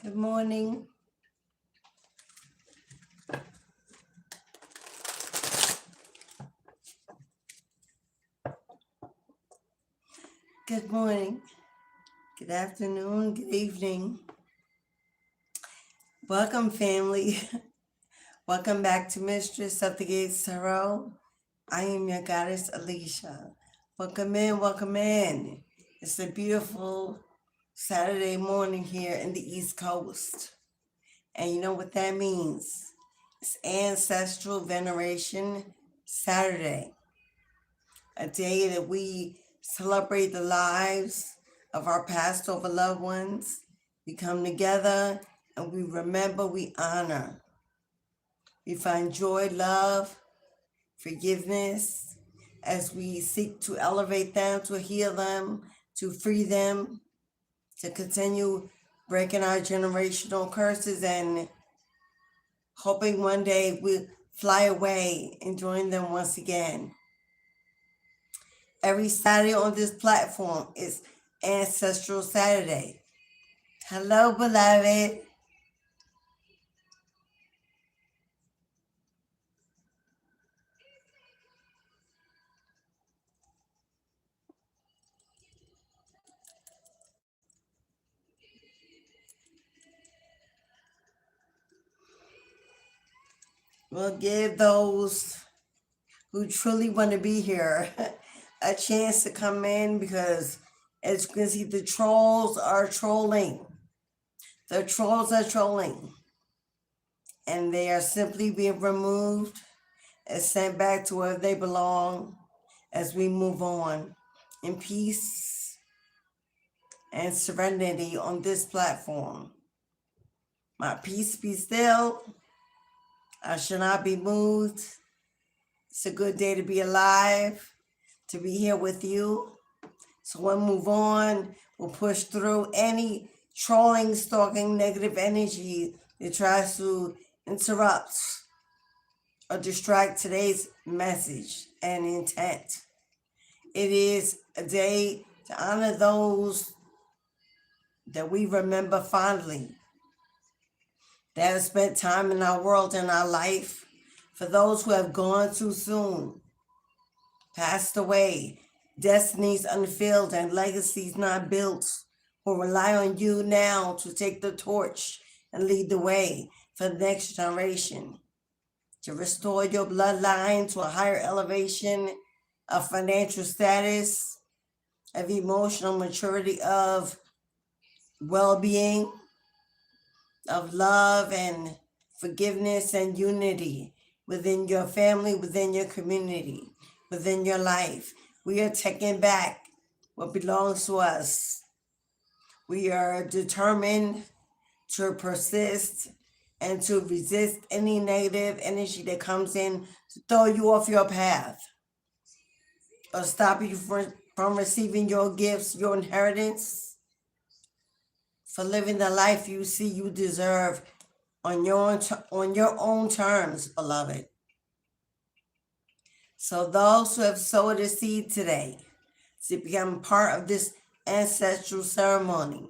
Good morning. Good morning. Good afternoon. Good evening. Welcome, family. Welcome back to Mistress of the Gates Tarot. I am your goddess, Alicia. Welcome in. Welcome in. It's a beautiful Saturday morning here in the East Coast. And you know what that means? It's Ancestral Veneration Saturday, a day that we celebrate the lives of our passed over loved ones. We come together and we remember, we honor. We find joy, love, forgiveness as we seek to elevate them, to heal them, to free them, to continue breaking our generational curses and hoping one day we'll fly away and join them once again. Every Saturday on this platform is Ancestral Saturday. Hello, beloved. We'll give those who truly want to be here a chance to come in because, as you can see, the trolls are trolling. The trolls are trolling. And they are simply being removed and sent back to where they belong as we move on in peace and serenity on this platform. My peace be still. I shall not be moved. It's a good day to be alive, to be here with you. So we'll move on. We'll push through any trolling, stalking, negative energy that tries to interrupt or distract today's message and intent. It is a day to honor those that we remember fondly, that have spent time in our world and our life, for those who have gone too soon, passed away, destinies unfilled and legacies not built, who rely on you now to take the torch and lead the way for the next generation, to restore your bloodline to a higher elevation of financial status, of emotional maturity, of well-being, of love and forgiveness and unity within your family, within your community, within your life. We are taking back what belongs to us. We are determined to persist and to resist any negative energy that comes in to throw you off your path or stop you from receiving your gifts, your inheritance, for living the life you see you deserve on your own terms, beloved. So those who have sowed a seed today to become part of this ancestral ceremony,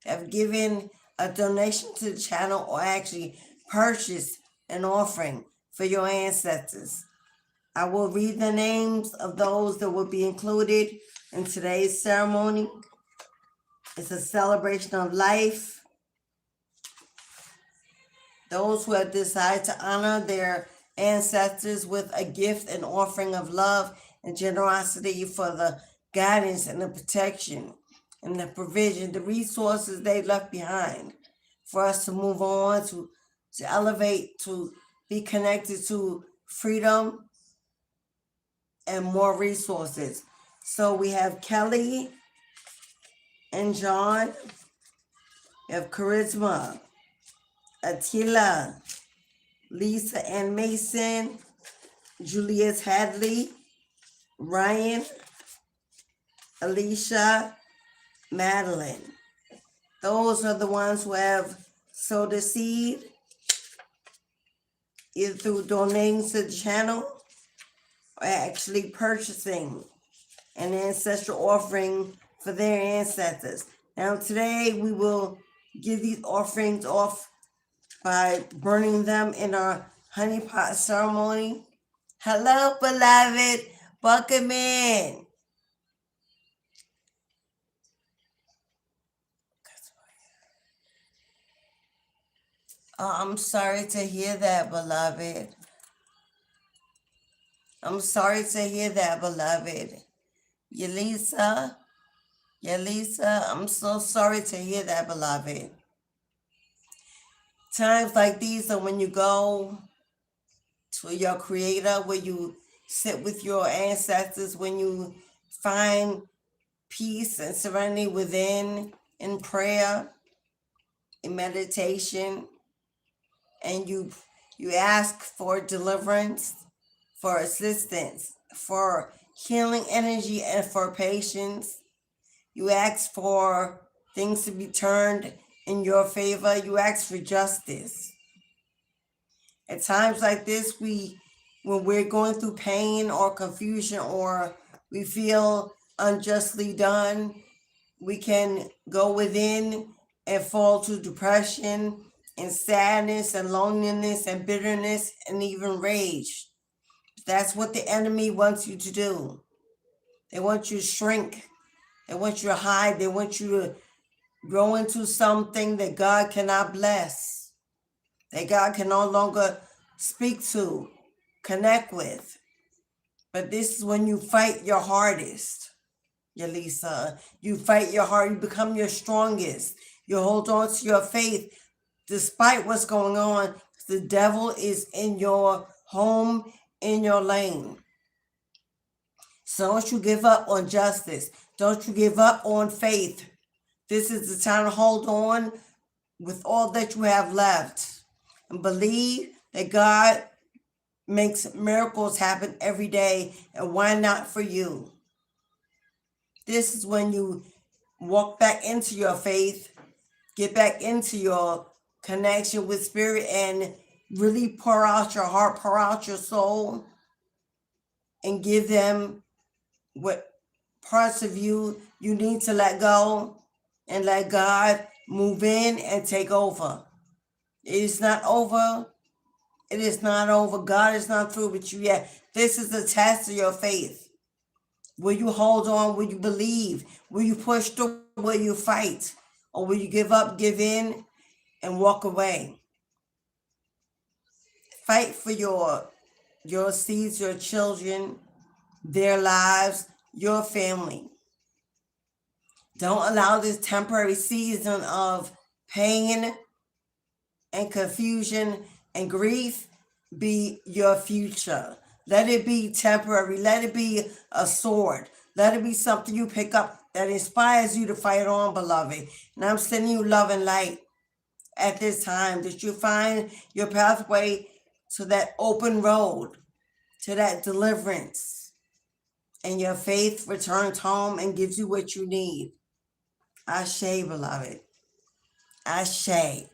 have given a donation to the channel or actually purchased an offering for your ancestors, I will read the names of those that will be included in today's ceremony. It's a celebration of life. Those who have decided to honor their ancestors with a gift and offering of love and generosity for the guidance and the protection and the provision, the resources they left behind for us to move on, to elevate, to be connected to freedom and more resources. So we have Kelly and John, we have Charisma, Attila, Lisa and Mason, Julius Hadley, Ryan, Alicia, Madeline. Those are the ones who have sowed a seed, either through donating to the channel or actually purchasing an ancestral offering for their ancestors. Now today we will give these offerings off by burning them in our honey pot ceremony. Hello, beloved. Welcome in. Oh, I'm sorry to hear that, beloved. I'm sorry to hear that, beloved. Yelisa, I'm so sorry to hear that, beloved. Times like these are when you go to your creator, where you sit with your ancestors, when you find peace and serenity within in prayer, in meditation, and you ask for deliverance, for assistance, for healing energy, and for patience. You ask for things to be turned in your favor. You ask for justice. At times like this, when we're going through pain or confusion, or we feel unjustly done, we can go within and fall to depression and sadness and loneliness and bitterness and even rage. That's what the enemy wants you to do. They want you to shrink. They want you to hide. They want you to grow into something that God cannot bless, that God can no longer speak to, connect with. But this is when you fight your hardest, Yelisa. You fight your heart. You become your strongest. You hold on to your faith despite what's going on. The devil is in your home, in your lane. So don't you give up on justice. Don't you give up on faith. This is the time to hold on with all that you have left and believe that God makes miracles happen every day, and why not for you? This is when you walk back into your faith, get back into your connection with spirit, and really pour out your heart, pour out your soul, and give them what parts of you need to let go, and let God move in and take over. It is not over. It is not over. God is not through with you yet. This is the test of your faith. Will you hold on? Will you believe? Will you push through? Will you fight? Or will you give up, give in, and walk away? Fight for your seeds, your children, their lives, your family. Don't allow this temporary season of pain and confusion and grief be your future. Let it be temporary. Let it be a sword. Let it be something you pick up that inspires you to fight on, beloved. And I'm sending you love and light at this time, that you find your pathway to that open road, to that deliverance, and your faith returns home and gives you what you need. Ashe, beloved. Ashe.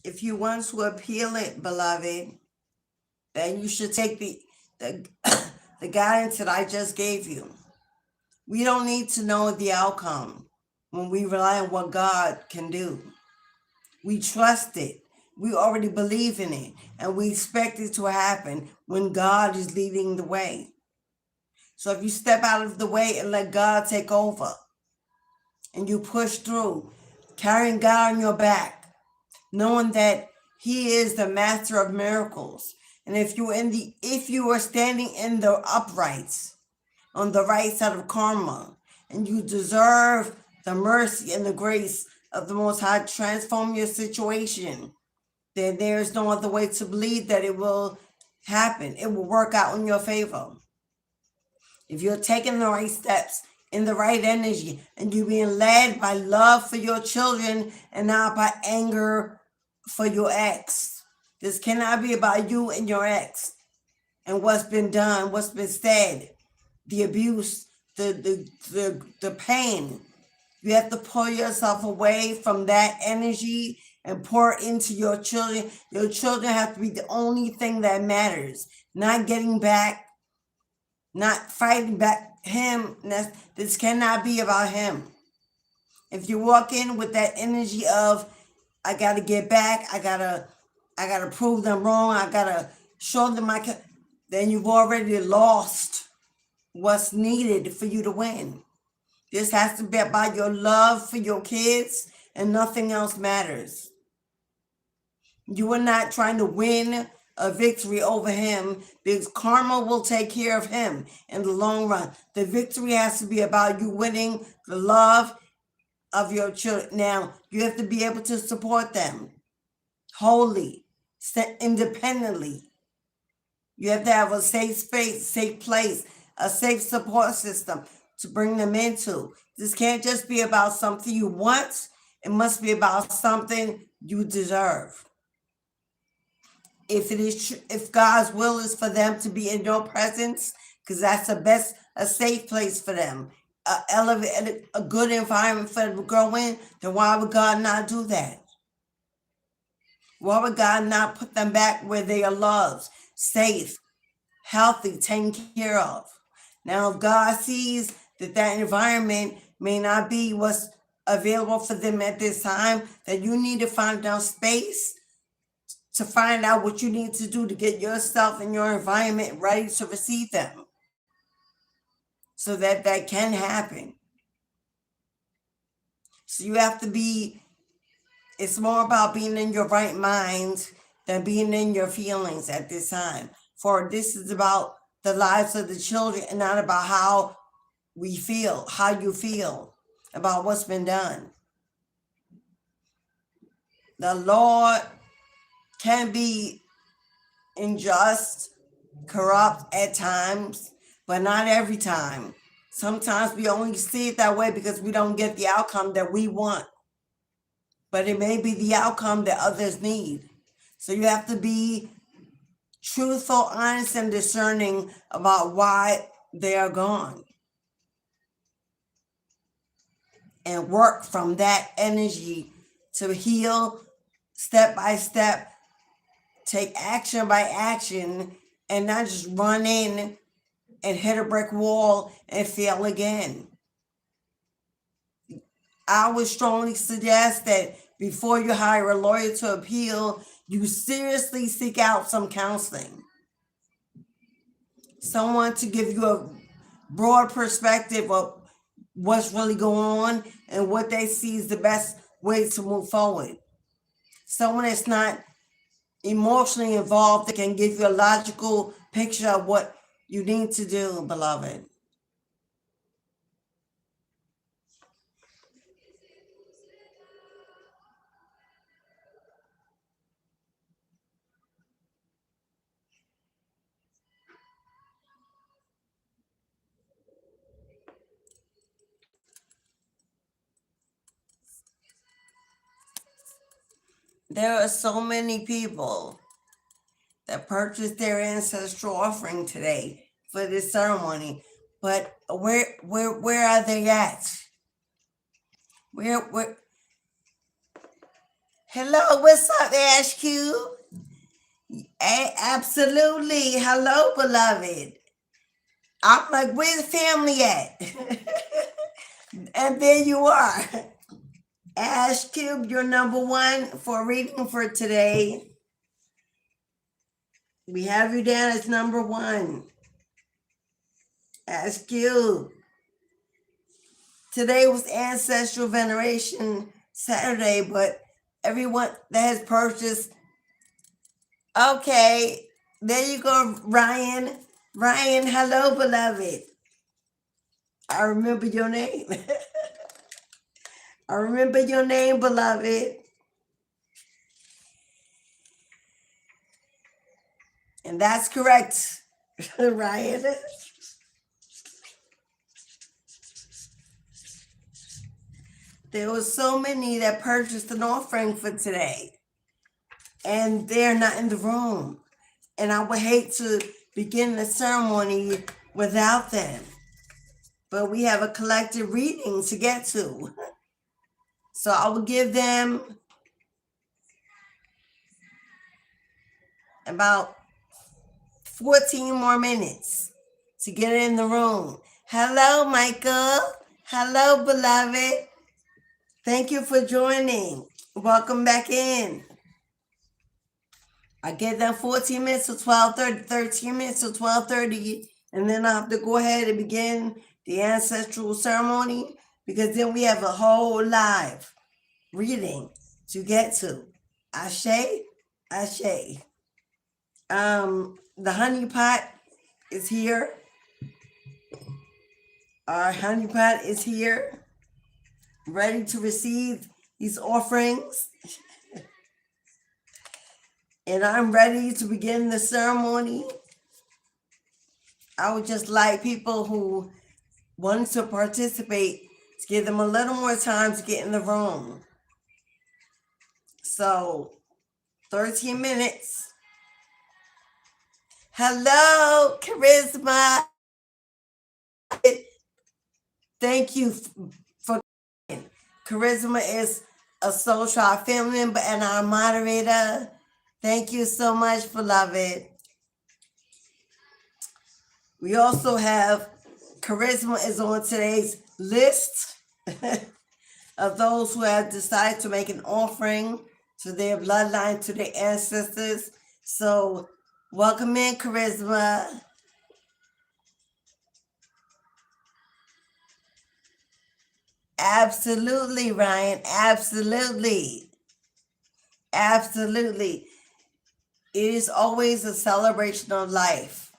If you want to appeal it, beloved, then you should take the guidance that I just gave you. We don't need to know the outcome when we rely on what God can do. We trust it. We already believe in it, and we expect it to happen when God is leading the way. So if you step out of the way and let God take over, and you push through, carrying God on your back, knowing that He is the master of miracles. And if you are standing in the uprights, on the right side of karma, and you deserve the mercy and the grace of the Most High to transform your situation, then there is no other way to believe that it will happen. It will work out in your favor. If you're taking the right steps in the right energy, and you're being led by love for your children and not by anger for your ex. This cannot be about you and your ex and what's been done, what's been said, the abuse, the pain. You have to pull yourself away from that energy and pour into your children. Your children have to be the only thing that matters. Not getting back, not fighting back him. This cannot be about him. If you walk in with that energy of, I gotta get back, I gotta prove them wrong, I gotta show them then you've already lost what's needed for you to win. This has to be about your love for your kids, and nothing else matters. You are not trying to win a victory over him, because karma will take care of him in the long run. The victory has to be about you winning the love of your children. Now, you have to be able to support them wholly, independently. You have to have a safe space, safe place, a safe support system to bring them into. This can't just be about something you want. It must be about something you deserve. If God's will is for them to be in your presence, because that's a safe place for them, a good environment for them to grow in, then why would God not do that? Why would God not put them back where they are loved, safe, healthy, taken care of? Now, if God sees that environment may not be what's available for them at this time, then you need to find enough space to find out what you need to do to get yourself and your environment ready to receive them, so that can happen. So you have to be, it's more about being in your right mind than being in your feelings at this time. For this is about the lives of the children, and not about how we feel, how you feel about what's been done. The Lord can be unjust, corrupt at times, but not every time. Sometimes we only see it that way because we don't get the outcome that we want. But it may be the outcome that others need. So you have to be truthful, honest, and discerning about why they are gone. And work from that energy to heal step by step, take action by action, and not just run in and hit a brick wall and fail again. I would strongly suggest that before you hire a lawyer to appeal, you seriously seek out some counseling. Someone to give you a broad perspective of what's really going on and what they see is the best way to move forward. Someone that's not emotionally involved, that can give you a logical picture of what you need to do, beloved. There are so many people that purchased their ancestral offering today for this ceremony, but where are they at? Where? Hello, what's up, Ash Cube? Absolutely. Hello, beloved. I'm like, where's the family at? And there you are. Ash Cube, you're number one for reading for today. We have you down as number one. Ash Cube. Today was Ancestral Veneration Saturday, but everyone that has purchased, okay, there you go, Ryan. Ryan, hello, beloved. I remember your name. I remember your name, beloved. And that's correct, Ryan. There were so many that purchased an offering for today, and they're not in the room. And I would hate to begin the ceremony without them. But we have a collective reading to get to. So I will give them about 14 more minutes to get in the room. Hello, Michael. Hello, beloved. Thank you for joining. Welcome back in. I get them 14 minutes to 12:30, 13 minutes to 12:30, and then I have to go ahead and begin the ancestral ceremony because then we have a whole live reading to get to. Ashe, Ashe. The honey pot is here. Our honey pot is here, ready to receive these offerings. And I'm ready to begin the ceremony. I would just like people who want to participate to give them a little more time to get in the room. So, 13 minutes. Hello, Charisma. Thank you for coming. Charisma is a Soul Tribe family member and our moderator. Thank you so much, beloved. We also have Charisma is on today's list of those who have decided to make an offering to their bloodline, to their ancestors. So welcome in, Charisma. Absolutely, Ryan. Absolutely. Absolutely. It is always a celebration of life.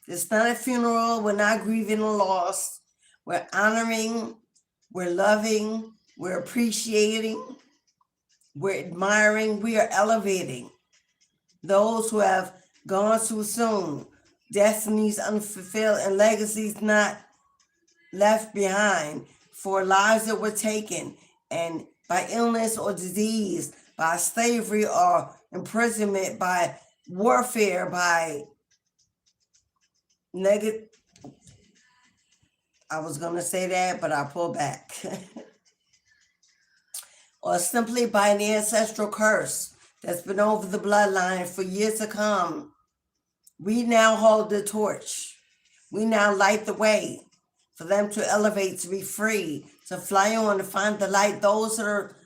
It's not a funeral. We're not grieving a loss. We're honoring, we're loving, we're appreciating, we're admiring, we are elevating those who have gone too soon, destinies unfulfilled, and legacies not left behind for lives that were taken and by illness or disease, by slavery or imprisonment, by warfare, by negative. I was going to say that, but I pull back. Or simply by an ancestral curse that's been over the bloodline for years to come. We now hold the torch. We now light the way for them to elevate, to be free, to fly on, to find the light. Those that are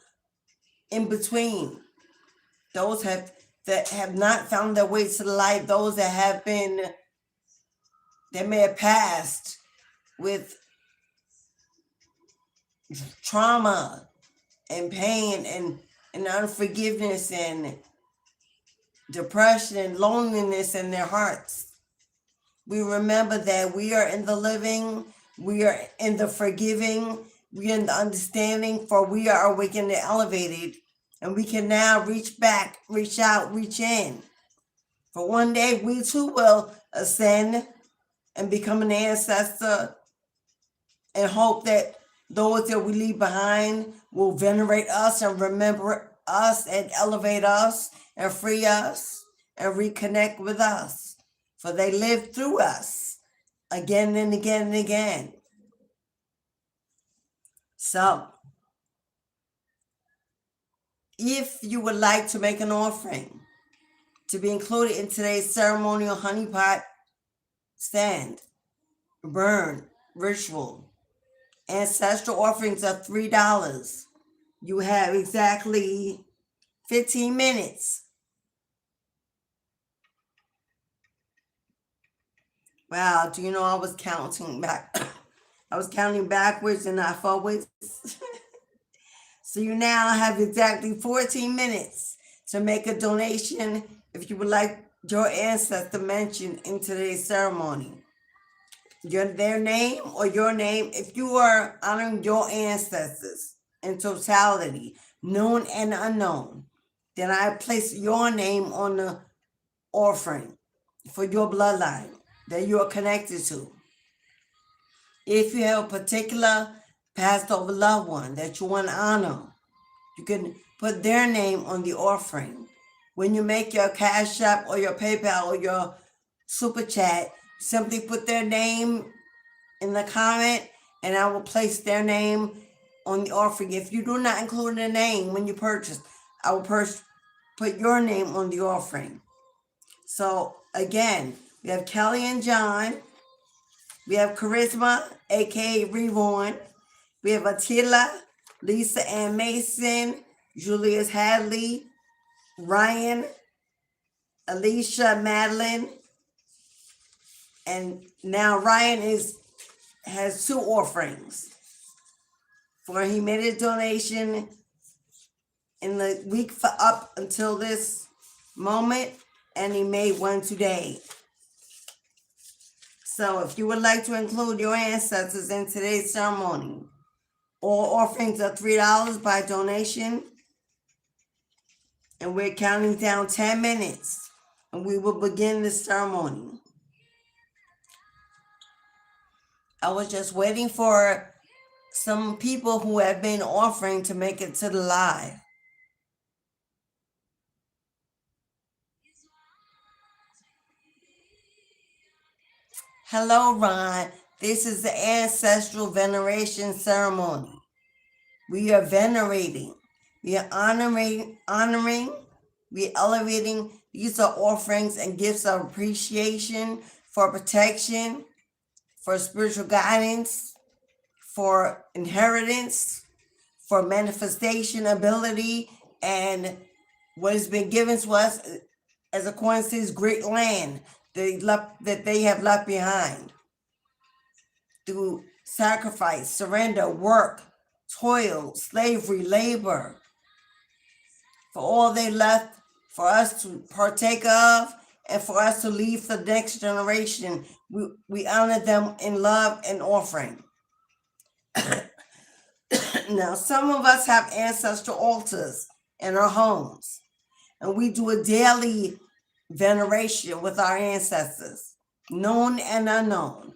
in between, those that have not found their way to the light, those that have been, that may have passed with trauma and pain and unforgiveness and depression and loneliness in their hearts. We remember that we are in the living, we are in the forgiving, we are in the understanding, for we are awakened and elevated, and we can now reach back, reach out, reach in. For one day we too will ascend and become an ancestor, and hope that those that we leave behind will venerate us and remember us and elevate us and free us and reconnect with us. For they lived through us again and again and again. So, if you would like to make an offering to be included in today's ceremonial honeypot stand, burn, ritual, ancestral offerings are $3. You have exactly 15 minutes. Wow, do you know I was counting back? I was counting backwards and not forwards. So you now have exactly 14 minutes to make a donation if you would like your ancestor mentioned in today's ceremony. Their name or your name, if you are honoring your ancestors in totality, known and unknown, then I place your name on the offering for your bloodline that you are connected to. If you have a particular passed over loved one that you want to honor, you can put their name on the offering. When you make your Cashapp or your PayPal or your Super Chat, simply put their name in the comment and I will place their name on the offering. If you do not include a name when you purchase, I will put your name on the offering. So again, we have Kelly and John. We have Charisma, aka Reborn. We have Attila, Lisa Ann Mason, Julius Hadley, Ryan, Alicia, Madeline, and now Ryan has 2 offerings. For he made a donation in the week for up until this moment, and he made one today. So if you would like to include your ancestors in today's ceremony, all offerings are $3 by donation, and we're counting down 10 minutes, and we will begin the ceremony. I was just waiting for some people who have been offering to make it to the live. Hello, Ron. This is the ancestral veneration ceremony. We are venerating. We are honoring. We are elevating. These are offerings and gifts of appreciation for protection, for spiritual guidance, for inheritance, for manifestation ability, and what has been given to us as according to this great land that they have left behind through sacrifice, surrender, work, toil, slavery, labor, for all they left for us to partake of and for us to leave for the next generation. We honor them in love and offering. Now, some of us have ancestral altars in our homes, and we do a daily veneration with our ancestors, known and unknown.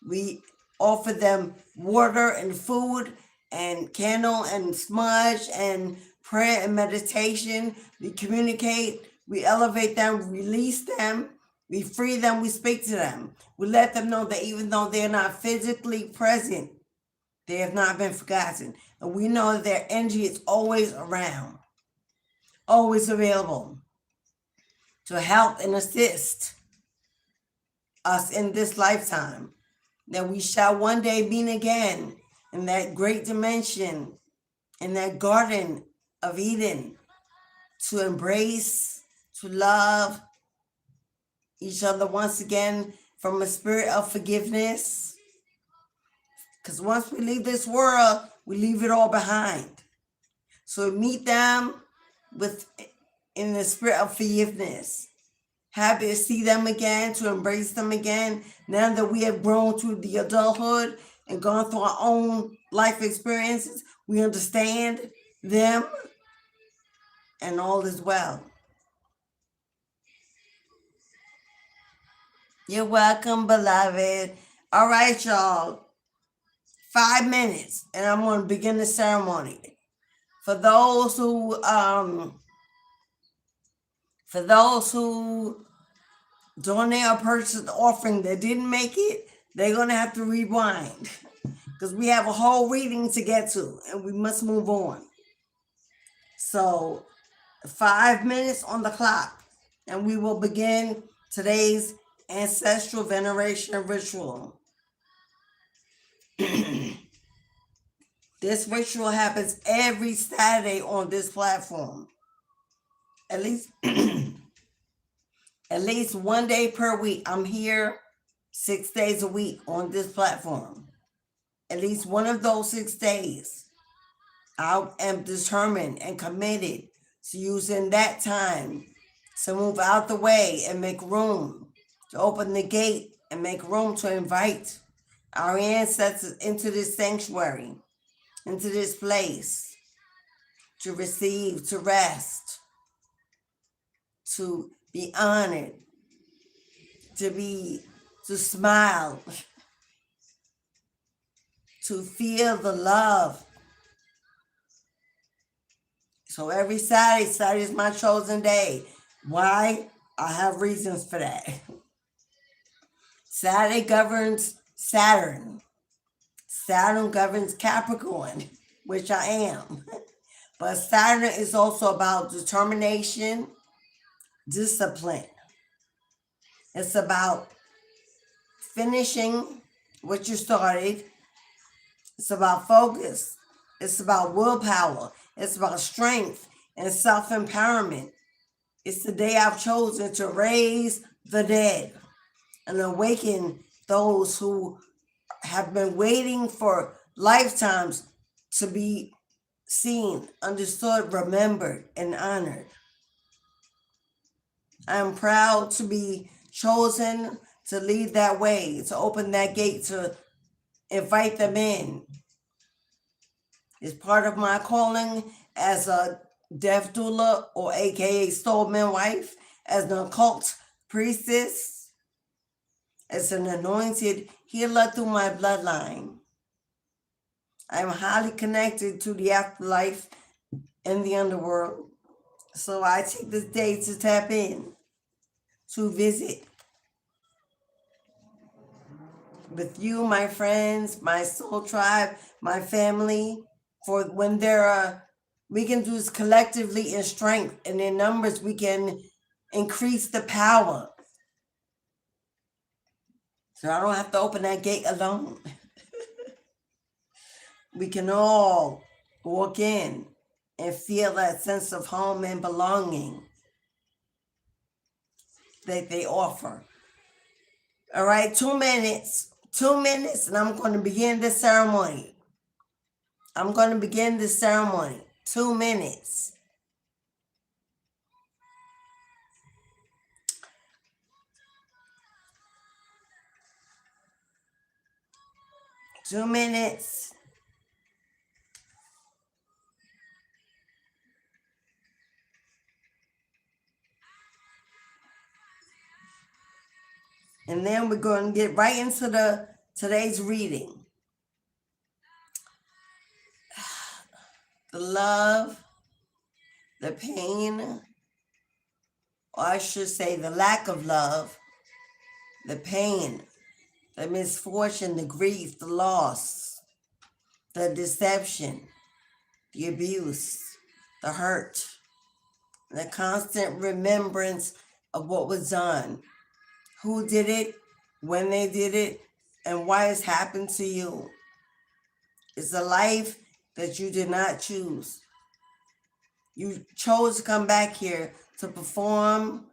We offer them water and food and candle and smudge and prayer and meditation. We communicate, we elevate them, release them, we free them, we speak to them. We let them know that even though they're not physically present, they have not been forgotten. And we know that their energy is always around, always available to help and assist us in this lifetime, that we shall one day meet again in that great dimension, in that garden of Eden, to embrace, to love each other once again from a spirit of forgiveness. Because once we leave this world, we leave it all behind. So we meet them in the spirit of forgiveness. Happy to see them again, to embrace them again. Now that we have grown through the adulthood and gone through our own life experiences, we understand them, and all is well. You're welcome, beloved. All right, y'all. 5 minutes, and I'm going to begin the ceremony. For those who donate or purchase the offering that didn't make it, they're going to have to rewind, because we have a whole reading to get to, and we must move on. So 5 minutes on the clock, and we will begin today's ancestral veneration ritual. This ritual happens every Saturday on this platform. At least one day per week. I'm here 6 days a week on this platform. At least one of those 6 days, I am determined and committed to using that time to move out the way and make room, to open the gate and make room to invite our ancestors into this sanctuary, into this place, to receive, to rest, to be honored, to smile, to feel the love. So every Saturday is my chosen day. Why? I have reasons for that. Saturday governs Saturn. Saturn governs Capricorn, which I am. But Saturn is also about determination, discipline, It's about finishing what you started. It's about focus. It's about willpower. It's about strength and self-empowerment. It's the day I've chosen to raise the dead and awaken those who have been waiting for lifetimes to be seen, understood, remembered, and honored. I am proud to be chosen to lead that way, to open that gate, to invite them in. It's part of my calling as a death doula, or AKA soul midwife, as an occult priestess, as an anointed healer through my bloodline. I am highly connected to the afterlife and the underworld. So I take this day to tap in, to visit with you, my friends, my soul tribe, my family, for when we can do this collectively in strength, and in numbers we can increase the power. So I don't have to open that gate alone. We can all walk in and feel that sense of home and belonging that they offer. All right, 2 minutes, and I'm going to begin the ceremony. 2 minutes. Two minutes. And then we're going to get right into today's reading. The love, the pain, or I should say the lack of love, the pain, the misfortune, the grief, the loss, the deception, the abuse, the hurt, the constant remembrance of what was done, who did it, when they did it, and why it's happened to you. It's a life that you did not choose. You chose to come back here to perform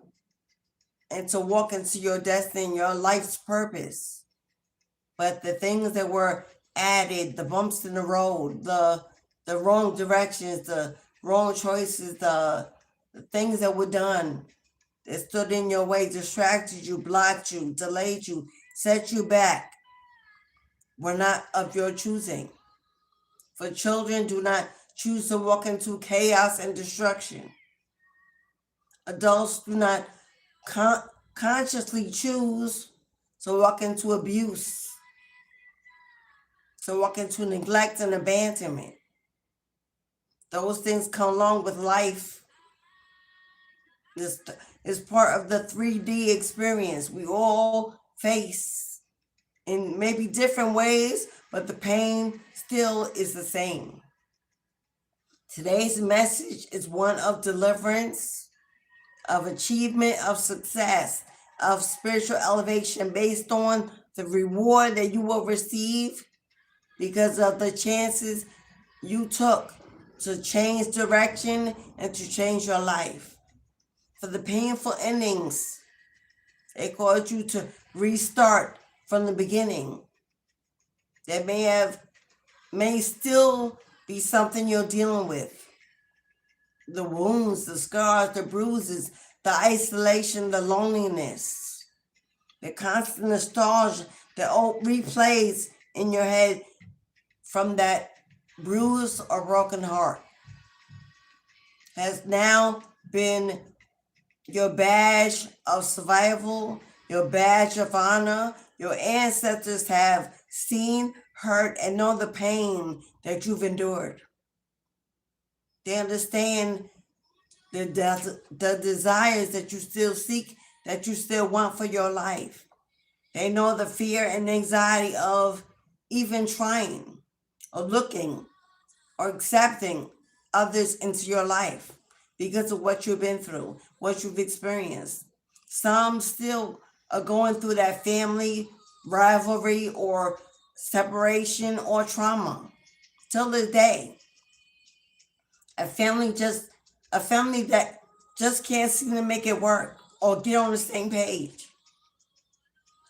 and to walk into your destiny, your life's purpose. But the things that were added, the bumps in the road, the wrong directions, the wrong choices, the things that were done that stood in your way, distracted you, blocked you, delayed you, set you back, were not of your choosing. For children do not choose to walk into chaos and destruction. Adults do not consciously choose to walk into abuse, to walk into neglect and abandonment. Those things come along with life. This is part of the 3D experience we all face in maybe different ways, but the pain still is the same. Today's message is one of deliverance, of achievement, of success, of spiritual elevation based on the reward that you will receive because of the chances you took to change direction and to change your life. For the painful endings, they caused you to restart from the beginning. That may still be something you're dealing with. The wounds, the scars, the bruises, the isolation, the loneliness, the constant nostalgia that replays in your head from that bruised or broken heart has now been your badge of survival, your badge of honor. Your ancestors have seen, heard, and know the pain that you've endured. They understand the desires that you still seek, that you still want for your life. They know the fear and anxiety of even trying or looking or accepting others into your life because of what you've been through, what you've experienced. Some still are going through that family rivalry or separation or trauma. Till this day, a family that just can't seem to make it work or get on the same page.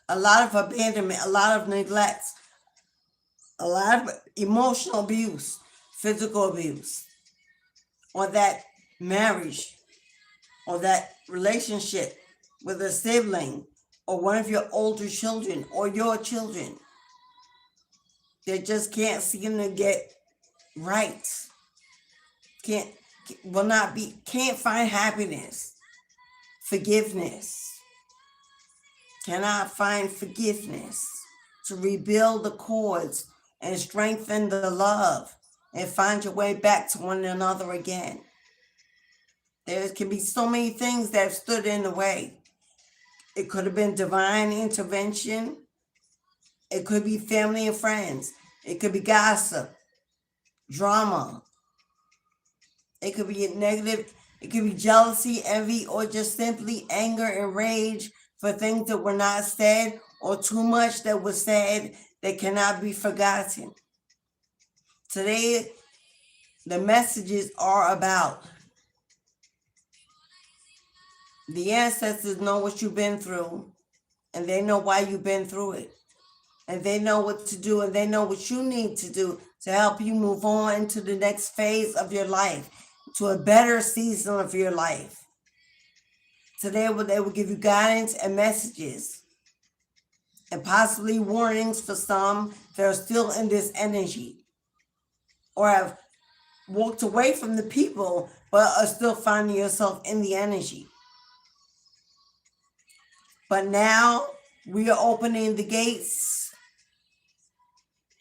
A lot of abandonment, a lot of neglect, a lot of emotional abuse, physical abuse, or that marriage or that relationship with a sibling or one of your older children or your children that just can't seem to get right. Can't find happiness, forgiveness. Cannot find forgiveness to rebuild the cords and strengthen the love and find your way back to one another again. There can be so many things that have stood in the way. It could have been divine intervention. It could be family and friends. It could be gossip, drama. It could be negative. It could be jealousy, envy, or just simply anger and rage for things that were not said or too much that was said that cannot be forgotten. Today, the messages are about the ancestors know what you've been through, and they know why you've been through it. And they know what to do, and they know what you need to do to help you move on to the next phase of your life, to a better season of your life. Today, they will give you guidance and messages, and possibly warnings for some that are still in this energy, or have walked away from the people, but are still finding yourself in the energy. But now we are opening the gates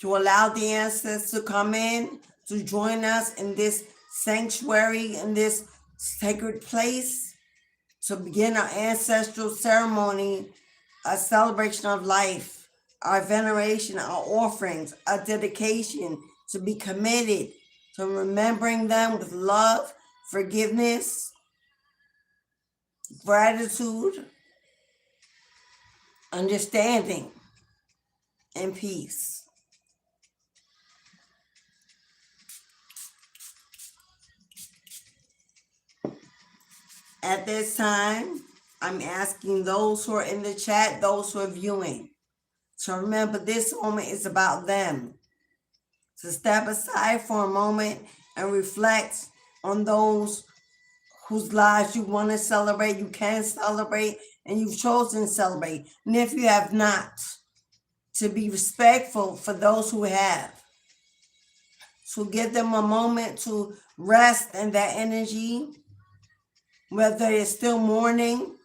to allow the ancestors to come in, to join us in this sanctuary, in this sacred place, to begin our ancestral ceremony, our celebration of life, our veneration, our offerings, our dedication, to be committed to remembering them with love, forgiveness, gratitude, understanding, and peace. At this time, I'm asking those who are in the chat, those who are viewing, to remember this moment is about them. To step aside for a moment and reflect on those whose lives you want to celebrate, you can celebrate, and you've chosen to celebrate. And if you have not, to be respectful for those who have. To give them a moment to rest in that energy, whether they're still mourning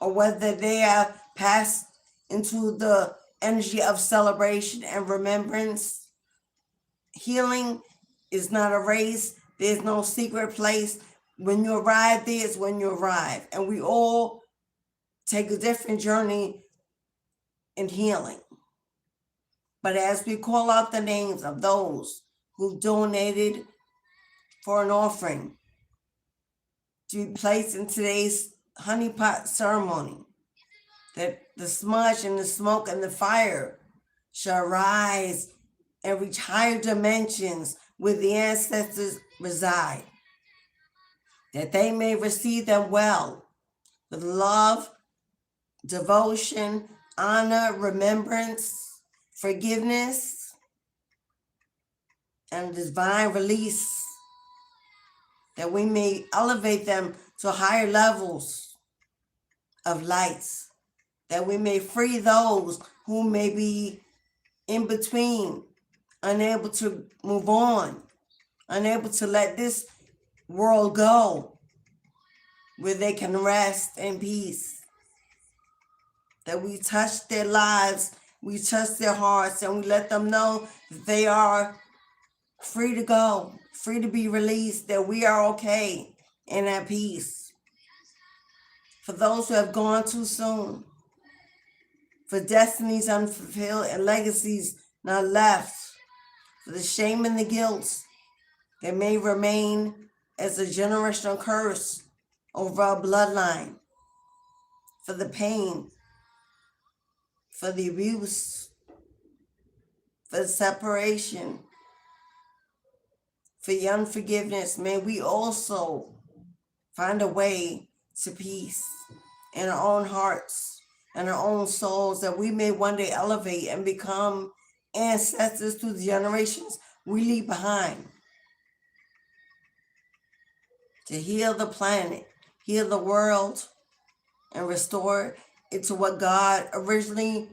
or whether they have passed into the energy of celebration and remembrance. Healing is not a race. There's no secret place. When you arrive, there's when you arrive. And we all take a different journey in healing. But as we call out the names of those who donated for an offering to be placed in today's honeypot ceremony, that the smudge and the smoke and the fire shall rise and reach higher dimensions where the ancestors reside, that they may receive them well with love, devotion, honor, remembrance, forgiveness, and divine release, that we may elevate them to higher levels of lights, that we may free those who may be in between, unable to move on, unable to let this world go, where they can rest in peace. That we touch their lives, we touch their hearts, and we let them know that they are free to go, free to be released, that we are okay and at peace. For those who have gone too soon, for destinies unfulfilled and legacies not left, for the shame and the guilt that may remain as a generational curse over our bloodline, for the pain, for the abuse, for the separation, for the unforgiveness. May we also find a way to peace in our own hearts and our own souls, that we may one day elevate and become ancestors to the generations we leave behind, to heal the planet, heal the world, and restore it to what God originally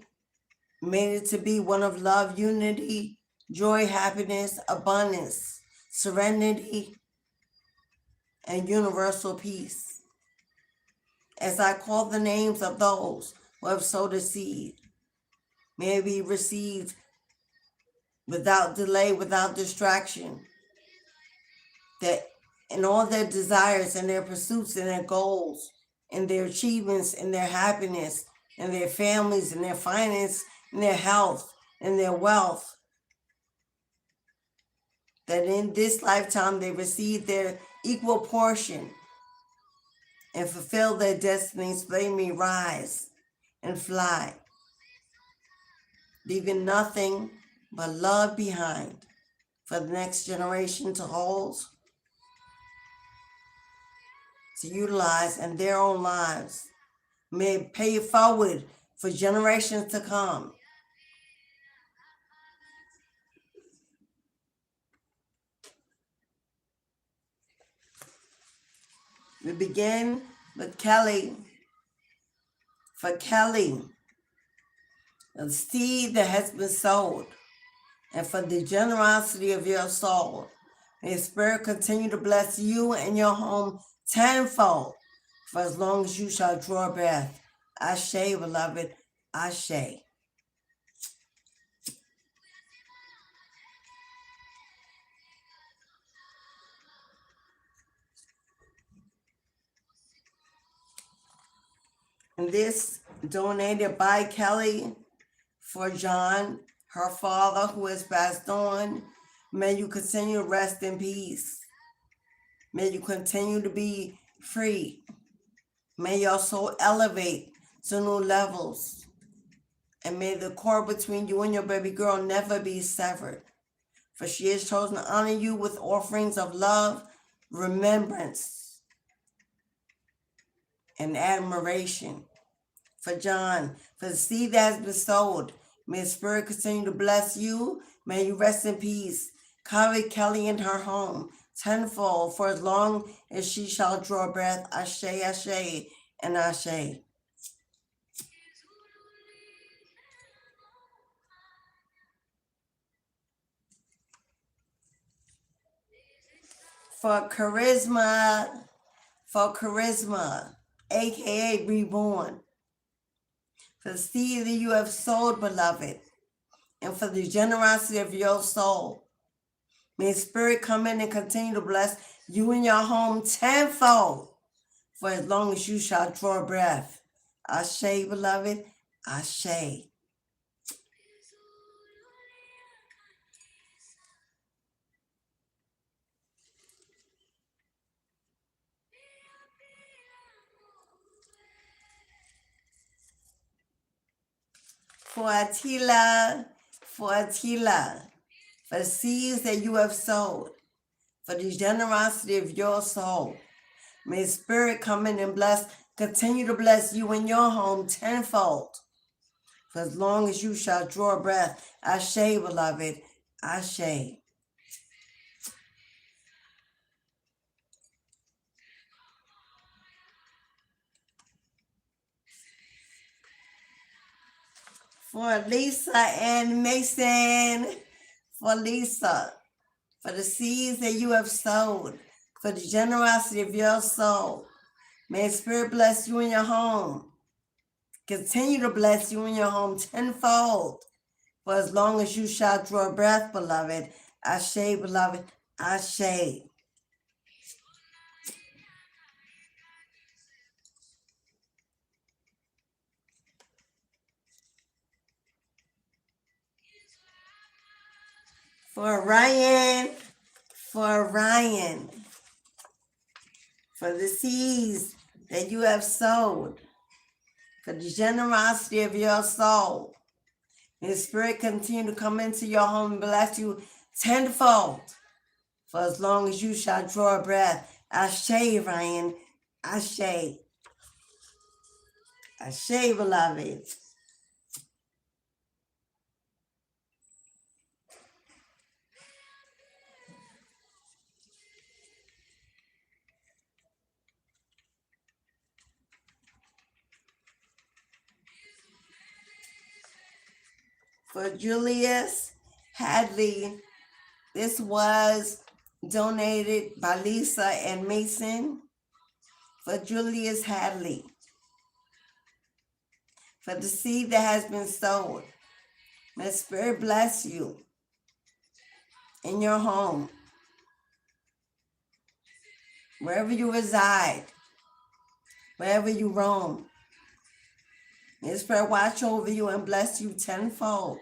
made it to be, one of love, unity, joy, happiness, abundance, serenity, and universal peace. As I call the names of those who have sowed a seed, may it be received without delay, without distraction, that in all their desires and their pursuits and their goals and their achievements and their happiness and their families and their finance and their health and their wealth, that in this lifetime they receive their equal portion and fulfill their destinies, so they may rise and fly, leaving nothing but love behind for the next generation to hold, to utilize in their own lives. May it pay it forward for generations to come. We begin with Kelly. For Kelly, the seed that has been sowed, and for the generosity of your soul, may the Spirit continue to bless you and your home tenfold for as long as you shall draw breath. Ashe, beloved, Ashe. And this donated by Kelly for John, her father, who has passed on. May you continue to rest in peace. May you continue to be free. May your soul elevate to new levels. And may the cord between you and your baby girl never be severed. For she has chosen to honor you with offerings of love, remembrance, and admiration. For John, for the seed that has been sowed, may the Spirit continue to bless you. May you rest in peace. Cover Kelly and her home tenfold for as long as she shall draw breath. Ashe, Ashe, and Ashe. For charisma, aka reborn, for the seed that you have sowed, beloved, and for the generosity of your soul. May Spirit come in and continue to bless you and your home tenfold for as long as you shall draw breath. Ashe, beloved, Ashe. For Attila, for the seeds that you have sowed, for the generosity of your soul. May Spirit come in and continue to bless you and your home tenfold for as long as you shall draw breath. Ashe, beloved, Ashe. For Lisa and Mason, for Lisa, for the seeds that you have sowed, for the generosity of your soul. May Spirit bless you in your home. Continue to bless you in your home tenfold for as long as you shall draw breath, beloved. Ashe, beloved, Ashe. For Ryan, for the seeds that you have sowed, for the generosity of your soul. May the Spirit continue to come into your home and bless you tenfold for as long as you shall draw a breath. Ashe, Ryan. Ashe. Ashe, beloved. For Julius Hadley, this was donated by Lisa and Mason. For Julius Hadley, for the seed that has been sown. May the Spirit bless you in your home, wherever you reside, wherever you roam. May the Spirit watch over you and bless you tenfold.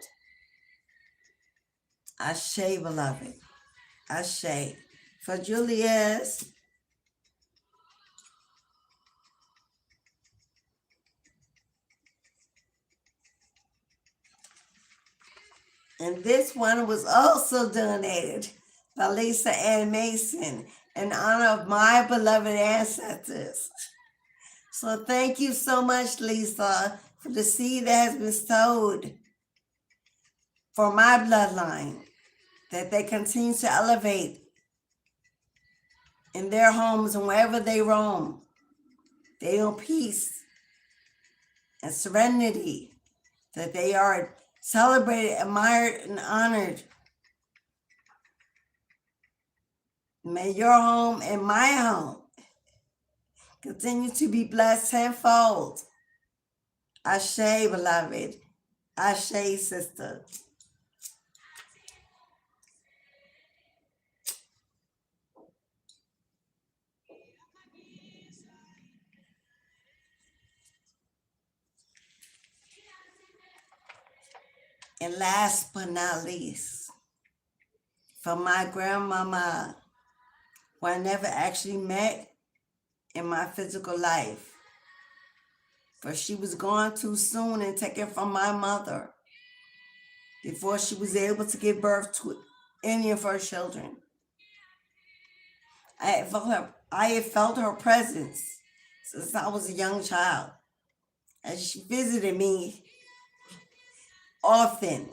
Ashe, beloved. Ashe. For Julius, and this one was also donated by Lisa Ann Mason in honor of my beloved ancestors. So thank you so much, Lisa, for the seed that has been sowed for my bloodline, that they continue to elevate in their homes and wherever they roam. They know peace and serenity, that they are celebrated, admired, and honored. May your home and my home continue to be blessed tenfold. Ashe, beloved. Ashe, sister. And last but not least, for my grandmama, who I never actually met in my physical life, for she was gone too soon and taken from my mother before she was able to give birth to any of her children. I had felt her presence since I was a young child, and she visited me often.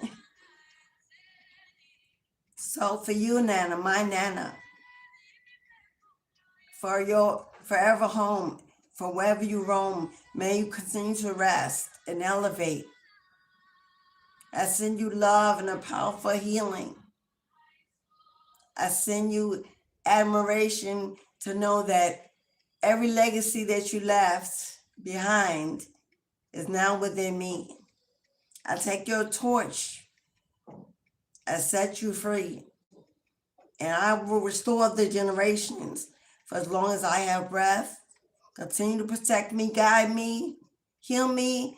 So for you, Nana, my Nana, for your forever home, for wherever you roam, may you continue to rest and elevate. I send you love and a powerful healing. I send you admiration to know that every legacy that you left behind is now within me. I take your torch, I set you free, and I will restore the generations for as long as I have breath. Continue to protect me, guide me, heal me,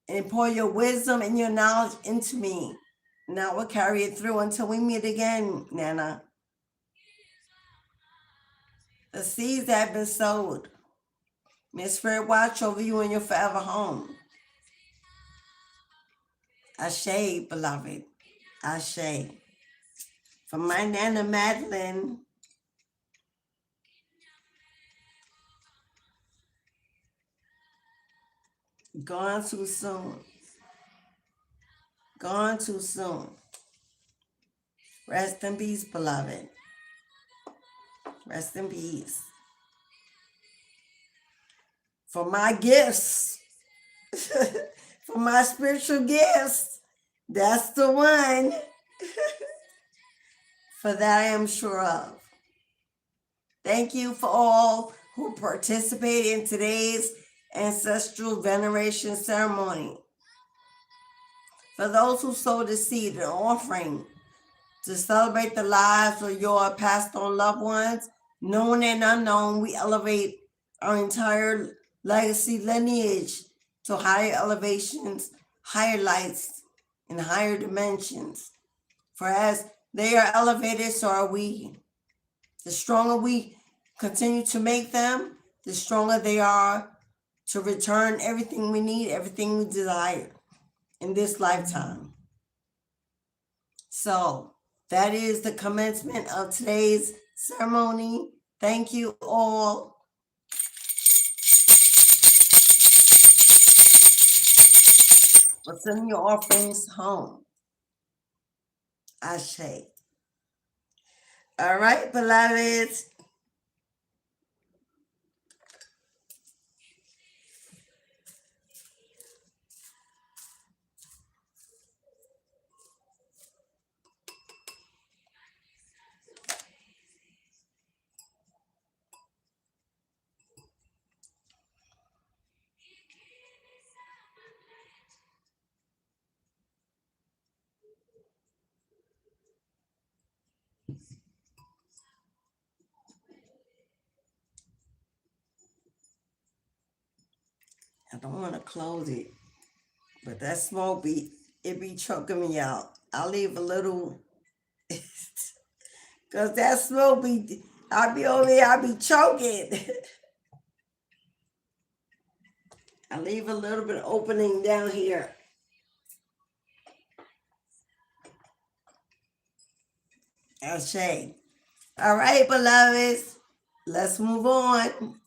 and pour your wisdom and your knowledge into me. And I will carry it through until we meet again, Nana. The seeds that have been sowed, may Spirit watch over you in your forever home. Ashe, beloved. Ashe. From my Nana Madeline, gone too soon. Gone too soon. Rest in peace, beloved. Rest in peace. For my gifts, for my spiritual gifts, that's the one. For that I am sure of. Thank you for all who participated in today's ancestral veneration ceremony. For those who sowed a seed, an offering, to celebrate the lives of your passed on loved ones, known and unknown, we elevate our entire legacy lineage to higher elevations, higher lights, and higher dimensions. For as they are elevated, so are we. The stronger we continue to make them, the stronger they are to return everything we need, everything we desire in this lifetime. So that is the commencement of today's ceremony. Thank you all. For sending your offerings home. Ashe. All right, beloveds. I don't want to close it, but that smoke it be choking me out. I'll leave a little, cause that smoke I'll be over here, I'll be choking. I leave a little bit of opening down here. Ashe. All right, beloveds, let's move on.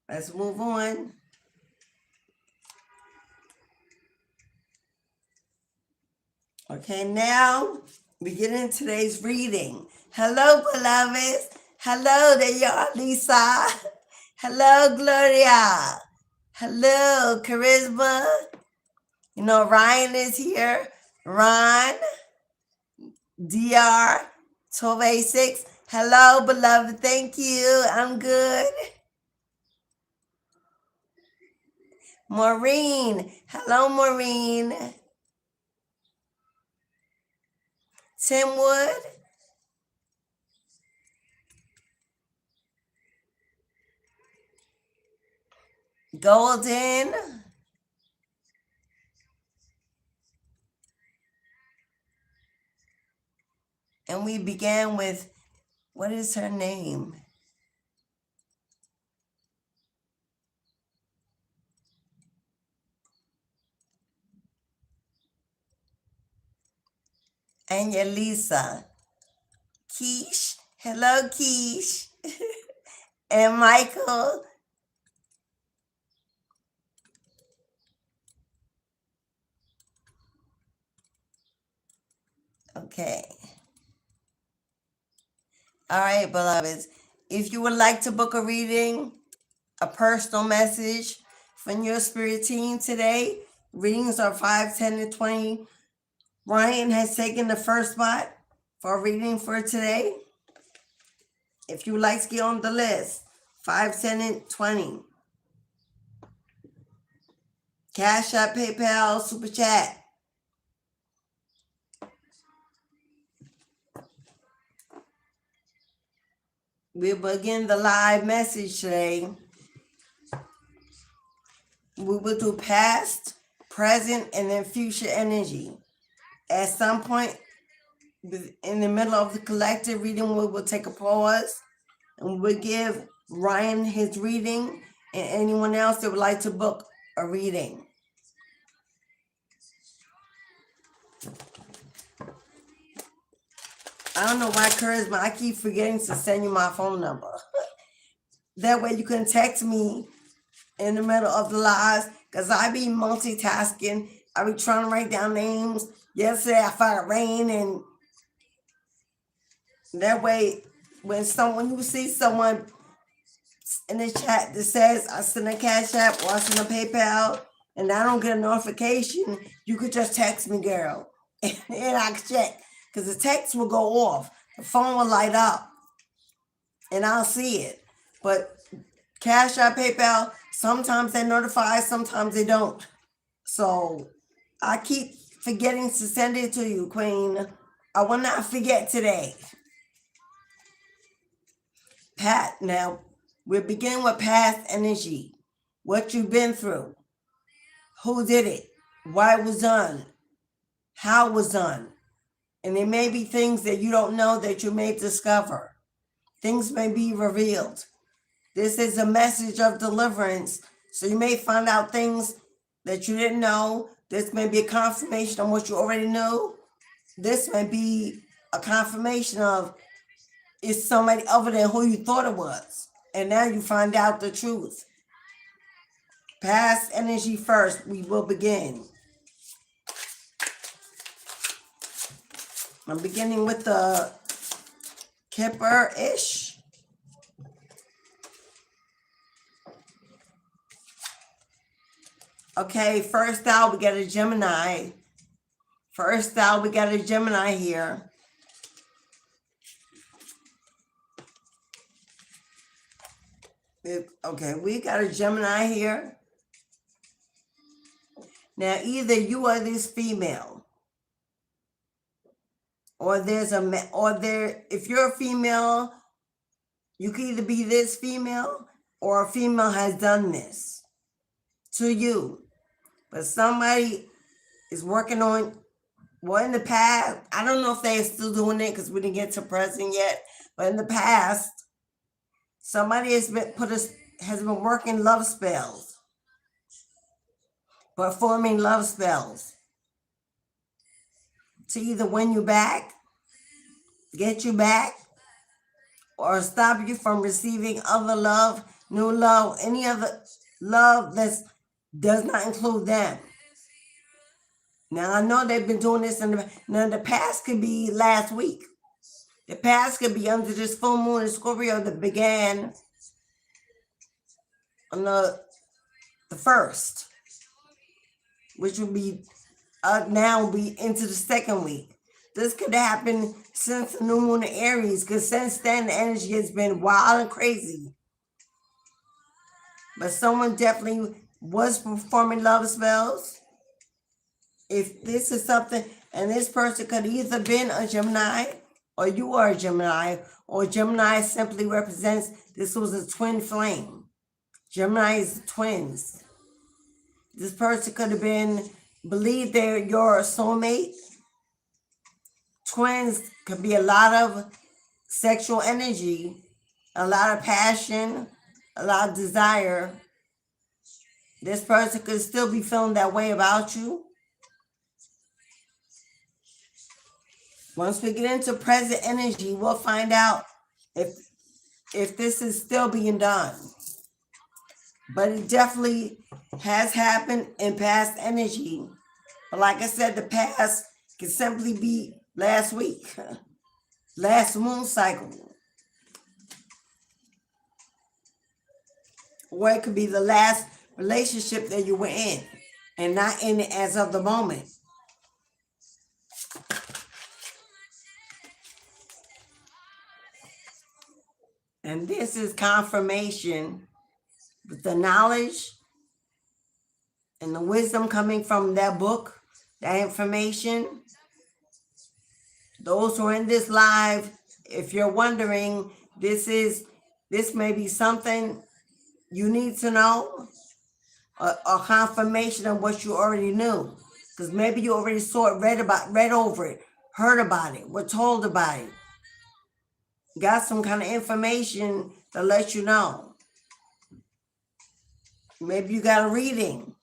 Let's move on. Okay, now we get into today's reading. Hello, beloveds. Hello there, y'all, Lisa. Hello, Gloria. Hello, Charisma. You know, Ryan is here. Ron, DR, 1286. Hello, beloved. Thank you. I'm good. Maureen. Hello, Maureen. Tim Wood. Golden. And we began with, what is her name? And your Lisa. Keish. Hello, Keish. And Michael. Okay. All right, beloveds. If you would like to book a reading, a personal message from your spirit team today, readings are 5, 10, and 20. Ryan has taken the first spot for a reading for today. If you would like to get on the list, 5, 10, and 20. Cashapp, PayPal, Super Chat. We'll begin the live message today. We will do past, present, and then future energy. At some point in the middle of the collective reading, we will take a pause and we'll give Ryan his reading and anyone else that would like to book a reading. I don't know why, Charisma, I keep forgetting to send you my phone number. That way you can text me in the middle of the lives, because I be multitasking. I be trying to write down names. Yesterday I found Rain, and that way when you see someone in the chat that says I send a Cash App or I send a PayPal and I don't get a notification, you could just text me, girl, and I can check, because the text will go off, the phone will light up, and I'll see it. But Cash App, PayPal, sometimes they notify, sometimes they don't. So I keep forgetting to send it to you, Queen. I will not forget today. Pat, now we're beginning with past energy. What you've been through. Who did it? Why it was done. how it was done. And there may be things that you don't know that you may discover. Things may be revealed. This is a message of deliverance. So you may find out things that you didn't know. This may be a confirmation of what you already knew. This may be a confirmation of it's somebody other than who you thought it was. And now you find out the truth. Past energy first, we will begin. I'm beginning with the Kipper-ish. Okay, first out, we got a Gemini. First out, we got a Gemini here. Okay, we got a Gemini here. Now, either you are this female, or there's a, or there, if you're a female, you can either be this female, or a female has done this to you. But somebody is working on, well, in the past, I don't know if they're still doing it because we didn't get to present yet, but in the past, somebody has been working love spells, performing love spells to either win you back, get you back, or stop you from receiving other love, new love, any other love that does not include them. Now, I know they've been doing this the past could be last week. The past could be under this full moon in Scorpio that began on the 1st, which will be now will be into the second week. This could happen since the new moon in Aries, because since then the energy has been wild and crazy. But someone definitely was performing love spells. If this is something, and this person could either been a Gemini, or you are a Gemini, or Gemini simply represents this was a twin flame. Gemini is twins. This person could have been, believe they're your soulmate. Twins could be a lot of sexual energy, a lot of passion, a lot of desire. This person could still be feeling that way about you. Once we get into present energy, we'll find out if this is still being done. But it definitely has happened in past energy. But like I said, the past can simply be last week, last moon cycle. Or it could be the last relationship that you were in and not in it as of the moment. And this is confirmation with the knowledge and the wisdom coming from that book, that information. Those who are in this live, if you're wondering, this may be something you need to know, a confirmation of what you already knew. Because maybe you already saw it, read over it, heard about it, were told about it. Got some kind of information to let you know. Maybe you got a reading.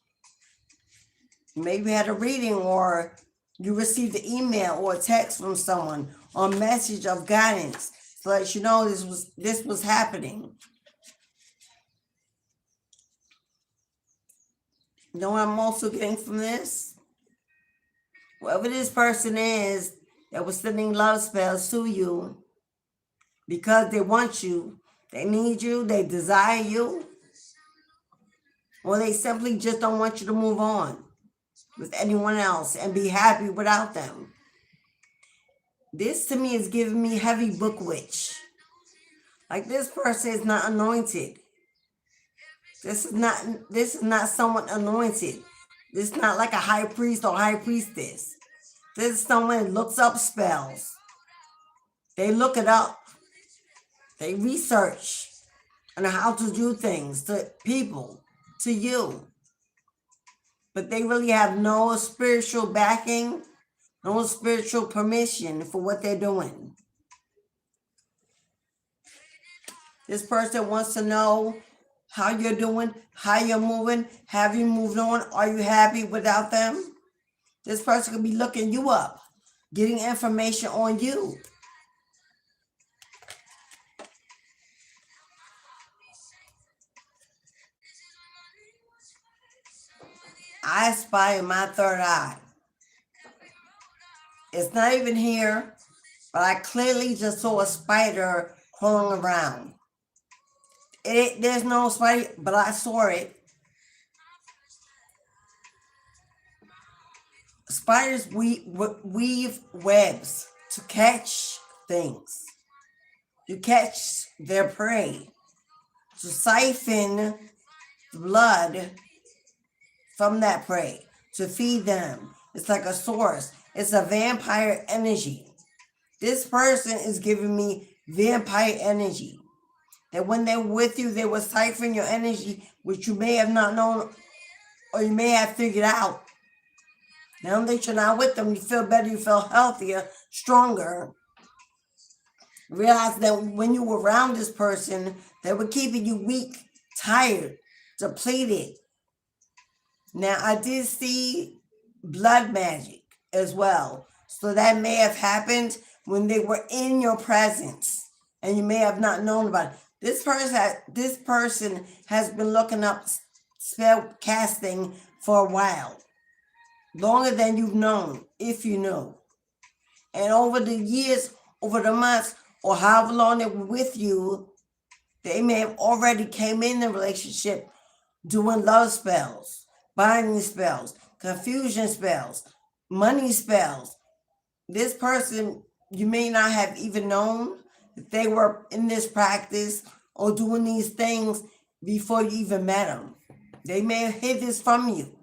Maybe you had a reading, or you received an email or a text from someone, or a message of guidance to let you know this was happening. You know what I'm also getting from this? Whoever this person is that was sending love spells to you, because they want you, they need you, they desire you, or they simply just don't want you to move on with anyone else and be happy without them. This to me is giving me heavy book witch. Like, this person is not anointed. This is not someone anointed. This is not like a high priest or high priestess. This is someone that looks up spells. They look it up. They research on how to do things to people, to you. But they really have no spiritual backing, no spiritual permission for what they're doing. This person wants to know how you're doing, how you're moving. Have you moved on? Are you happy without them? This person could be looking you up, getting information on you. I spy in my third eye. It's not even here, but I clearly just saw a spider crawling around. There's no spider, but I saw it. Spiders weave webs to catch things, to catch their prey, to siphon blood from that prey, to feed them. It's like a source. It's a vampire energy. This person is giving me vampire energy. That when they're with you, they will siphon your energy, which you may have not known or you may have figured out. Now that you're not with them, you feel better, you feel healthier, stronger. Realize that when you were around this person, they were keeping you weak, tired, depleted. Now, I did see blood magic as well. So that may have happened when they were in your presence and you may have not known about it. This person has been looking up spell casting for a while. Longer than you've known, if you know. And over the years, over the months, or however long they were with you, they may have already came in the relationship doing love spells, binding spells, confusion spells, money spells. This person, you may not have even known that they were in this practice or doing these things before you even met them. They may have hid this from you.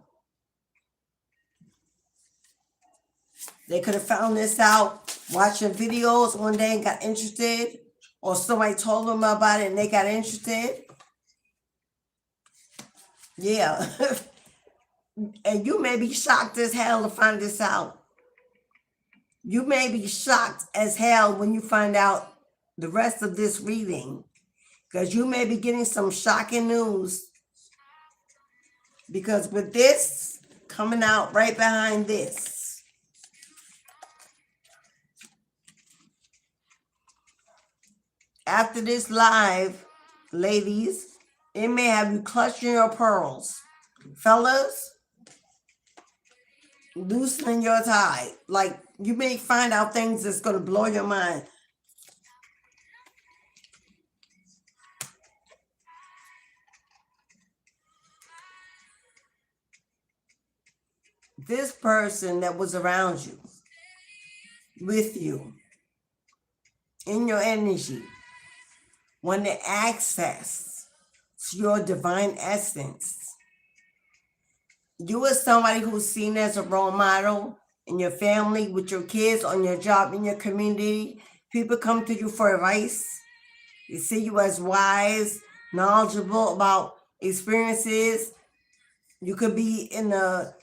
They could have found this out watching videos one day and got interested, or somebody told them about it and they got interested. Yeah. And you may be shocked as hell to find this out. You may be shocked as hell when you find out the rest of this reading, because you may be getting some shocking news. Because with this coming out right behind this, after this live, ladies, it may have you clutching your pearls. Fellas, loosening your tie. Like, you may find out things that's going to blow your mind. This person that was around you, with you, in your energy, when they access to your divine essence, you are somebody who's seen as a role model in your family, with your kids, on your job, in your community. People come to you for advice. They see you as wise, knowledgeable about experiences. You could be in the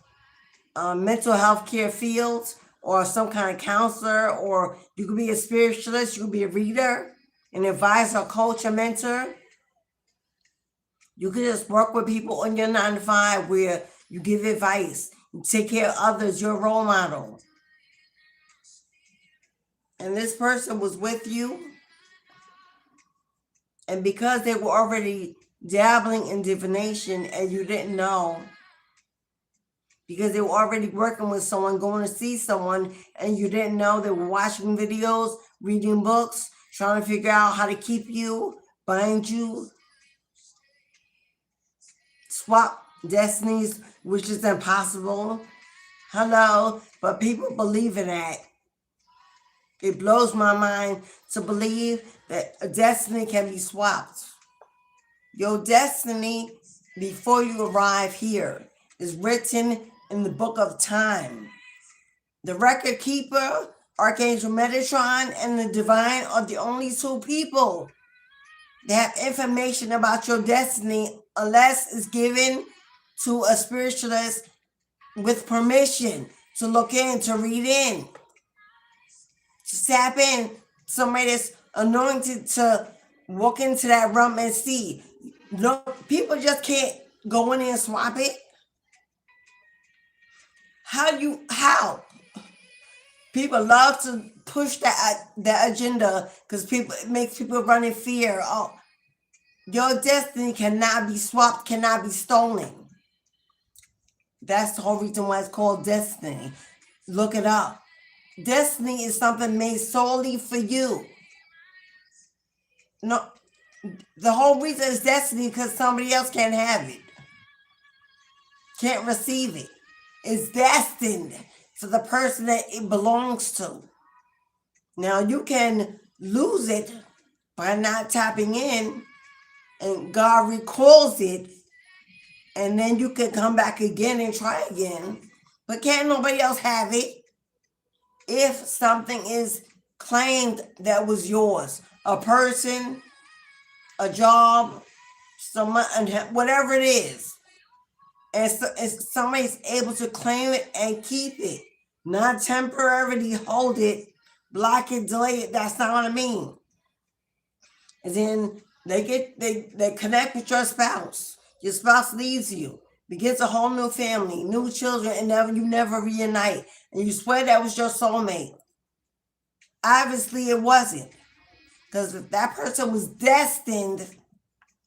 mental health care field or some kind of counselor, or you could be a spiritualist, you could be a reader, an advisor, coach, a mentor. You could just work with people on your 9 to 5 where you give advice, you take care of others, you're a role model. And this person was with you, and because they were already dabbling in divination and you didn't know, because they were already working with someone, going to see someone, and you didn't know, they were watching videos, reading books, trying to figure out how to keep you, bind you, swap destinies, which is impossible. Hello, but people believe in that. It blows my mind to believe that a destiny can be swapped. Your destiny, before you arrive here, is written in the book of time. The record keeper, Archangel Metatron, and the divine are the only 2 people that have information about your destiny, unless it's given to a spiritualist with permission to look in, to read in, to tap in. Somebody that's anointed to walk into that realm and see. No, people just can't go in there and swap it. How? People love to push that agenda because it makes people run in fear. Oh, your destiny cannot be swapped, cannot be stolen. That's the whole reason why it's called destiny. Look it up. Destiny is something made solely for you. No, the whole reason it's destiny because somebody else can't have it, can't receive it. It's destined for the person that it belongs to. Now you can lose it by not tapping in, and God recalls it, and then you can come back again and try again. But can't nobody else have it if something is claimed that was yours? A person, a job, someone, whatever it is. And so, somebody's able to claim it and keep it, not temporarily hold it, block it, delay it. That's not what I mean. And then they connect with your spouse. Your spouse leaves you, begins a whole new family, new children, and you never reunite. And you swear that was your soulmate. Obviously, it wasn't. Because if that person was destined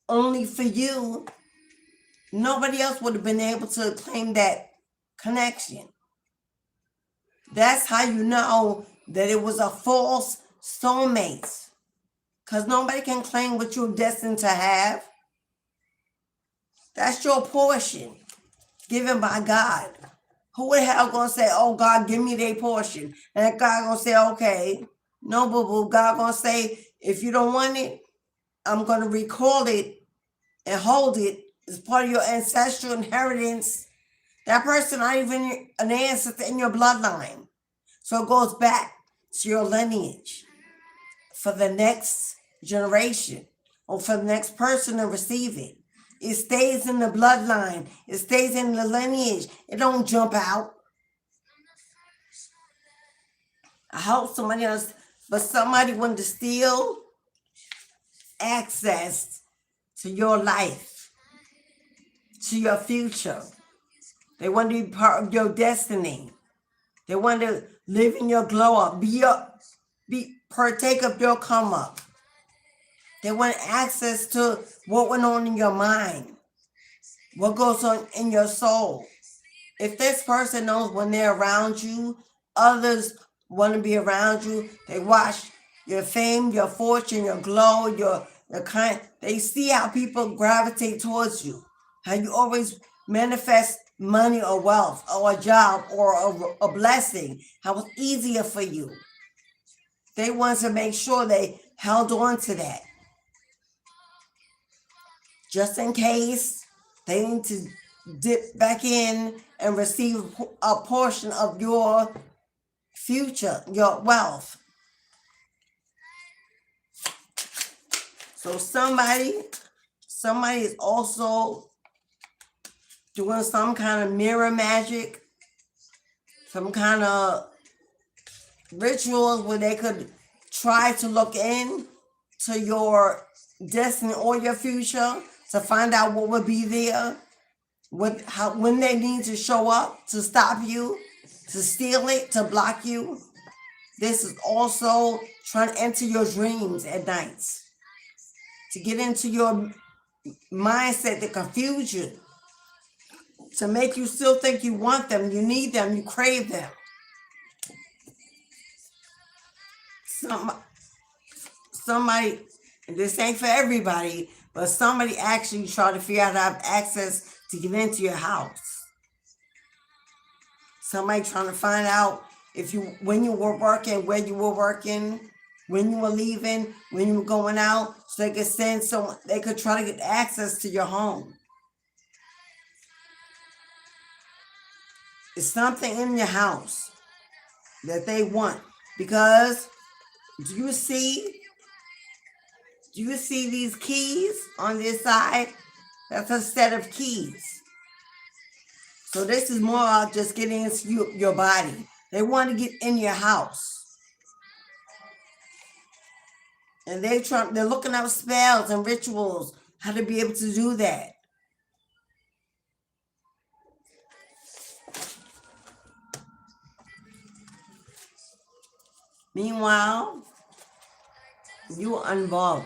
only for you, nobody else would have been able to claim that connection. That's how you know that it was a false soulmate. Because nobody can claim what you're destined to have. That's your portion given by God. Who the hell gonna say, oh, God, give me their portion? And God gonna say, okay. No, boo-boo. God gonna say, if you don't want it, I'm gonna recall it and hold it as part of your ancestral inheritance. That person not even an ancestor in your bloodline. So it goes back to your lineage for the next generation or for the next person to receive it. It stays in the bloodline. It stays in the lineage. It don't jump out. I hope somebody else, but somebody wanted to steal access to your life, to your future. They want to be part of your destiny. They want to live in your glow up, partake of your come up. They want access to what went on in your mind, what goes on in your soul. If this person knows when they're around you, others want to be around you. They watch your fame, your fortune, your glow, your kind. They see how people gravitate towards you, how you always manifest money or wealth or a job or a blessing, how it's easier for you. They want to make sure they held on to that. Just in case they need to dip back in and receive a portion of your future, your wealth. So somebody is also doing some kind of mirror magic, some kind of rituals where they could try to look in to your destiny or your future to find out what would be there, when they need to show up to stop you, to steal it, to block you. This is also trying to enter your dreams at nights, to get into your mindset, to confuse you, to make you still think you want them, you need them, you crave them. Somebody, this ain't for everybody, but somebody actually try to figure out how to have access to get into your house. Somebody trying to find out when you were working, where you were working, when you were leaving, when you were going out, so they could send someone, they could try to get access to your home. It's something in your house that they want, because do you see these keys on this side? That's a set of keys. So this is more about just getting into your body. They want to get in your house. And they're looking up spells and rituals, how to be able to do that. Meanwhile, you were unbothered.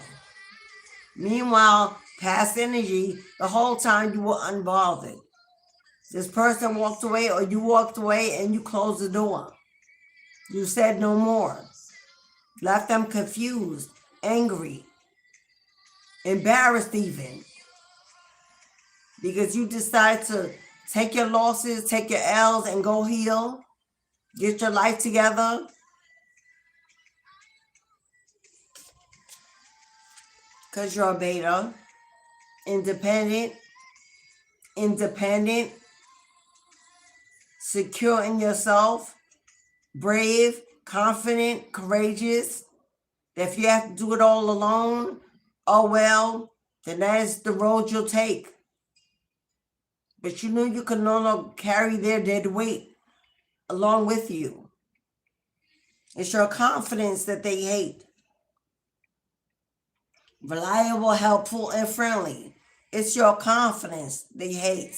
Meanwhile, past energy, the whole time you were unbothered. This person walked away or you walked away and you closed the door. You said no more. Left them confused, angry, embarrassed even. Because you decided to take your losses, take your L's and go heal. Get your life together. Because you're a beta. Independent. Secure in yourself. Brave, confident, courageous. That if you have to do it all alone, oh well, then that is the road you'll take. But you knew you could no longer carry their dead weight along with you. It's your confidence that they hate. Reliable, helpful, and friendly. It's your confidence they hate.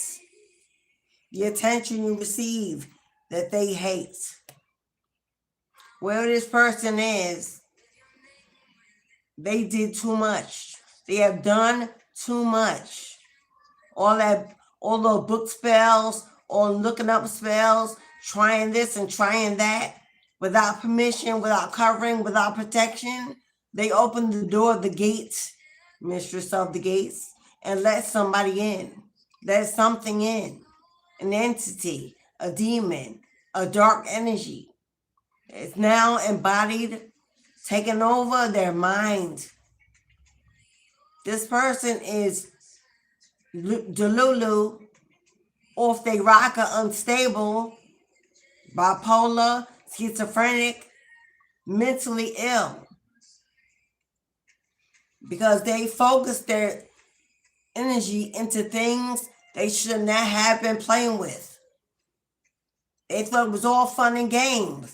The attention you receive that they hate. Where this person is, they did too much. They have done too much. All those book spells, all looking up spells, trying this and trying that, without permission, without covering, without protection. They opened the door, the gates, mistress of the gates, and let somebody in. Let something in. An entity, a demon, a dark energy. It's now embodied, taking over their mind. This person is delulu, off they rocker, unstable, bipolar, schizophrenic, mentally ill. Because they focus their energy into things they should not have been playing with. They thought it was all fun and games.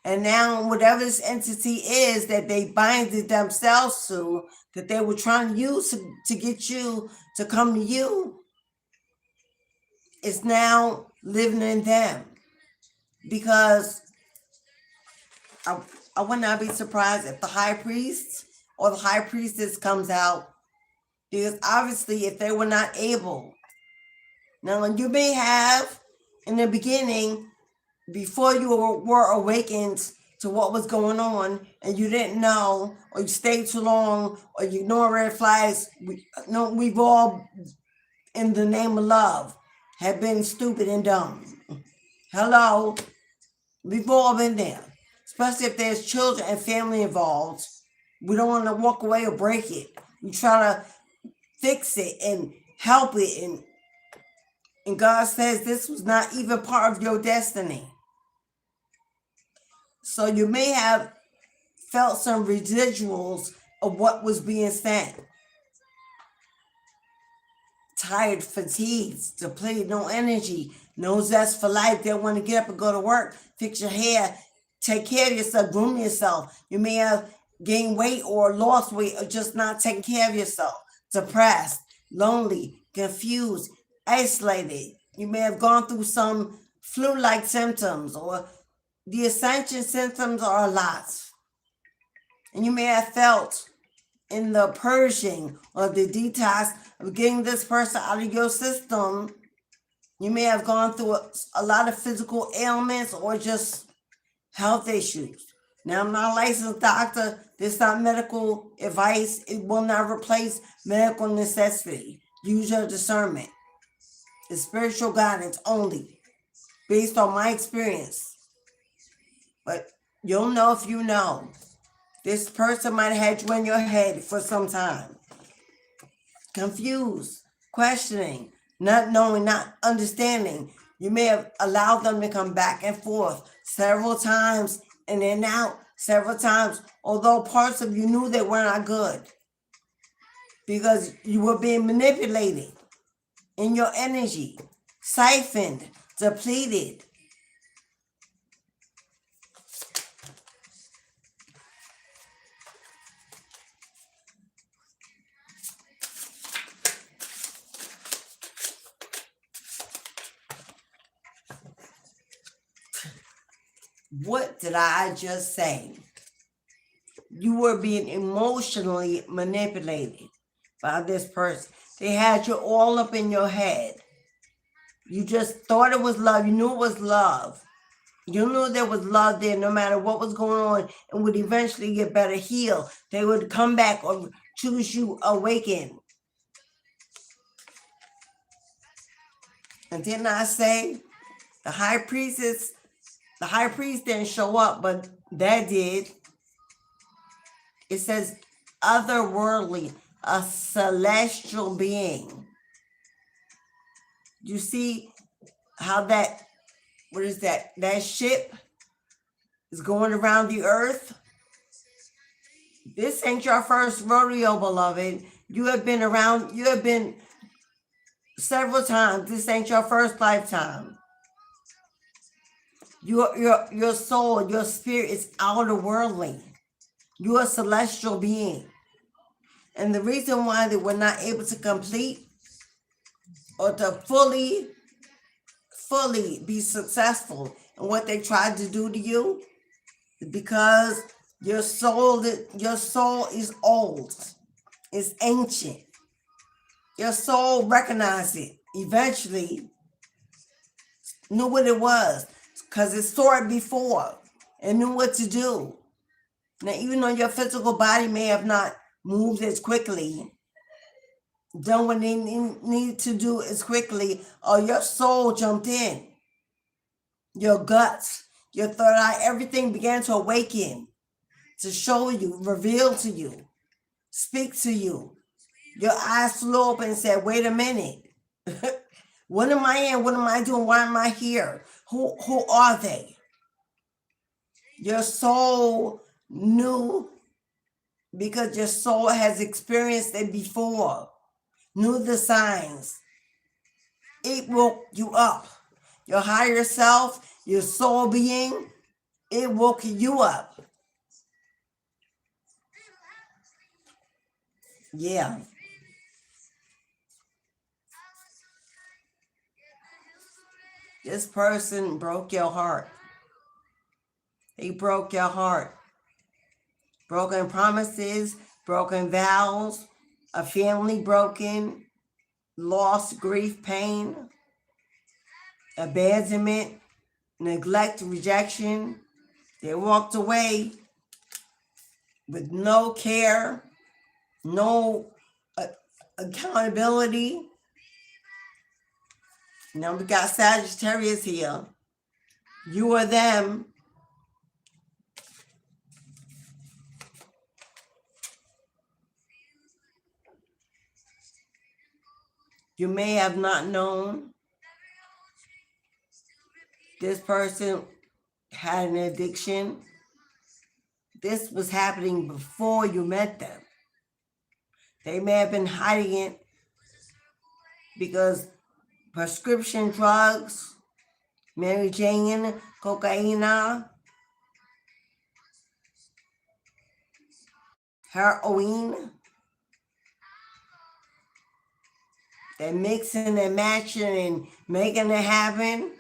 And now whatever this entity is that they binded themselves to, that they were trying to use to get you to come to you, is now living in them. Because I would not be surprised if the high priest or the high priestess comes out. Because obviously if they were not able. Now you may have in the beginning, before you were awakened to what was going on and you didn't know, or you stayed too long, or you ignore red flags, we've all, in the name of love, have been stupid and dumb. Hello? We've all been there. Especially if there's children and family involved. We don't want to walk away or break it. We try to fix it and help it. And God says this was not even part of your destiny. So you may have felt some residuals of what was being sent. Tired, fatigued, depleted, no energy, no zest for life. They want to get up and go to work, fix your hair, take care of yourself, groom yourself. You may have gained weight or lost weight or just not taking care of yourself. Depressed, lonely, confused, isolated. You may have gone through some flu-like symptoms, or the ascension symptoms are a lot. And you may have felt in the purging or the detox of getting this person out of your system, you may have gone through a lot of physical ailments or just health issues. Now, I'm not a licensed doctor. This is not medical advice. It will not replace medical necessity. Use your discernment. It's spiritual guidance only, based on my experience. But you'll know if you know. This person might have had you in your head for some time. Confused, questioning, not knowing, not understanding. You may have allowed them to come back and forth several times, and then out several times, although parts of you knew they were not good. Because you were being manipulated in your energy. siphoned, depleted. What did I just say? You were being emotionally manipulated by this person. They had you all up in your head. You just thought it was love. You knew it was love. You knew there was love there no matter what was going on, and would eventually get better, heal. They would come back or choose you, awaken. And didn't I say the high priest didn't show up, but that did. It says otherworldly, a celestial being. You see how that, what is that? That ship is going around the earth. This ain't your first rodeo, beloved. You have been around, you have been several times. This ain't your first lifetime. Your soul, your spirit is outerworldly. You're a celestial being. And the reason why they were not able to complete or to fully be successful in what they tried to do to you is because your soul is old. It's ancient. Your soul recognized it eventually, knew what it was because it saw it before and knew what to do. Now, even though your physical body may have not moved as quickly, done what they need to do as quickly, or your soul jumped in. Your guts, your third eye, everything began to awaken, to show you, reveal to you, speak to you. Your eyes flew open and said, wait a minute. What am I in? What am I doing? Why am I here? Who are they? Your soul knew because your soul has experienced it before, knew the signs. It woke you up. Your higher self, your soul being, it woke you up. Yeah. This person broke your heart. He broke your heart. Broken promises, broken vows, a family broken, loss, grief, pain, abandonment, neglect, rejection. They walked away with no care, no accountability. Now we got Sagittarius here. You or them. You may have not known this person had an addiction. This was happening before you met them. They may have been hiding it because prescription drugs, Mary Jane, cocaine, heroin, they're mixing and matching and making it happen.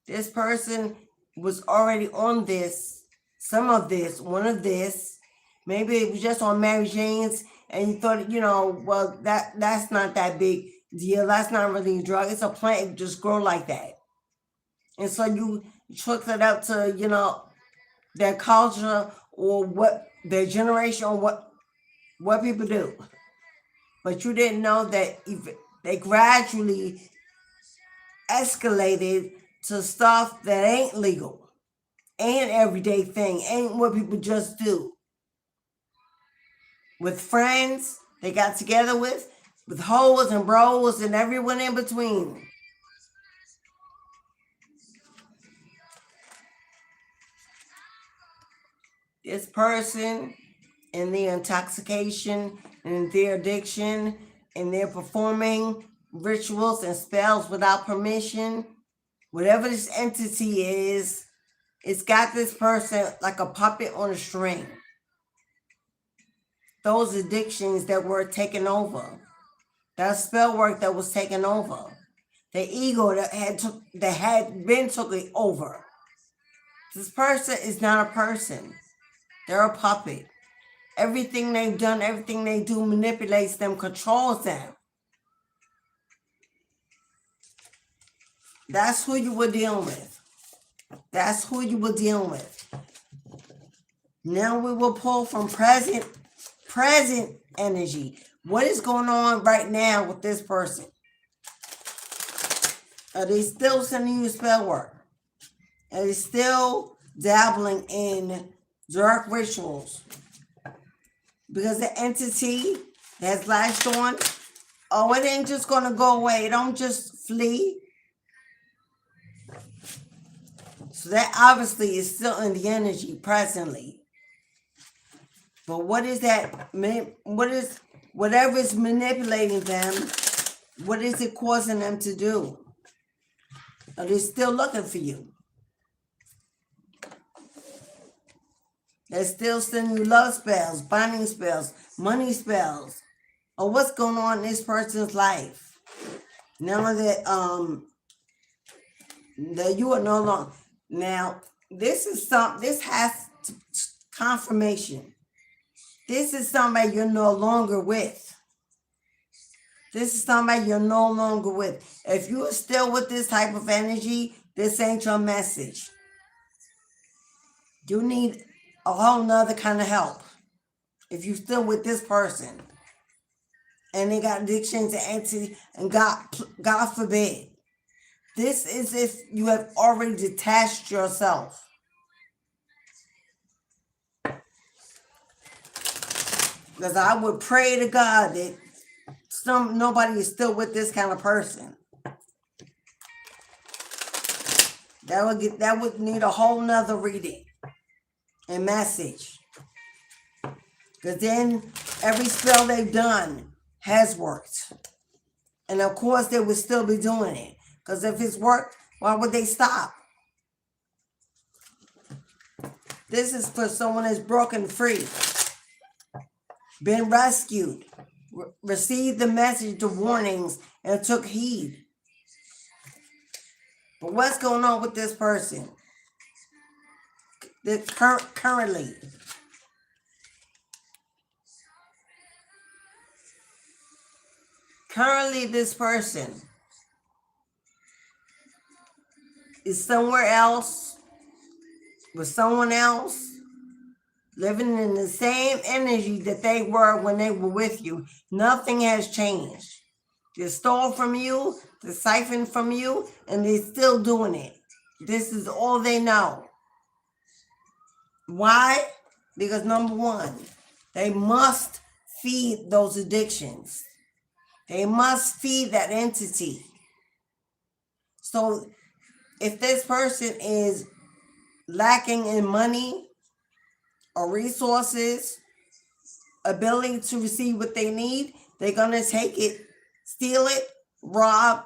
This person was already on this, some of this, one of this. Maybe it was just on Mary Jane's and you thought, well, that's not that big deal. That's not really a drug. It's a plant. It just grow like that. And so you took it up to, their culture or what their generation or what people do. But you didn't know that they gradually escalated to stuff that ain't legal, ain't everyday thing, ain't what people just do. With friends they got together with hoes and bros and everyone in between. This person in their intoxication and their addiction and their performing rituals and spells without permission. Whatever this entity is, it's got this person like a puppet on a string. Those addictions that were taken over, that spell work that was taken over, the ego that had been taken over. This person is not a person. They're a puppet. Everything they've done, everything they do manipulates them, controls them. That's who you were dealing with. That's who you were dealing with. Now we will pull from present energy. What is going on right now with this person? Are they still sending you spell work? Are they still dabbling in dark rituals? Because the entity that's latched on, it ain't just going to go away. It don't just flee. So that obviously is still in the energy presently. But what is that? Whatever is manipulating them, what is it causing them to do? Are they still looking for you? They're still sending you love spells, binding spells, money spells. Or what's going on in this person's life? Now that that you are no longer. Now, this has confirmation. This is somebody you're no longer with. This is somebody you're no longer with. If you are still with this type of energy, this ain't your message. You need a whole nother kind of help. If you're still with this person and they got addictions and entity, and God forbid, this is if you have already detached yourself. Because I would pray to God that nobody is still with this kind of person. That would need a whole nother reading and message. Because then every spell they've done has worked. And of course they would still be doing it. Because if it's worked, why would they stop? This is for someone that's broken free, been rescued, received the message, the warnings, and took heed. But what's going on with this person? Currently. Currently, this person is somewhere else with someone else, living in the same energy that they were when they were with you. Nothing has changed. They stole from you, they siphoned from you, and they're still doing it. This is all they know. Why? Because number one, they must feed those addictions. They must feed that entity. So if this person is lacking in money or resources, ability to receive what they need, they're going to take it, steal it, rob,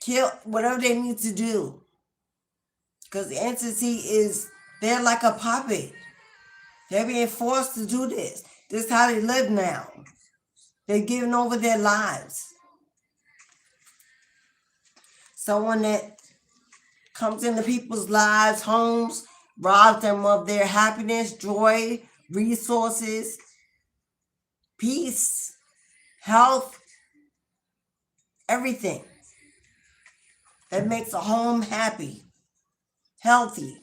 kill, whatever they need to do. Because the entity they're like a puppet. They're being forced to do this. This is how they live now. They're giving over their lives. Someone that comes into people's lives, homes, robs them of their happiness, joy, resources, peace, health, everything that makes a home happy, healthy.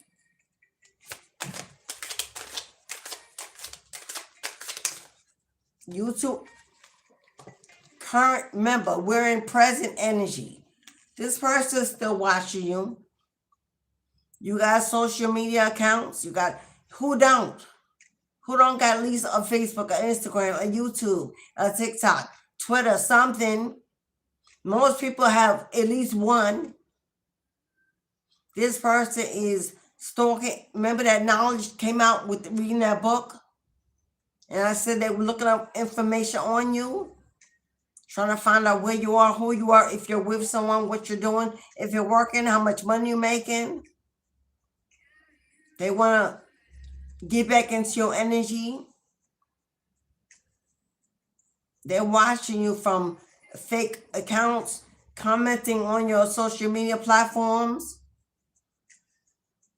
You two, remember, we're in present energy. This person is still watching you. You got social media accounts. You got, who don't? Who don't got at least a Facebook, a Instagram, a YouTube, a TikTok, Twitter, something? Most people have at least one. This person is stalking. Remember that knowledge came out with reading that book? And I said they were looking up information on you, trying to find out where you are, who you are, if you're with someone, what you're doing, if you're working, how much money you're making. They want to get back into your energy. They're watching you from fake accounts, commenting on your social media platforms,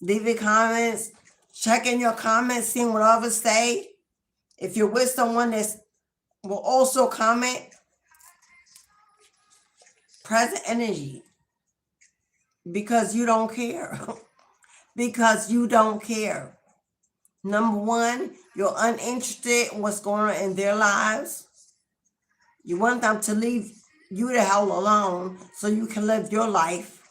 leaving comments, checking your comments, seeing what others say. If you're with someone that will also comment, present energy, because you don't care. Because you don't care. Number one, you're uninterested in what's going on in their lives. You want them to leave you the hell alone so you can live your life.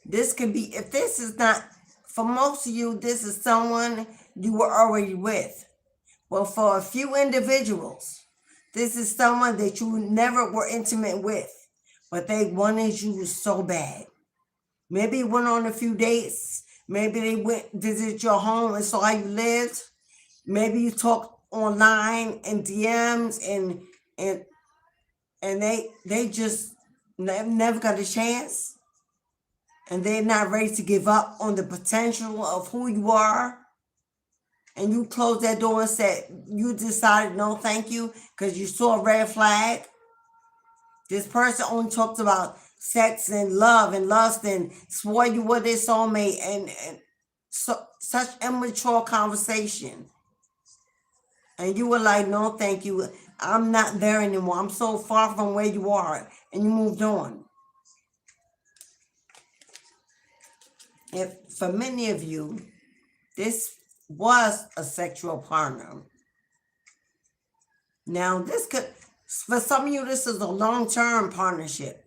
This could be, if this is not, for most of you, this is someone you were already with. Well, for a few individuals, this is someone that you never were intimate with, but they wanted you so bad. Maybe you went on a few dates. Maybe they went visit your home and saw how you lived. Maybe you talked online and DMs and they just never got a chance. And they're not ready to give up on the potential of who you are. And you closed that door and said, you decided no thank you because you saw a red flag. This person only talked about sex and love and lust and swore you were their soulmate and so, such immature conversation. And you were like, no, thank you. I'm not there anymore. I'm so far from where you are. And you moved on. If for many of you, this was a sexual partner. Now, this could, for some of you, this is a long-term partnership.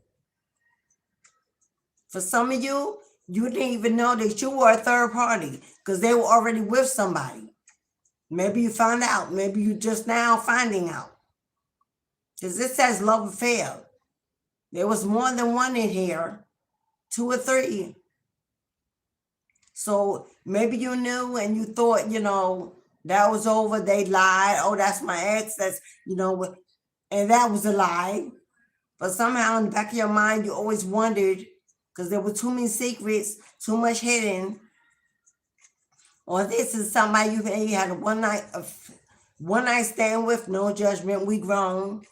For some of you, you didn't even know that you were a third party because they were already with somebody. Maybe you found out. Maybe you just now finding out. Because this says love affair. There was more than one in here, 2 or 3. So maybe you knew and you thought, that was over. They lied. Oh, that's my ex. That's, and that was a lie. But somehow in the back of your mind, you always wondered, because there were too many secrets, too much hidden. Or this is somebody you had a one night stand with, no judgment, we grown.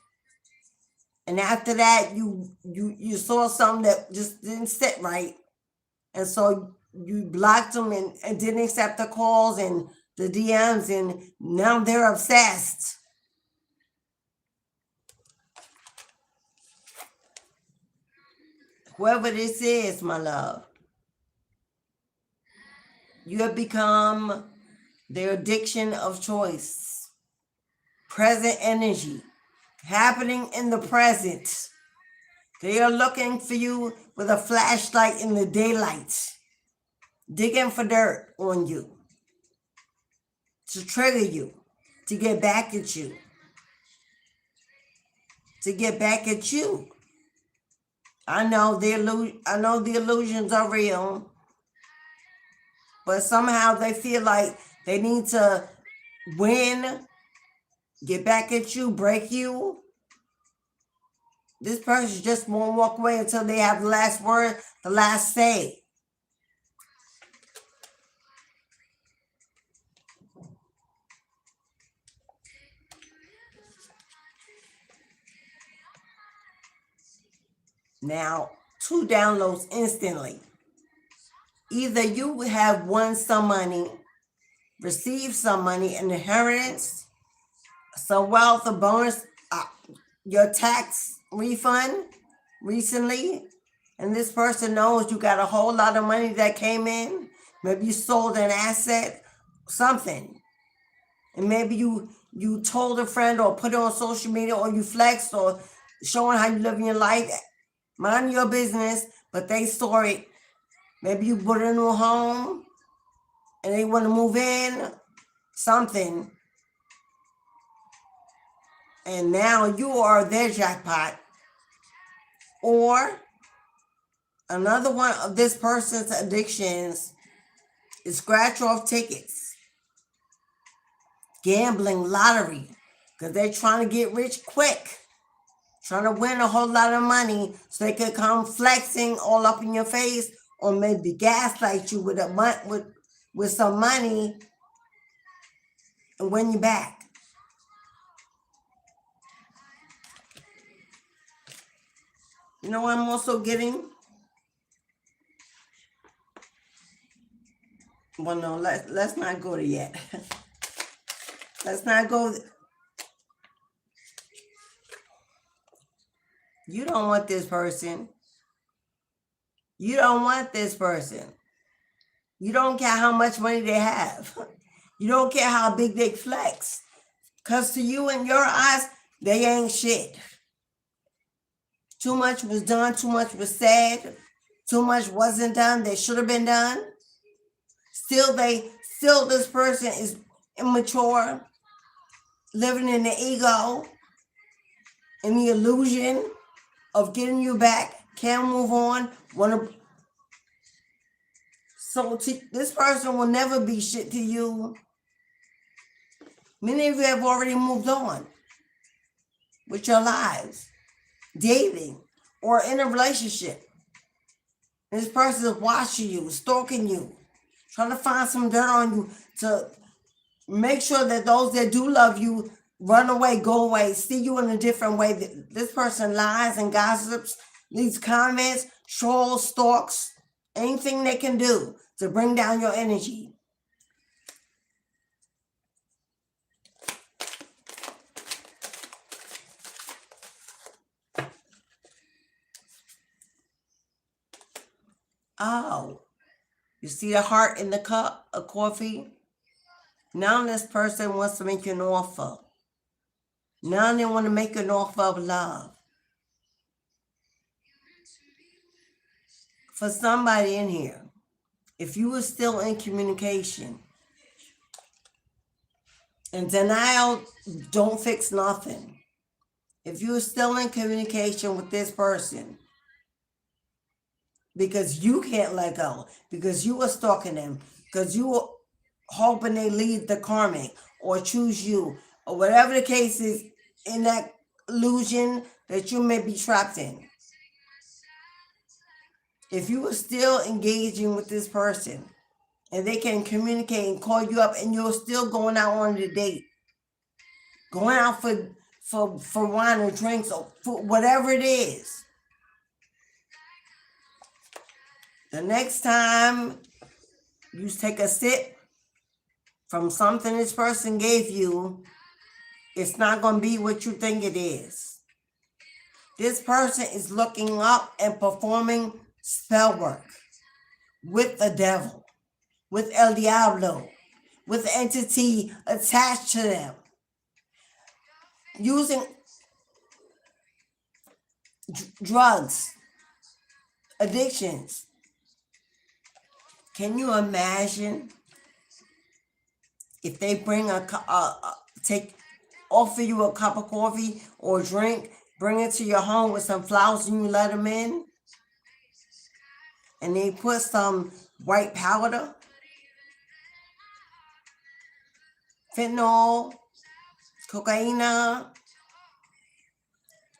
And after that, you saw something that just didn't sit right. And so you blocked them and didn't accept the calls and the DMs, and now they're obsessed. Whoever this is, my love, you have become their addiction of choice. Present energy, happening in the present. They are looking for you with a flashlight in the daylight, digging for dirt on you, to trigger you, to get back at you. To get back at you. I know the illusions are real, but somehow they feel like they need to win, get back at you, break you. This person just won't walk away until they have the last word, the last say. Now, 2 downloads instantly. Either you have won some money, received some money, an inheritance, some wealth, a bonus, your tax refund recently, and this person knows you got a whole lot of money that came in. Maybe you sold an asset, something. And maybe you told a friend or put it on social media or you flexed or showing how you live your life. Mind your business, but they saw it. Maybe you bought a new home and they want to move in, something. And now you are their jackpot. Or another one of this person's addictions is scratch off tickets, gambling, lottery, because they're trying to get rich quick. trying to win a whole lot of money so they can come flexing all up in your face, or maybe gaslight you with some money and win you back. You know what I'm also getting? Well, no, let's not go there yet. Let's not go. You don't want this person. You don't want this person. You don't care how much money they have. You don't care how big they flex. Because to you, in your eyes, they ain't shit. Too much was done. Too much was said. Too much wasn't done. They should have been done. Still, this person is immature, living in the ego, in the illusion of getting you back, can't move on, this person will never be shit to you. Many of you have already moved on with your lives, dating, or in a relationship. This person is watching you, stalking you, trying to find some dirt on you to make sure that those that do love you run away, go away, see you in a different way. This person lies and gossips, leaves comments, trolls, stalks, anything they can do to bring down your energy. Oh, you see the heart in the cup of coffee? Now this person wants to make you an offer. Now they want to make an offer of love. For somebody in here, if you were still in communication, and denial don't fix nothing. If you were still in communication with this person, because you can't let go, because you were stalking them, because you were hoping they leave the karmic or choose you, or whatever the case is, in that illusion that you may be trapped in. If you were still engaging with this person and they can communicate and call you up and you're still going out on the date, going out for wine or drinks or for whatever it is, the next time you take a sip from something this person gave you, it's not going to be what you think it is. This person is looking up and performing spell work with the devil, with El Diablo, with the entity attached to them, using drugs, addictions. Can you imagine if they bring offer you a cup of coffee or drink, bring it to your home with some flowers and you let them in? And they put some white powder, fentanyl, cocaine.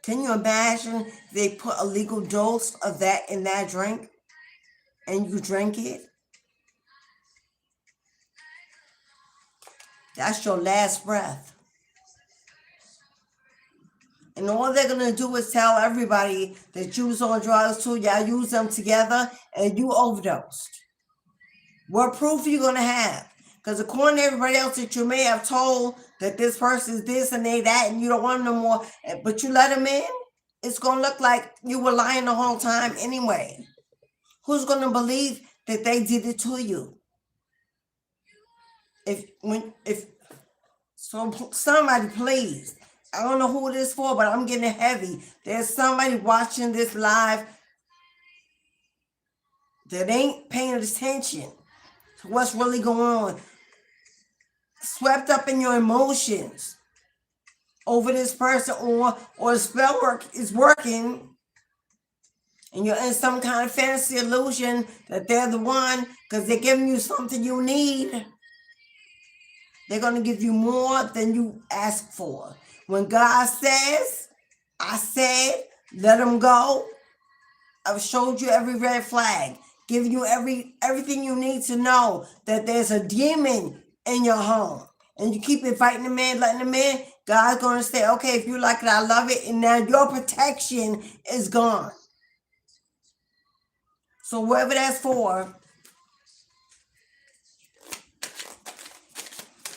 Can you imagine if they put a legal dose of that in that drink and you drink it? That's your last breath. And all they're going to do is tell everybody that you was on drugs too. Y'all use them together and you overdosed. What proof are you going to have? Because according to everybody else that you may have told that this person is this and they that and you don't want them no more, but you let them in, it's going to look like you were lying the whole time anyway. Who's going to believe that they did it to you? So somebody please, I don't know who it is for, but I'm getting heavy. There's somebody watching this live that ain't paying attention to what's really going on. Swept up in your emotions over this person, or the spell work is working and you're in some kind of fantasy illusion that they're the one because they're giving you something you need. They're going to give you more than you ask for. When God says I said, let them go. I've showed you every red flag, giving you everything you need to know that there's a demon in your home. And you keep inviting the man, letting the man, God's going to say, okay, if you like it, I love it. And now your protection is gone. So whatever that's for,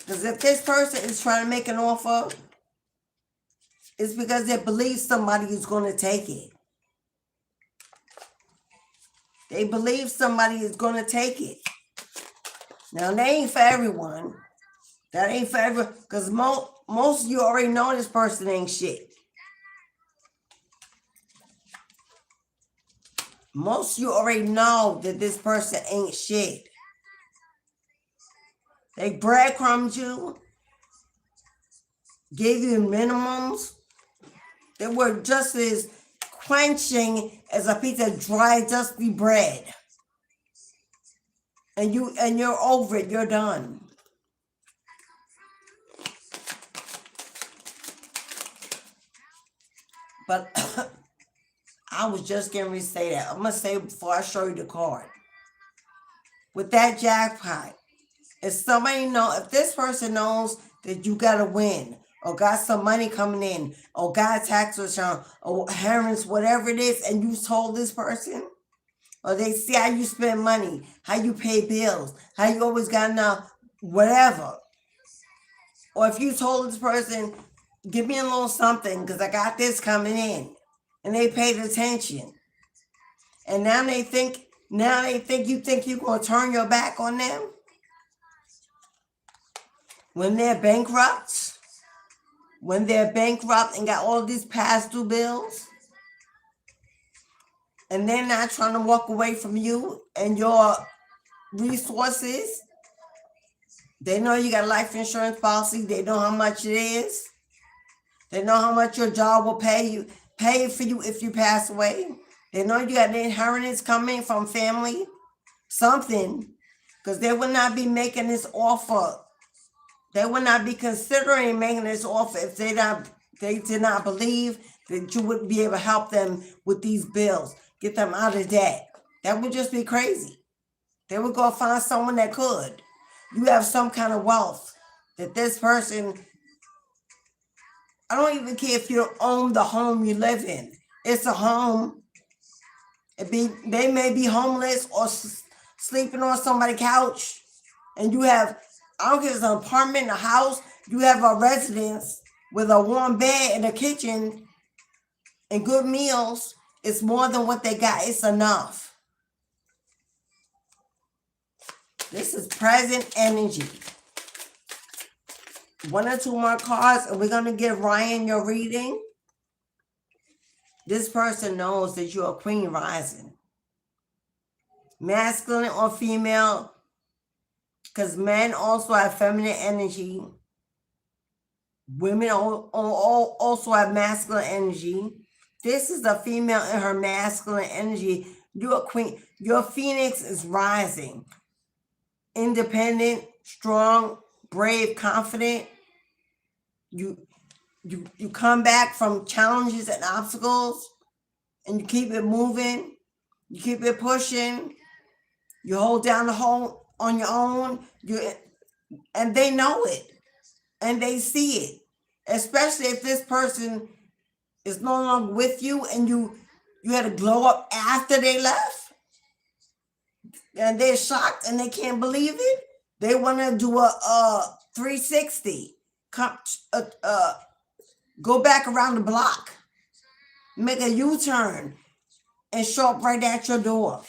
because if this person is trying to make an offer, it's because they believe somebody is going to take it. They believe somebody is going to take it. Now, that ain't for everyone. That ain't for everyone. Because most of you already know this person ain't shit. Most of you already know that this person ain't shit. They breadcrumbed you. Gave you minimums. They were just as quenching as a piece of dry, dusty bread. And you're over it. You're done. But I was just getting ready to say that. I'm going to say it before I show you the card. With that jackpot, if this person knows that you got to win, or got some money coming in, or got a tax return, or herons, whatever it is, and you told this person, or they see how you spend money, how you pay bills, how you always got enough, whatever. Or if you told this person, give me a little something because I got this coming in, and they paid attention. And now they think you think you're going to turn your back on them when they're bankrupt. When they're bankrupt and got all these past due bills, and they're not trying to walk away from you and your resources. They know you got a life insurance policy. They know how much it is. They know how much your job will pay for you if you pass away. They know you got an inheritance coming from family, something, because they would not be making this offer. They would not be considering making this offer if they did not believe that you would be able to help them with these bills, get them out of debt. That would just be crazy. They would go find someone that could. You have some kind of wealth that this person, I don't even care if you don't own the home you live in. It's a home. They may be homeless or sleeping on somebody's couch, and you have, I don't care if it's an apartment, a house, you have a residence with a warm bed and a kitchen and good meals. It's more than what they got. It's enough. This is present energy. One or two more cards, and we're going to give Ryan your reading. This person knows that you're a queen rising. Masculine or female, because men also have feminine energy. Women also have masculine energy. This is a female in her masculine energy. You're a queen. Your phoenix is rising. Independent, strong, brave, confident. You come back from challenges and obstacles, and you keep it moving. You keep it pushing. You hold down the hole on your own. And they know it, and they see it. Especially if this person is no longer with you, and you had to glow up after they left, and they're shocked and they can't believe it. They want to do a 360, go back around the block, make a U-turn, and show up right at your door.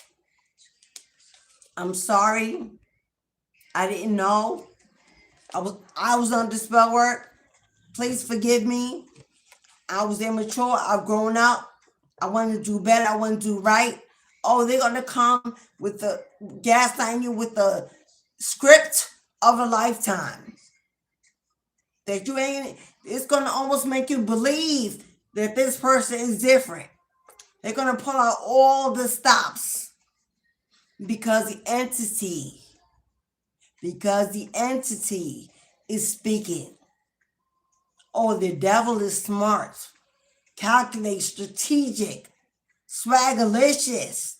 I'm sorry. I didn't know. I was under spell work. Please forgive me. I was immature. I've grown up. I want to do better. I want to do right. Oh, they're going to come with the gaslighting you with the script of a lifetime. That you ain't, it's going to almost make you believe that this person is different. They're going to pull out all the stops because the entity is speaking. Oh, the devil is smart. calculate, strategic, swagalicious.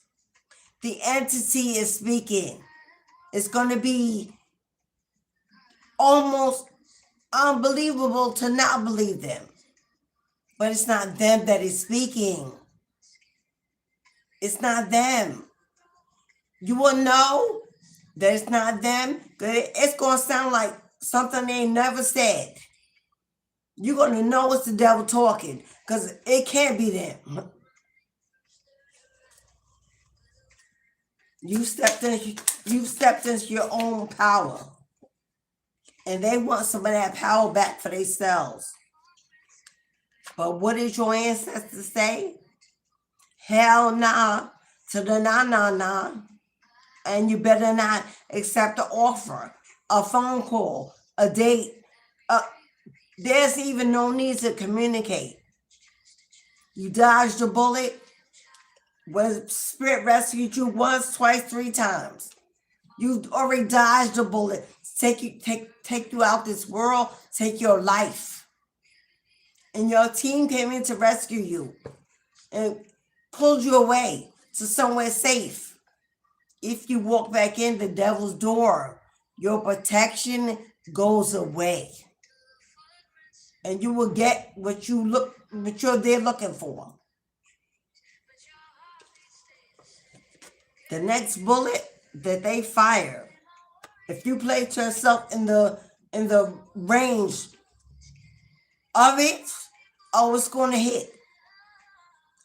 The entity is speaking. It's going to be almost unbelievable to not believe them. But it's not them that is speaking. It's not them. You will know that it's not them. It's going to sound like something they never said. You're going to know it's the devil talking because it can't be them. You stepped into your own power. And they want some of that power back for themselves. But what did your ancestors say? Hell nah to the nah. And you better not accept an offer, a phone call, a date. There's even no need to communicate. You dodged a bullet. When Spirit rescued you once, twice, 3 times. You've already dodged a bullet. Take you out this world, take your life. And your team came in to rescue you and pulled you away to somewhere safe. If you walk back in the devil's door, your protection goes away. And you will get what you're there looking for. The next bullet that they fire, if you place yourself in the range of it, it's going to hit.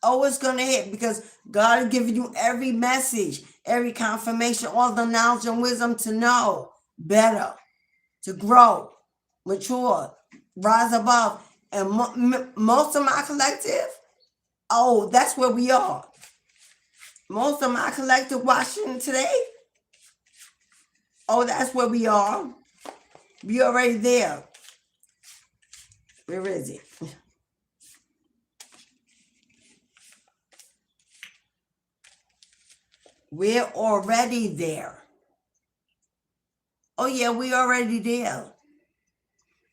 It's going to hit because God is giving you every message, every confirmation, all the knowledge and wisdom to know better, to grow, mature, rise above. And most of my collective, that's where we are. Most of my collective watching today, that's where we are. We already there. Where is it? We're already there. We already there.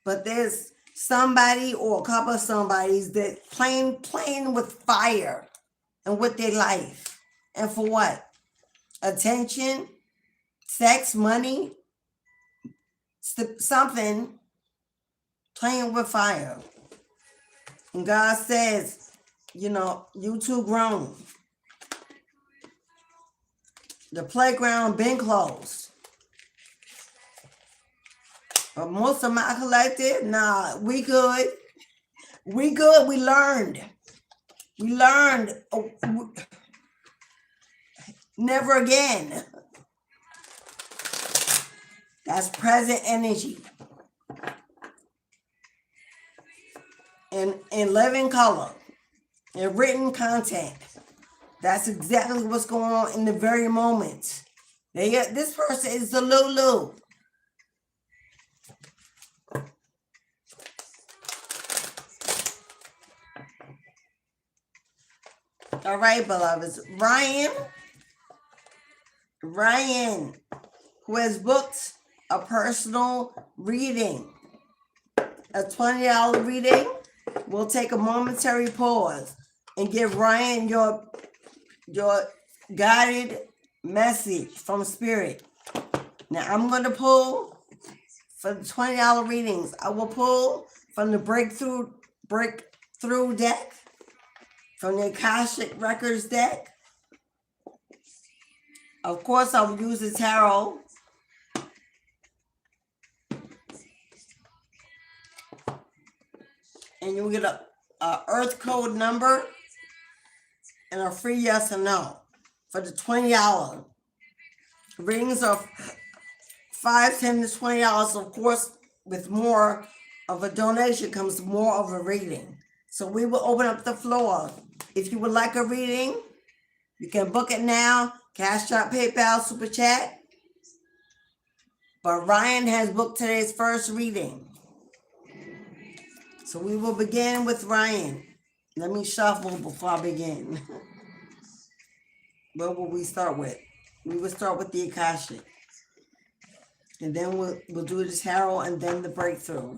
But there's somebody or a couple of somebodies that playing with fire and with their life. And for what? Attention, sex, money, something, playing with fire. And God says, you too grown. The playground been closed. But most of my collective, we good. We good. We learned. Never again. That's present energy. In living color. In written content. That's exactly what's going on in the very moment. This person is the Lulu. All right, beloveds. Ryan, who has booked a personal reading, a $20 reading, we'll take a momentary pause and give Ryan your guided message from Spirit. Now, I'm going to pull for the $20 readings. I will pull from the breakthrough deck, from the Cashapp Records deck. Of course, I will use the tarot. And you'll get a earth code number and a free yes or no for the $20. Readings are $5, $10 to $20. Of course, with more of a donation comes more of a reading. So we will open up the floor. If you would like a reading, you can book it now. Cashapp, PayPal, Super Chat. But Ryan has booked today's first reading. So we will begin with Ryan. Let me shuffle before I begin. What will we start with? We will start with the Akashic. And then we'll do the tarot and then the breakthrough.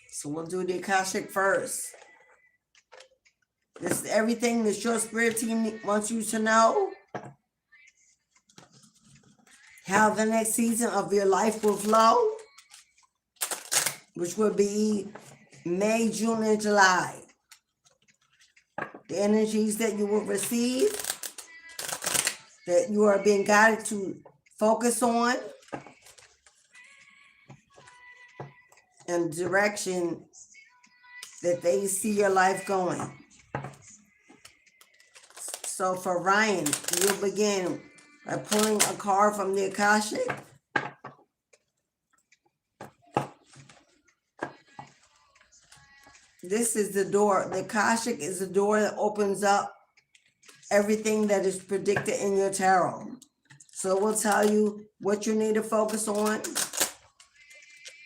So we'll do the Akashic first. This is everything that your spirit team wants you to know. How the next season of your life will flow, which will be May, June, and July. The energies that you will receive, that you are being guided to focus on, and the direction that they see your life going. So for Ryan, you'll begin by pulling a card from the Akashic. This is the door. The Akashic is the door that opens up everything that is predicted in your tarot. So it will tell you what you need to focus on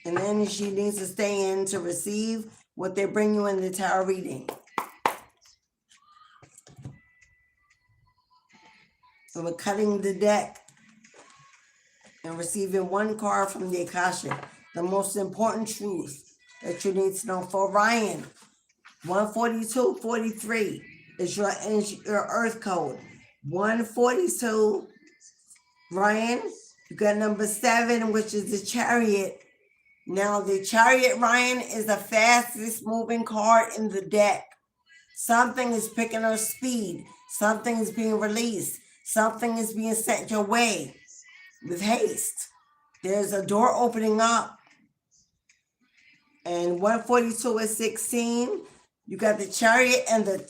and the energy needs to stay in to receive what they bring you in the tarot reading. So we're cutting the deck and receiving one card from the Akashic. The most important truth that you need to know for Ryan. 14243 is your energy, your earth code. 142. Ryan, you got number 7, which is the Chariot. Now the Chariot, Ryan, is the fastest moving card in the deck. Something is picking up speed. Something is being released. Something is being sent your way with haste. There's a door opening up. And 142 is 16. You got the Chariot and the...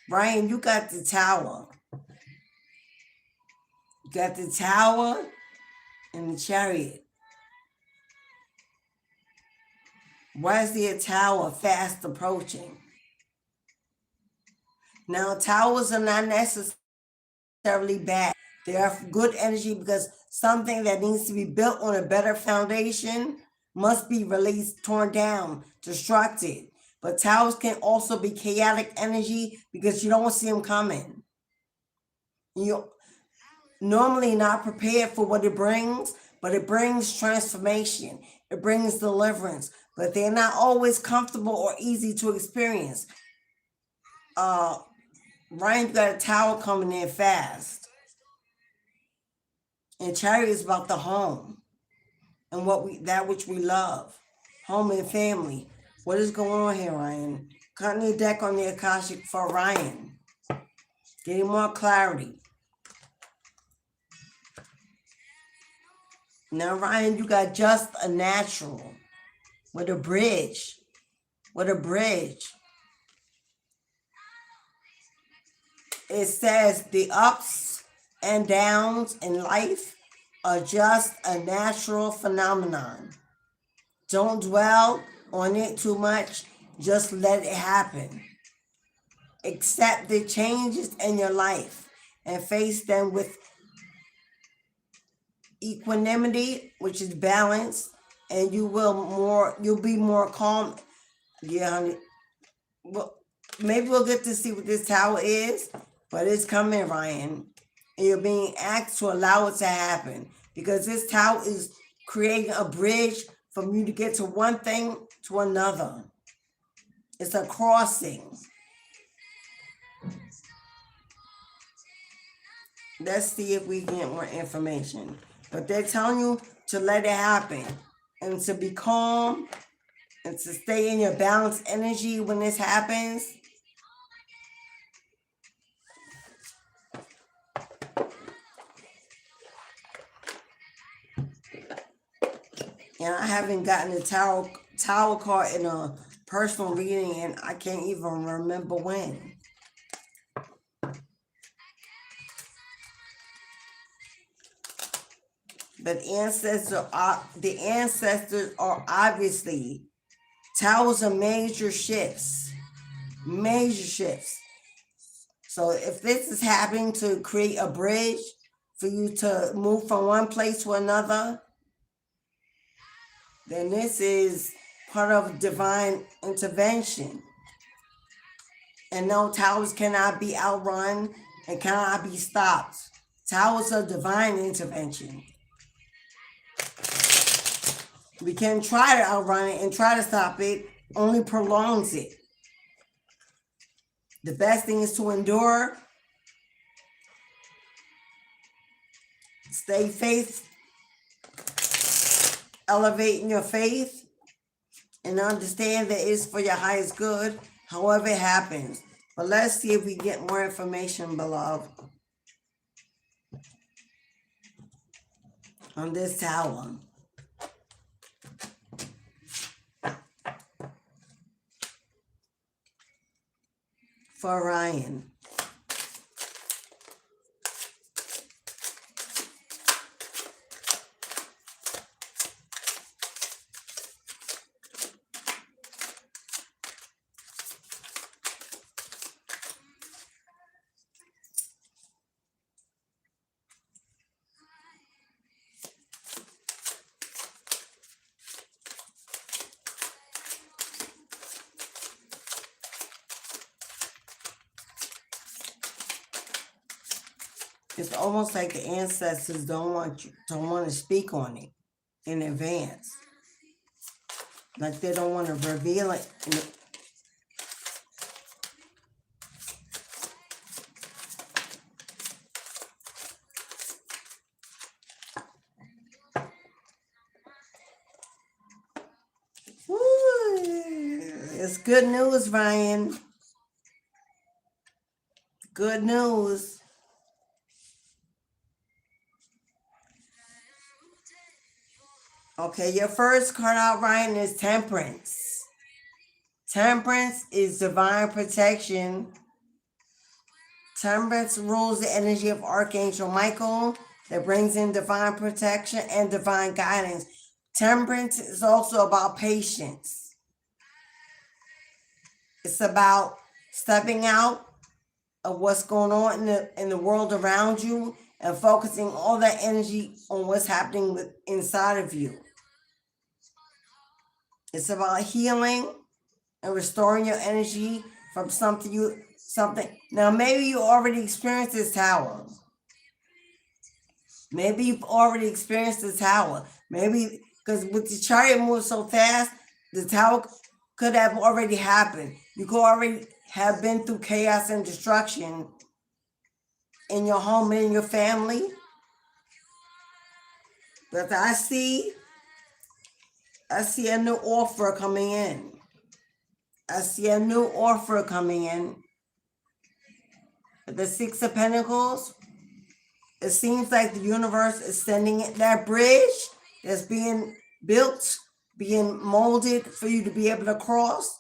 Ryan, you got the Tower. You got the Tower and the Chariot. Why is the Tower fast approaching? Now, towers are not necessarily bad. They are good energy because something that needs to be built on a better foundation must be released, torn down, destructed. But towers can also be chaotic energy because you don't see them coming. You're normally not prepared for what it brings, but it brings transformation. It brings deliverance, but they're not always comfortable or easy to experience. Ryan's got a tower coming in fast. And Chariot is about the home and that which we love. Home and family. What is going on here, Ryan? Cutting the deck on the Akashic for Ryan. Getting more clarity. Now, Ryan, you got just a natural with a bridge. With a bridge. It says the ups and downs in life are just a natural phenomenon. Don't dwell on it too much. Just let it happen. Accept the changes in your life and face them with equanimity, which is balance, and you'll be more calm. Yeah, honey. Well, maybe we'll get to see what this tower is, but it's coming, Ryan. And you're being asked to allow it to happen because this tower is creating a bridge from you to get to one thing to another. It's a crossing. Let's see if we can get more information. But they're telling you to let it happen and to be calm and to stay in your balanced energy when this happens. And I haven't gotten the tower card in a personal reading, and I can't even remember when. But the ancestors are obviously, towers are major shifts. Major shifts. So if this is happening to create a bridge for you to move from one place to another, then this is part of divine intervention. And no, towers cannot be outrun and cannot be stopped. Towers are divine intervention. We can try to outrun it and try to stop it, only prolongs it. The best thing is to endure, stay faith, elevate in your faith, and understand that it's for your highest good, however it happens. But let's see if we get more information, beloved, on this tower. For Ryan. It's almost like the ancestors don't want to speak on it in advance. Like they don't want to reveal it. It's good news, Ryan. Good news. Okay, your first card out, Ryan, is Temperance. Temperance is divine protection. Temperance rules the energy of Archangel Michael that brings in divine protection and divine guidance. Temperance is also about patience. It's about stepping out of what's going on in the world around you and focusing all that energy on what's happening inside of you. It's about healing and restoring your energy from something. Now, maybe you already experienced this tower. Maybe you've already experienced this tower. Maybe because with the chariot moves so fast, the tower could have already happened. You could already have been through chaos and destruction in your home and in your family. But I see a new offer coming in. I see a new offer coming in. The Six of Pentacles, it seems like the universe is sending it that bridge that's being built, being molded for you to be able to cross.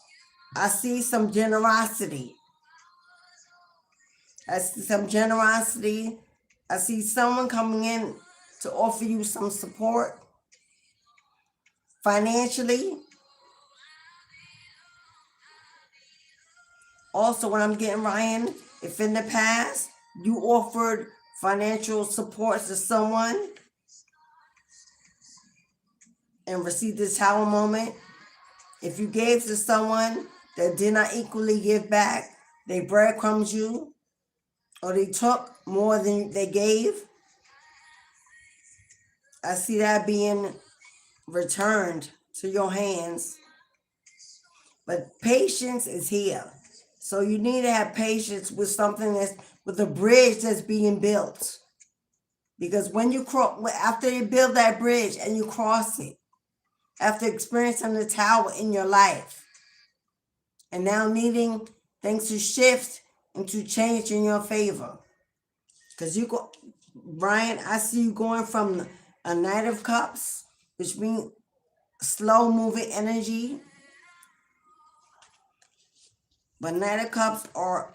I see some generosity. I see some generosity. I see someone coming in to offer you some support financially. Also, what I'm getting, Ryan, if in the past you offered financial support to someone and received this tower moment, if you gave to someone that did not equally give back, they breadcrumbed you, or they took more than they gave, I see that being returned to your hands. But patience is here. So you need to have patience with something with a bridge that's being built. Because when you after you build that bridge and you cross it, after experiencing the tower in your life, and now needing things to shift and to change in your favor. Because Brian, I see you going from a Knight of Cups, which means slow moving energy. But Knight of Cups are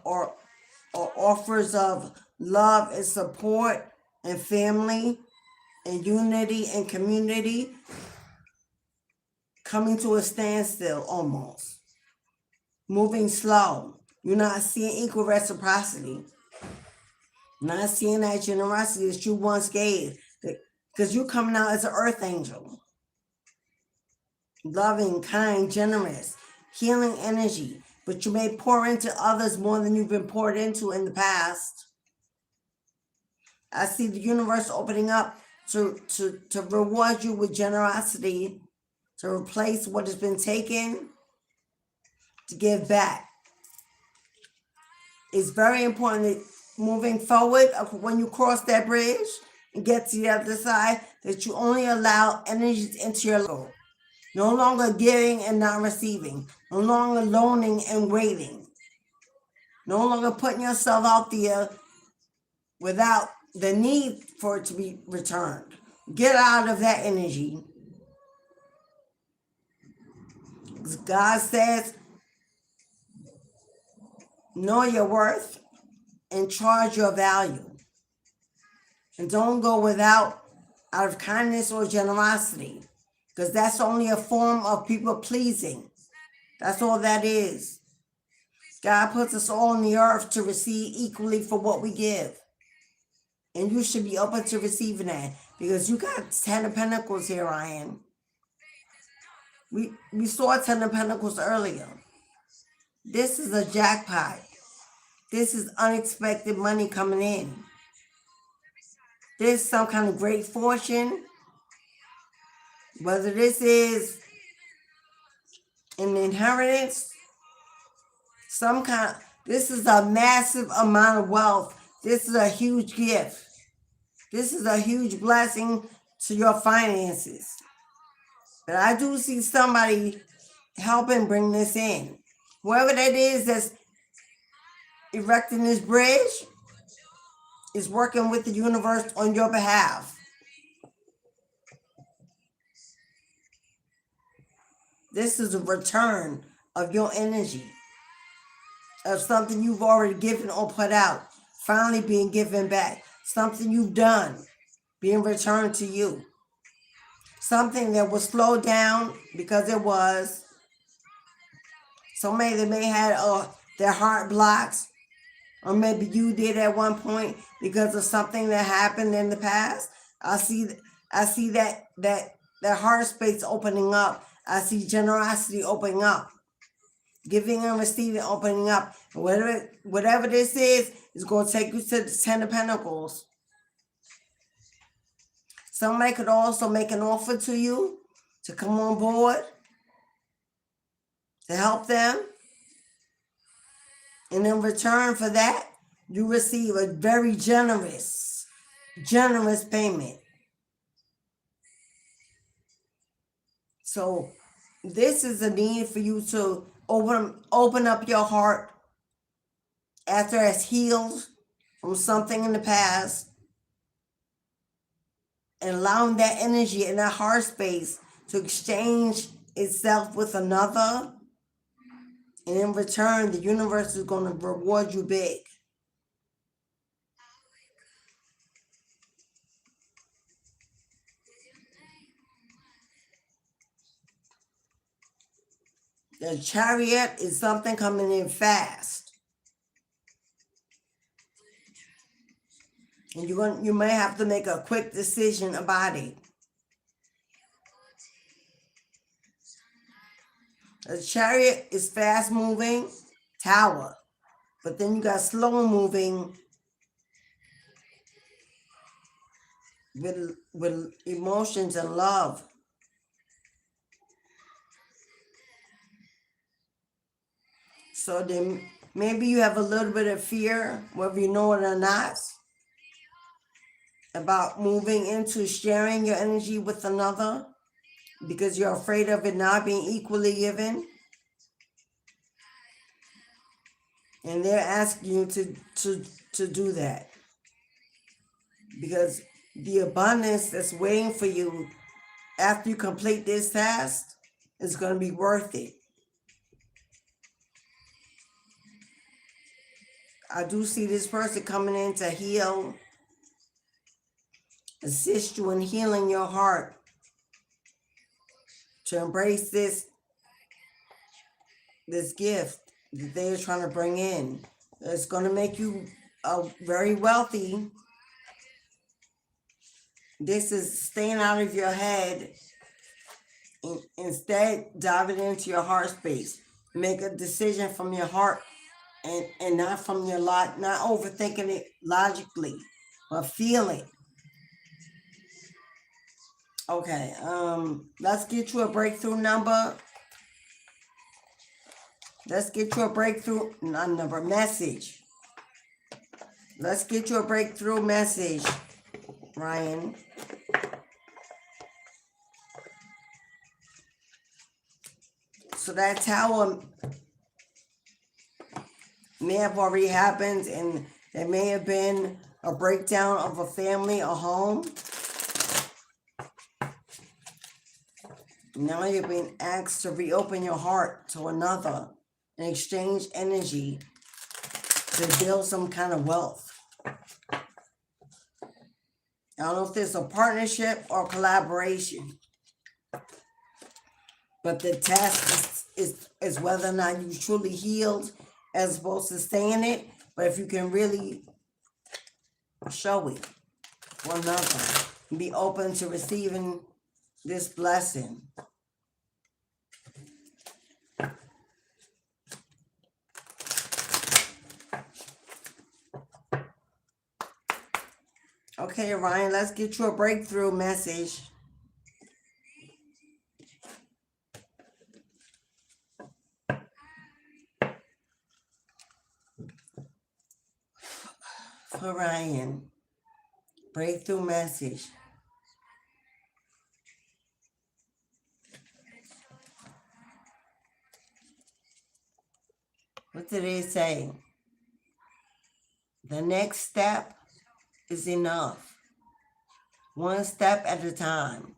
offers of love and support and family and unity and community coming to a standstill almost. Moving slow. You're not seeing equal reciprocity. Not seeing that generosity that you once gave. Because you're coming out as an earth angel. Loving, kind, generous, healing energy. But you may pour into others more than you've been poured into in the past. I see the universe opening up to reward you with generosity, to replace what has been taken, to give back. It's very important that moving forward, when you cross that bridge and get to the other side, that you only allow energies into your life. No longer giving and not receiving. No longer loaning and waiting. No longer putting yourself out there without the need for it to be returned. Get out of that energy. God says, know your worth and charge your value. And don't go without out of kindness or generosity, because that's only a form of people pleasing. That's all that is. God puts us all on the earth to receive equally for what we give. And you should be open to receiving that, because you got 10 of Pentacles here, Ryan. We saw 10 of Pentacles earlier. This is a jackpot. This is unexpected money coming in. There's some kind of great fortune. Whether this is an inheritance, this is a massive amount of wealth. This is a huge gift. This is a huge blessing to your finances. But I do see somebody helping bring this in. Whoever that is that's erecting this bridge is working with the universe on your behalf. This is a return of your energy, of something you've already given or put out, finally being given back. Something you've done being returned to you. Something that was slowed down because it was. Somebody that may have their heart blocks, or maybe you did at one point because of something that happened in the past. I see that heart space opening up. I see generosity opening up, giving and receiving opening up. And whatever this is going to take you to the 10 of Pentacles. Somebody could also make an offer to you to come on board, to help them. And in return for that, you receive a very generous payment. So this is a need for you to open up your heart after it's healed from something in the past, and allowing that energy in that heart space to exchange itself with another. And in return, the universe is going to reward you big. The Chariot is something coming in fast. And you may have to make a quick decision about it. The Chariot is fast moving, Tower. But then you got slow moving with emotions and love. So then maybe you have a little bit of fear, whether you know it or not, about moving into sharing your energy with another, because you're afraid of it not being equally given. And they're asking you to do that, because the abundance that's waiting for you after you complete this task is going to be worth it. I do see this person coming in to heal, assist you in healing your heart, to embrace this gift that they're trying to bring in. It's going to make you very wealthy. This is staying out of your head, and instead diving into your heart space. Make a decision from your heart, and not from your not overthinking it logically, but feel it. Okay, let's get you a breakthrough number. Let's get you a breakthrough number message. Let's get you a breakthrough message, Ryan. So that tower may have already happened, and there may have been a breakdown of a family, a home. Now you're being asked to reopen your heart to another and exchange energy to build some kind of wealth. I don't know if there's a partnership or collaboration, but the test is whether or not you truly healed as opposed to staying it. But if you can really show it for another, be open to receiving this blessing. Okay, Ryan, let's get you a breakthrough message. For Ryan, breakthrough message. What did it say? The next step is enough. One step at a time.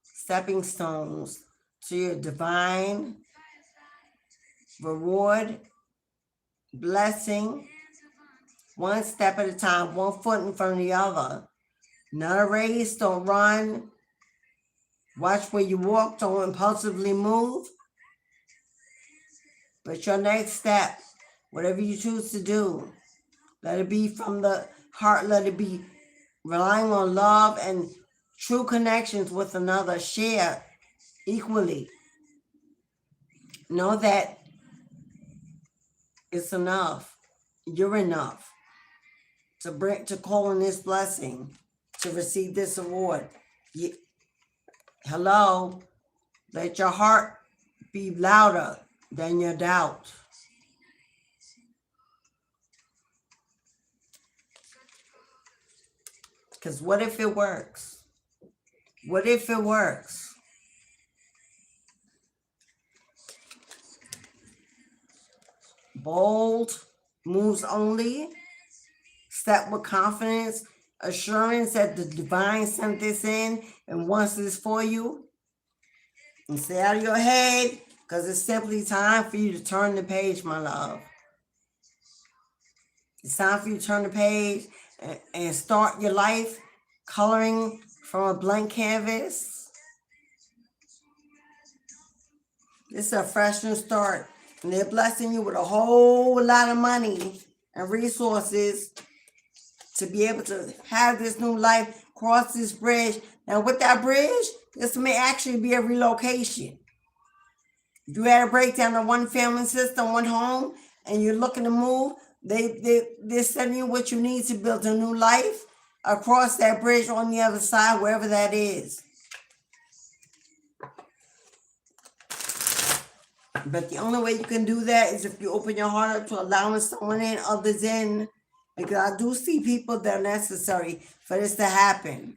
Stepping stones to your divine reward, blessing. One step at a time, one foot in front of the other. Not a race, don't run. Watch where you walk, don't impulsively move. But your next step, whatever you choose to do, let it be from the heart, let it be relying on love and true connections with another. Share equally. Know that it's enough. You're enough to call in this blessing, to receive this award. Hello, let your heart be louder than your doubt. Because what if it works? What if it works? Bold moves only. Step with confidence, assurance that the divine sent this in and wants this for you. And stay out of your head, because it's simply time for you to turn the page, my love. It's time for you to turn the page and start your life coloring from a blank canvas. This is a fresh new start. And they're blessing you with a whole lot of money and resources to be able to have this new life, cross this bridge. Now with that bridge, this may actually be a relocation. If you had a breakdown of one family system, one home, and you're looking to move, they're sending you what you need to build a new life across that bridge on the other side, wherever that is. But the only way you can do that is if you open your heart up to allowing someone in, others in, because I do see people that are necessary for this to happen.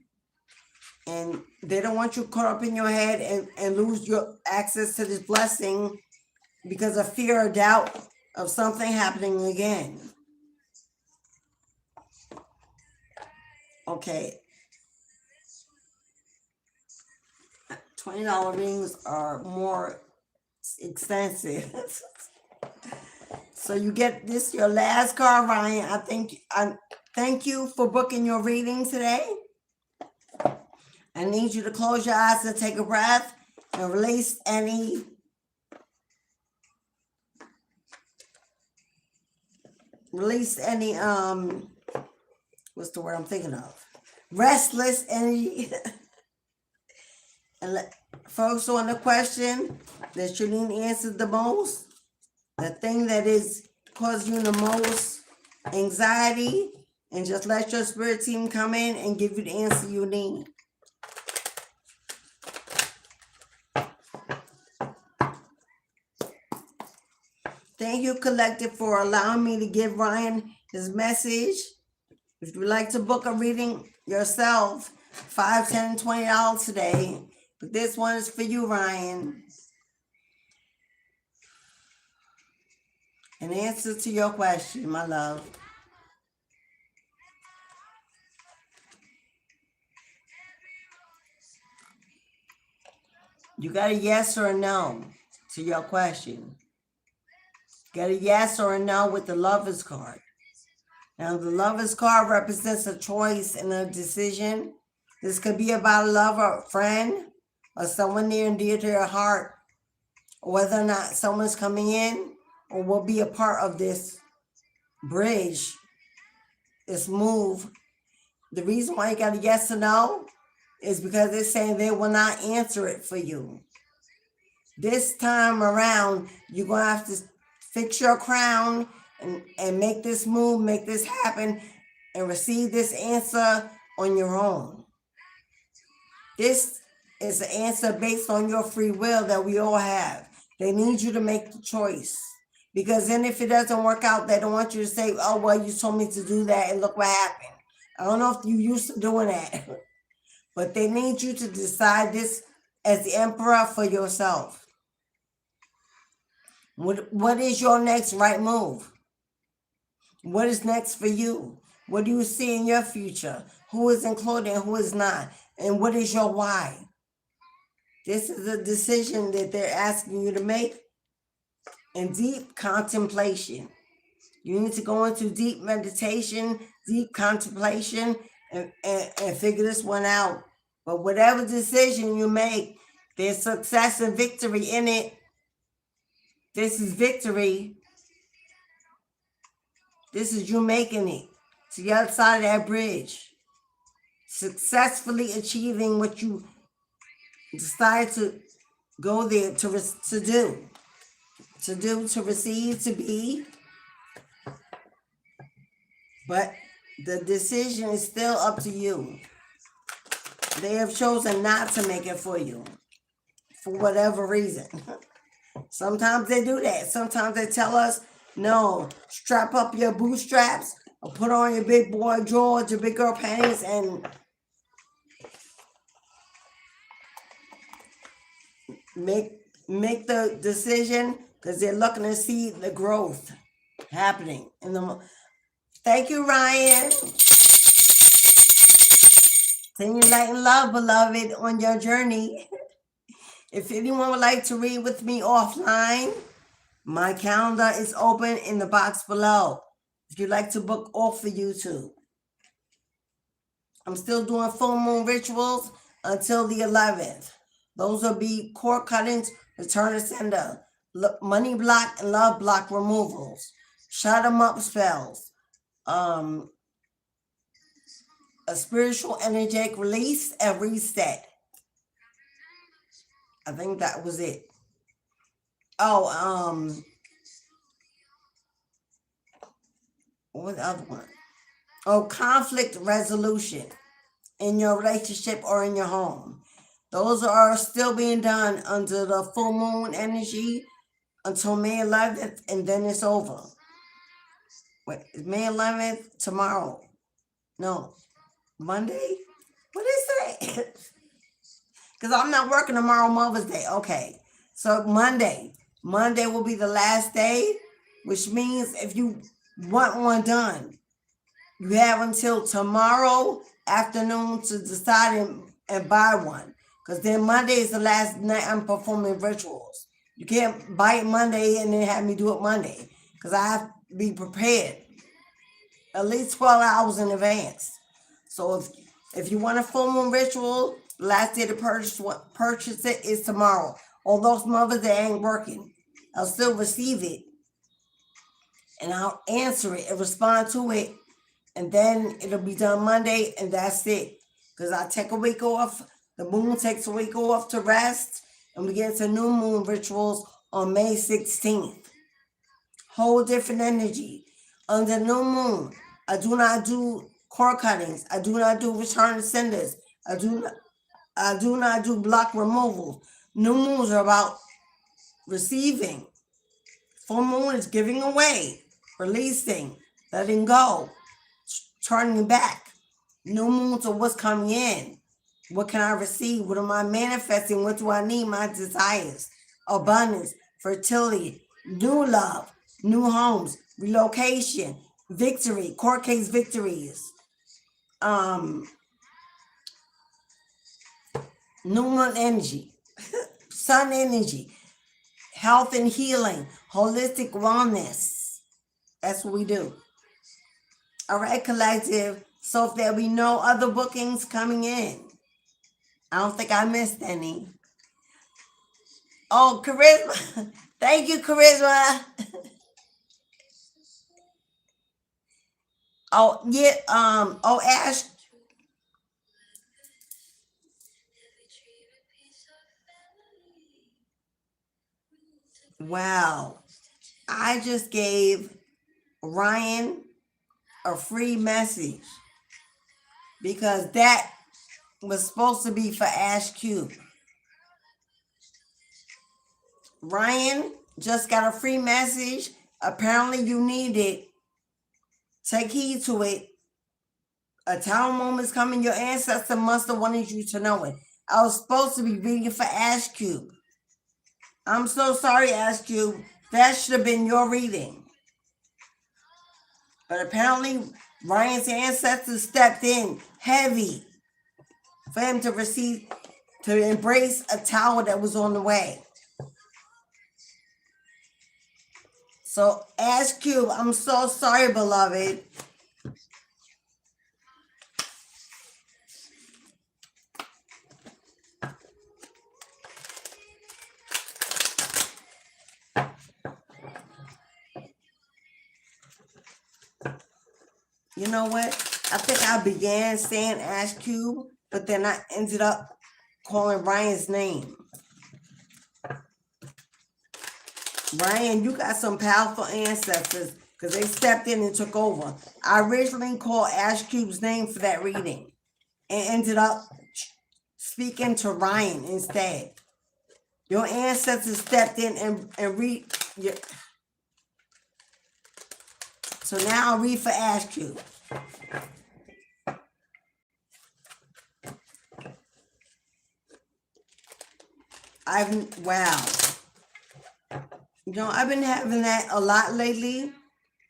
And they don't want you caught up in your head and lose your access to this blessing because of fear or doubt of something happening again. Okay. $20 rings are more expensive. So you get this, your last card, Ryan. I thank you for booking your reading today. I need you to close your eyes and take a breath and release any what's the word I'm thinking of? Restless energy. And focus on the question that you need answered the most, the thing that is causing you the most anxiety, and just let your spirit team come in and give you the answer you need. Thank you, Collective, for allowing me to give Ryan his message. If you'd like to book a reading yourself, $5, $10, $20 today. But this one is for you, Ryan. An answer to your question, my love. You got a yes or a no to your question. Got a yes or a no with the Lover's card. Now, the Lover's card represents a choice and a decision. This could be about a lover, a friend, or someone near and dear to your heart, or whether or not someone's coming in or will be a part of this bridge, this move. The reason why you got a yes or no is because it's saying they will not answer it for you. This time around, you're going to have to fix your crown and make this move, make this happen, and receive this answer on your own. This is an answer based on your free will that we all have. They need you to make the choice. Because then if it doesn't work out, they don't want you to say, oh, well, you told me to do that and look what happened. I don't know if you used to doing that. But they need you to decide this as the emperor for yourself. What is your next right move? What is next for you? What do you see in your future? Who is included and who is not? And what is your why? This is a decision that they're asking you to make in deep contemplation. You need to go into deep meditation, deep contemplation, and figure this one out. But whatever decision you make, there's success and victory in it. This is victory. This is you making it to the other side of that bridge. Successfully achieving what you decide to go there to do, to receive, to be. But the decision is still up to you. They have chosen not to make it for you for whatever reason. Sometimes they do that. Sometimes they tell us, no, strap up your bootstraps or put on your big boy drawers, your big girl panties, and make the decision, because they're looking to see the growth happening. Thank you, Ryan. Send you light and love, beloved, on your journey. If anyone would like to read with me offline, my calendar is open in the box below. If you'd like to book off of YouTube. I'm still doing full moon rituals until the 11th. Those will be cord cuttings, return to sender, money block and love block removals, shut them up spells, a spiritual energetic release and reset. I think that was it. Oh, what was the other one? Oh, conflict resolution in your relationship or in your home. Those are still being done under the full moon energy until May 11th, and then it's over. Wait, is May 11th tomorrow? No, Monday? What is that? Because I'm not working tomorrow, Mother's Day. Okay, so Monday will be the last day, which means if you want one done, you have until tomorrow afternoon to decide and buy one. Because then Monday is the last night I'm performing rituals. You can't buy it Monday and then have me do it Monday. Because I have to be prepared at least 12 hours in advance. So if you want a full moon ritual, the last day to purchase it is tomorrow. Although Mother's Day ain't working, I'll still receive it. And I'll answer it and respond to it. And then it'll be done Monday, and that's it. Because I take a week off. The moon takes a week off to rest. And we get into new moon rituals on May 16th. Whole different energy. Under new moon, I do not do cord cuttings. I do not do return to senders. I do not do block removal. New moons are about receiving Full moon is giving away, releasing, letting go, turning back. New moons are what's coming in. What can I receive? What am I manifesting? What do I need? My desires, abundance, fertility, new love, new homes, relocation, victory, court case victories, new moon energy, sun energy, health and healing, holistic wellness. That's what we do. All right, collective. So if there be no other bookings coming in, I don't think I missed any. Oh, Charisma. Thank you, Charisma. Oh, yeah. Oh, Ash. Wow. I just gave Ryan a free message because that was supposed to be for Ash Cube. Ryan just got a free message. Apparently you need it. Take heed to it. A tower moment is coming. Your ancestor must have wanted you to know it. I was supposed to be reading for Ash Cube. I'm so sorry, Ash Cube. That should have been your reading. But apparently Ryan's ancestors stepped in heavy for him to embrace a tower that was on the way. So, Ash Cube, I'm so sorry, beloved. You know what? I think I began saying Ash Cube, but then I ended up calling Ryan's name. Ryan, you got some powerful ancestors because they stepped in and took over. I originally called Ash Cube's name for that reading and ended up speaking to Ryan instead. Your ancestors stepped in and read. So now I'll read for Ash Cube. Wow. You know, I've been having that a lot lately.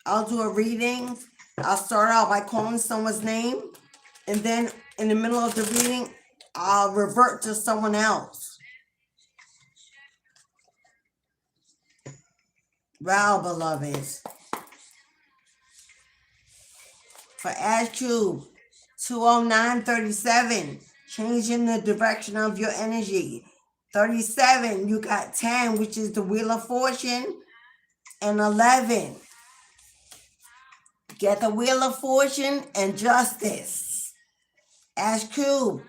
I'll do a reading. I'll start out by calling someone's name. And then in the middle of the reading, I'll revert to someone else. Wow, beloveds. For Ash Cube, 20937, changing the direction of your energy. 37, you got 10, which is the Wheel of Fortune, and 11. Get the Wheel of Fortune and Justice. Ash Cube,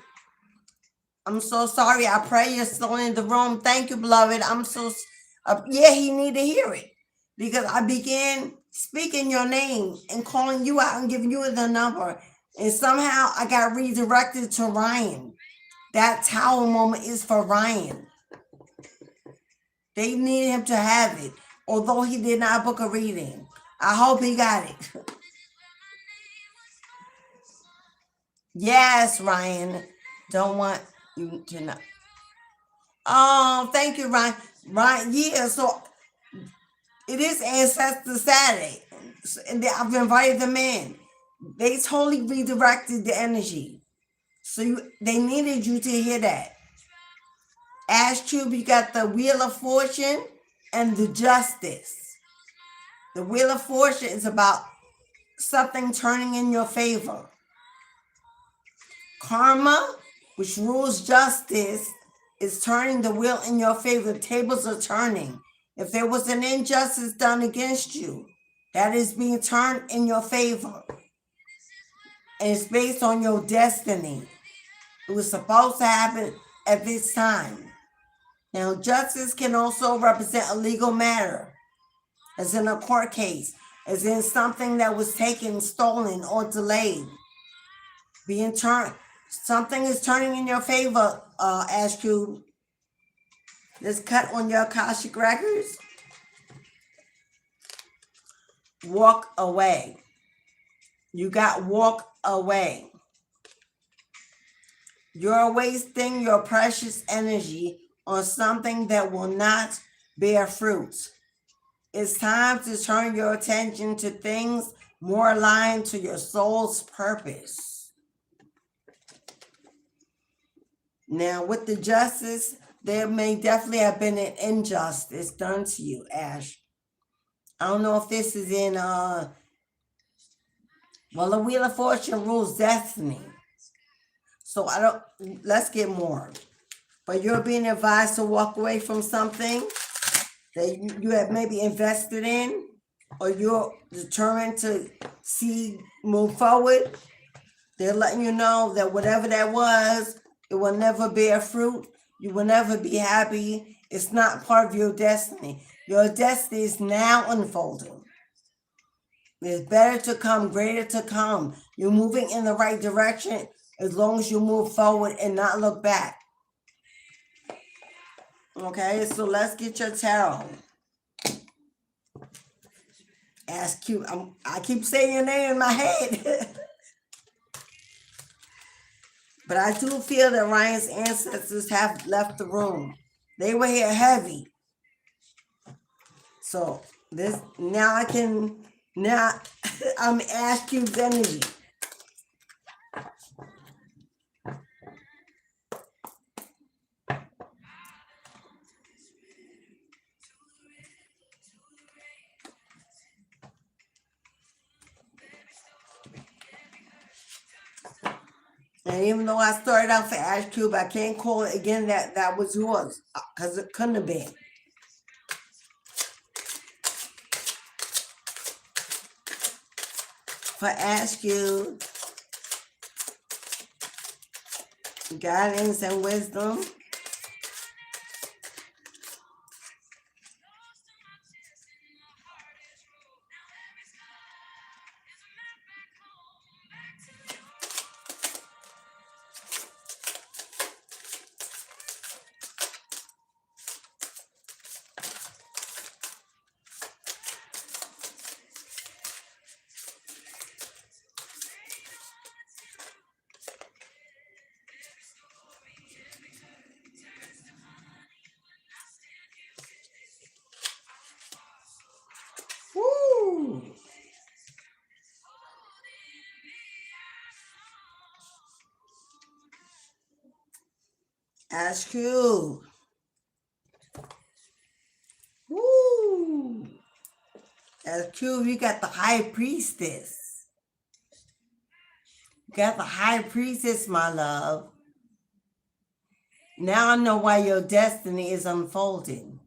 I'm so sorry. I pray you're still in the room. Thank you, beloved. I'm so, yeah, he need to hear it because I began speaking your name and calling you out and giving you the number. And somehow I got redirected to Ryan. That tower moment is for Ryan. They needed him to have it, although he did not book a reading. I hope he got it. Yes, Ryan. Don't want you to know. Oh, thank you, Ryan. Ryan, yeah, so it is Ancestor Saturday. And I've invited them in. They totally redirected the energy. So they needed you to hear that. Ash Cube, you got the Wheel of Fortune and the Justice. The Wheel of Fortune is about something turning in your favor. Karma, which rules justice, is turning the wheel in your favor. The tables are turning. If there was an injustice done against you, that is being turned in your favor. And it's based on your destiny. It was supposed to happen at this time. Now, justice can also represent a legal matter, as in a court case, as in something that was taken, stolen, or delayed. Being turned, something is turning in your favor, Ash Cube. Let's cut on your Akashic records. walk away. You got walk away. You're wasting your precious energy on something that will not bear fruit. It's time to turn your attention to things more aligned to your soul's purpose. Now, with the justice, there may definitely have been an injustice done to you, Ash. I don't know if this is in, well, the Wheel of Fortune rules destiny. So let's get more. But you're being advised to walk away from something that you have maybe invested in, or you're determined to see move forward. They're letting you know that whatever that was, it will never bear fruit. You will never be happy. It's not part of your destiny. Your destiny is now unfolding. There's better to come, greater to come. You're moving in the right direction as long as you move forward and not look back. Okay, so let's get your tarot. Ask you. I keep saying your name in my head. But I do feel that Ryan's ancestors have left the room. They were here heavy. So I'm Ask You's energy. And even though I started out for Ash Cube, I can't call it again that was yours, because it couldn't have been. For Ash Cube, guidance and wisdom. Woo! Ash Cube. Woo! Ash Cube, you got the High Priestess. You got the High Priestess, my love. Now I know why your destiny is unfolding.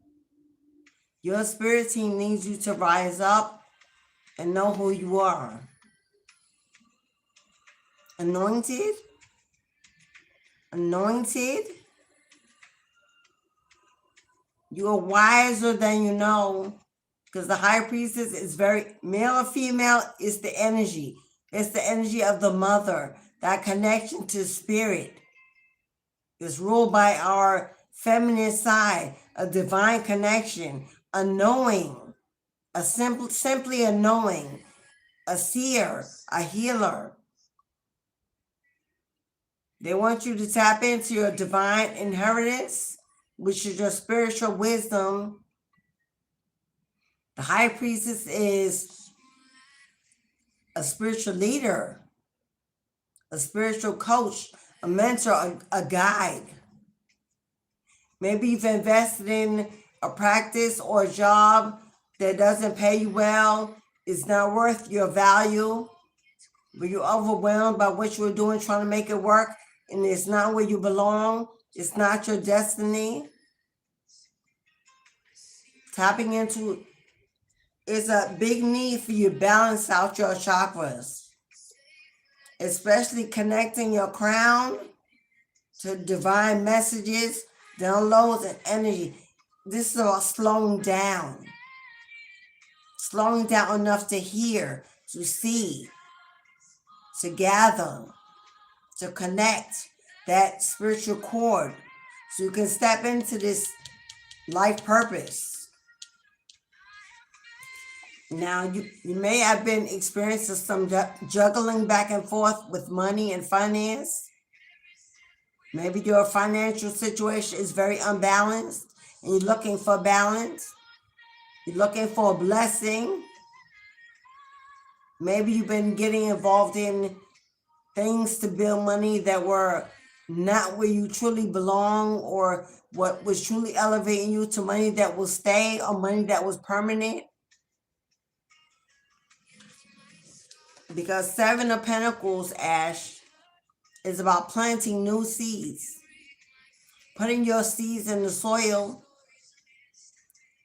Your spirit team needs you to rise up and know who you are. Anointed. You are wiser than you know, because the High Priestess is very male or female. Is the energy. It's the energy of the mother. That connection to spirit is ruled by our feminine side, a divine connection, a knowing, simply a knowing, a seer, a healer. They want you to tap into your divine inheritance, which is your spiritual wisdom. The High Priestess is a spiritual leader, a spiritual coach, a mentor, a guide. Maybe you've invested in a practice or a job that doesn't pay you well, it's not worth your value, but you're overwhelmed by what you're doing, trying to make it work, and it's not where you belong, it's not your destiny. Tapping into is a big need for you to balance out your chakras, especially connecting your crown to divine messages, downloads, and energy. This is about slowing down enough to hear, to see, to gather, to connect that spiritual cord so you can step into this life purpose. Now, you may have been experiencing some juggling back and forth with money and finance. Maybe your financial situation is very unbalanced and you're looking for balance. You're looking for a blessing. Maybe you've been getting involved in things to build money that were not where you truly belong, or what was truly elevating you to money that will stay or money that was permanent. Because Seven of Pentacles, Ash, is about planting new seeds, putting your seeds in the soil,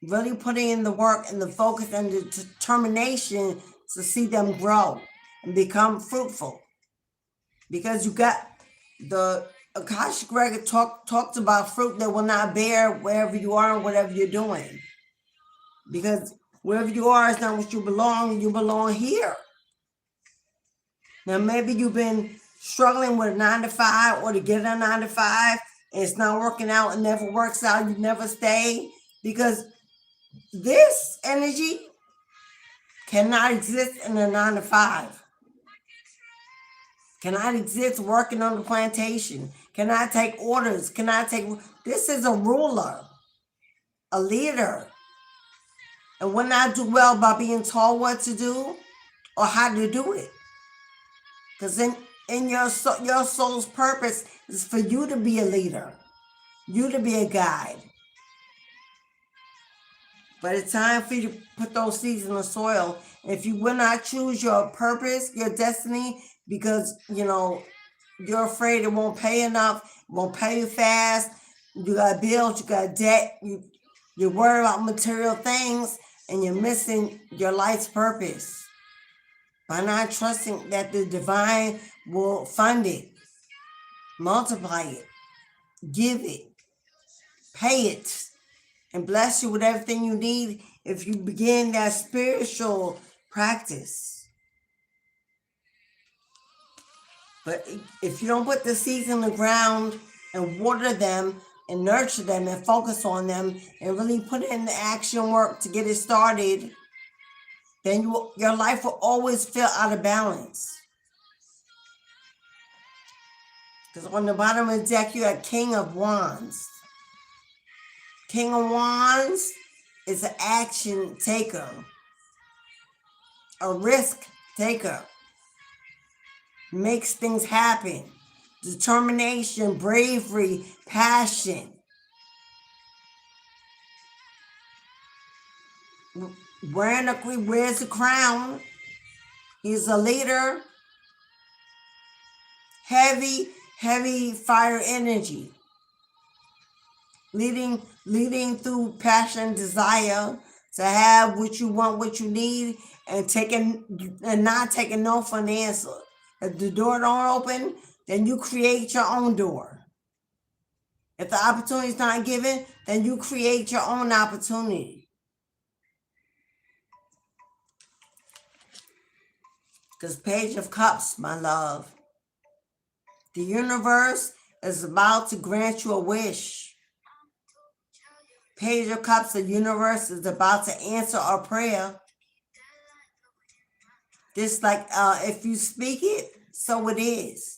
really putting in the work and the focus and the determination to see them grow and become fruitful. Because you got the Akashic record talks about fruit that will not bear wherever you are and whatever you're doing. Because wherever you are is not what you belong here. Now, maybe you've been struggling with a 9-to-5 or to get a 9-to-5, and it's not working out, it never works out, you never stay. Because this energy cannot exist in a 9-to-5. Cannot exist working on the plantation. Cannot take orders. This is a ruler, a leader. And will not do well by being told what to do or how to do it. Because in your soul's purpose is for you to be a leader, you to be a guide. But it's time for you to put those seeds in the soil. If you will not choose your purpose, your destiny, because, you're afraid it won't pay enough, it won't pay you fast, you got bills, you got debt, you're worried about material things, and you're missing your life's purpose by not trusting that the divine will fund it, multiply it, give it, pay it, and bless you with everything you need if you begin that spiritual practice. But if you don't put the seeds in the ground and water them and nurture them and focus on them and really put in the action work to get it started, then your life will always feel out of balance. Because on the bottom of the deck, you have King of Wands. King of Wands is an action taker, a risk taker, makes things happen, determination, bravery, passion. Wears the crown. He's a leader. Heavy fire energy. Leading through passion and desire to have what you want, what you need, and not taking no for an answer. If the door don't open, then you create your own door. If the opportunity is not given, then you create your own opportunity. Because Page of Cups, my love, the universe is about to grant you a wish. Page of Cups, the universe is about to answer our prayer. Just like if you speak it, so it is.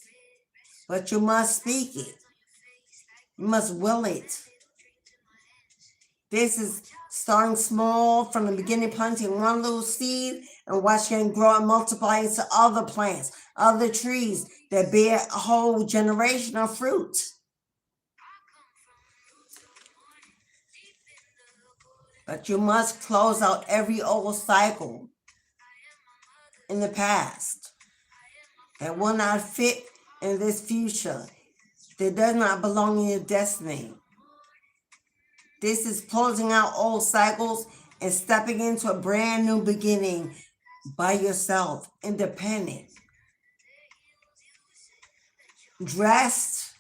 But you must speak it. You must will it. This is starting small from the beginning, planting one little seed and watching it grow and multiply into other plants, other trees that bear a whole generation of fruit. But you must close out every old cycle in the past that will not fit in this future, that does not belong in your destiny. This is closing out old cycles and stepping into a brand new beginning by yourself, independent, dressed,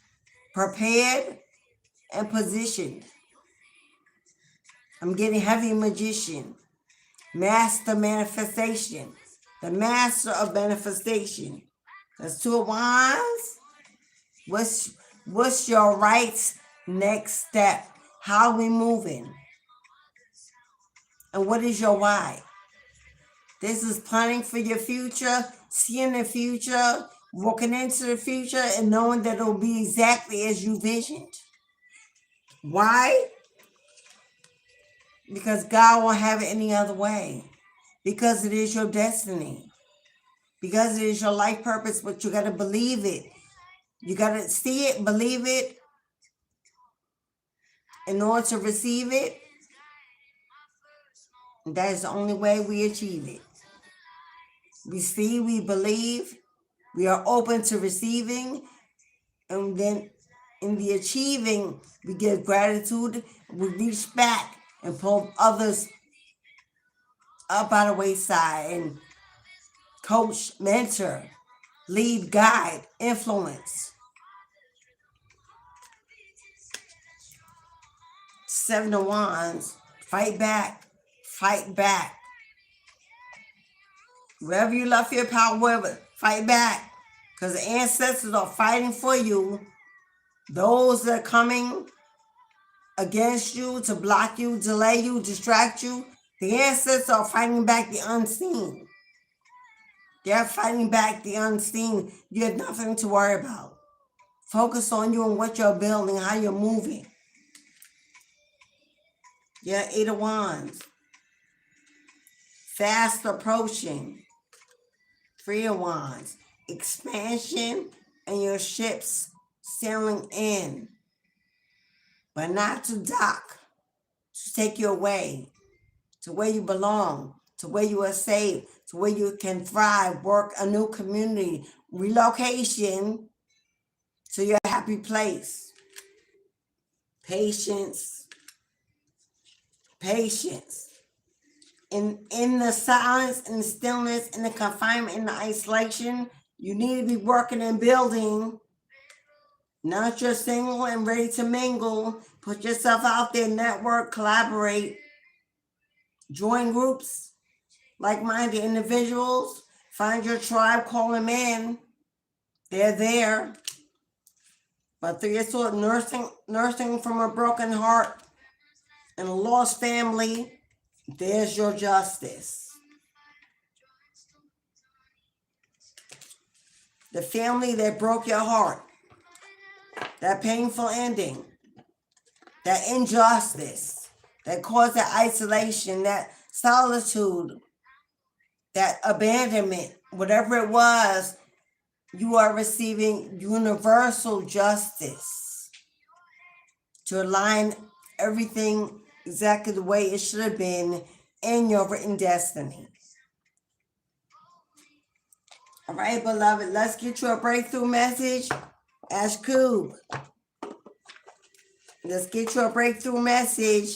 prepared, and positioned. I'm getting Heavy Magician, Master Manifestation, the Master of Manifestation. That's Two of Wands. What's your right next step? How are we moving? And what is your why? This is planning for your future, seeing the future, walking into the future, and knowing that it'll be exactly as you visioned. Why? Because God won't have it any other way. Because it is your destiny. Because it is your life purpose, but you got to believe it. You got to see it, believe it, in order to receive it. That is the only way we achieve it. We see, we believe, we are open to receiving, and then in the achieving, we give gratitude, we reach back and pull others up out of the wayside and coach, mentor, lead, guide, influence. 7 of Wands, fight back, fight back. Wherever you left your power, wherever, fight back. Because the ancestors are fighting for you. Those that are coming against you, to block you, delay you, distract you, the ancestors are fighting back the unseen. They're fighting back the unseen. You have nothing to worry about. Focus on you and what you're building, how you're moving. Yeah, 8 of Wands. Fast approaching. 3 of Wands. Expansion and your ships sailing in. But not to dock. To take you away. To where you belong. To where you are safe. To where you can thrive. Work a new community. Relocation to your happy place. Patience. Patience. In the silence, in the stillness, in the confinement, in the isolation, you need to be working and building. Not just single and ready to mingle. Put yourself out there, network, collaborate. Join groups, like-minded individuals. Find your tribe, call them in. They're there. But 3 of Swords, nursing from a broken heart and a lost family. There's your justice. The family that broke your heart. That painful ending. That injustice. That caused that isolation. That solitude. That abandonment. Whatever it was, you are receiving universal justice. To align everything exactly the way it should have been in your written destiny. All right, beloved, let's get you a breakthrough message. Ash Cube. Let's get you a breakthrough message.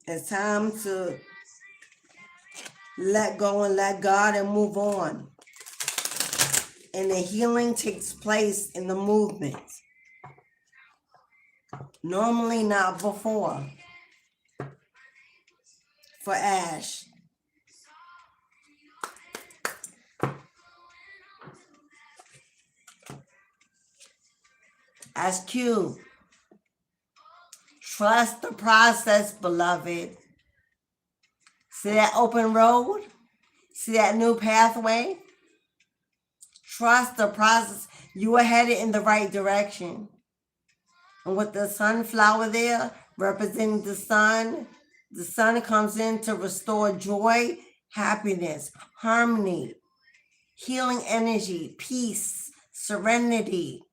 It's time to let go and let God and move on. And the healing takes place in the movement. Normally not before. For Ash. Ash Q. Trust the process, beloved. See that open road? See that new pathway? Trust the process. You are headed in the right direction. And with the sunflower there, representing the sun comes in to restore joy, happiness, harmony, healing energy, peace, serenity.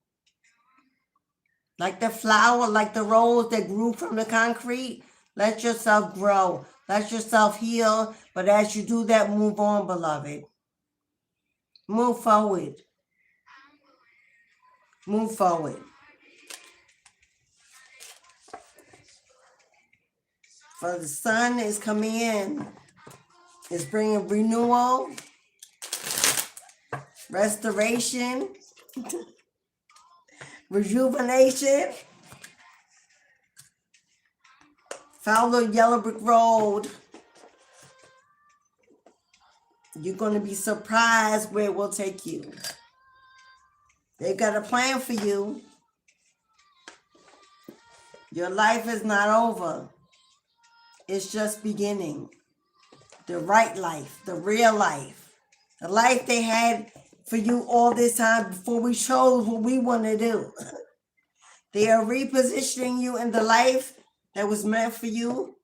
Like the flower, like the rose that grew from the concrete, let yourself grow. Let yourself heal. But as you do that, move on, beloved. Move forward. Move forward. For the sun is coming in. It's bringing renewal, restoration, rejuvenation. Follow the yellow brick road. You're going to be surprised where it will take you. They've got a plan for you. Your life is not over. It's just beginning. The right life, the real life. The life they had for you all this time before we chose what we want to do. They are repositioning you in the life that was meant for you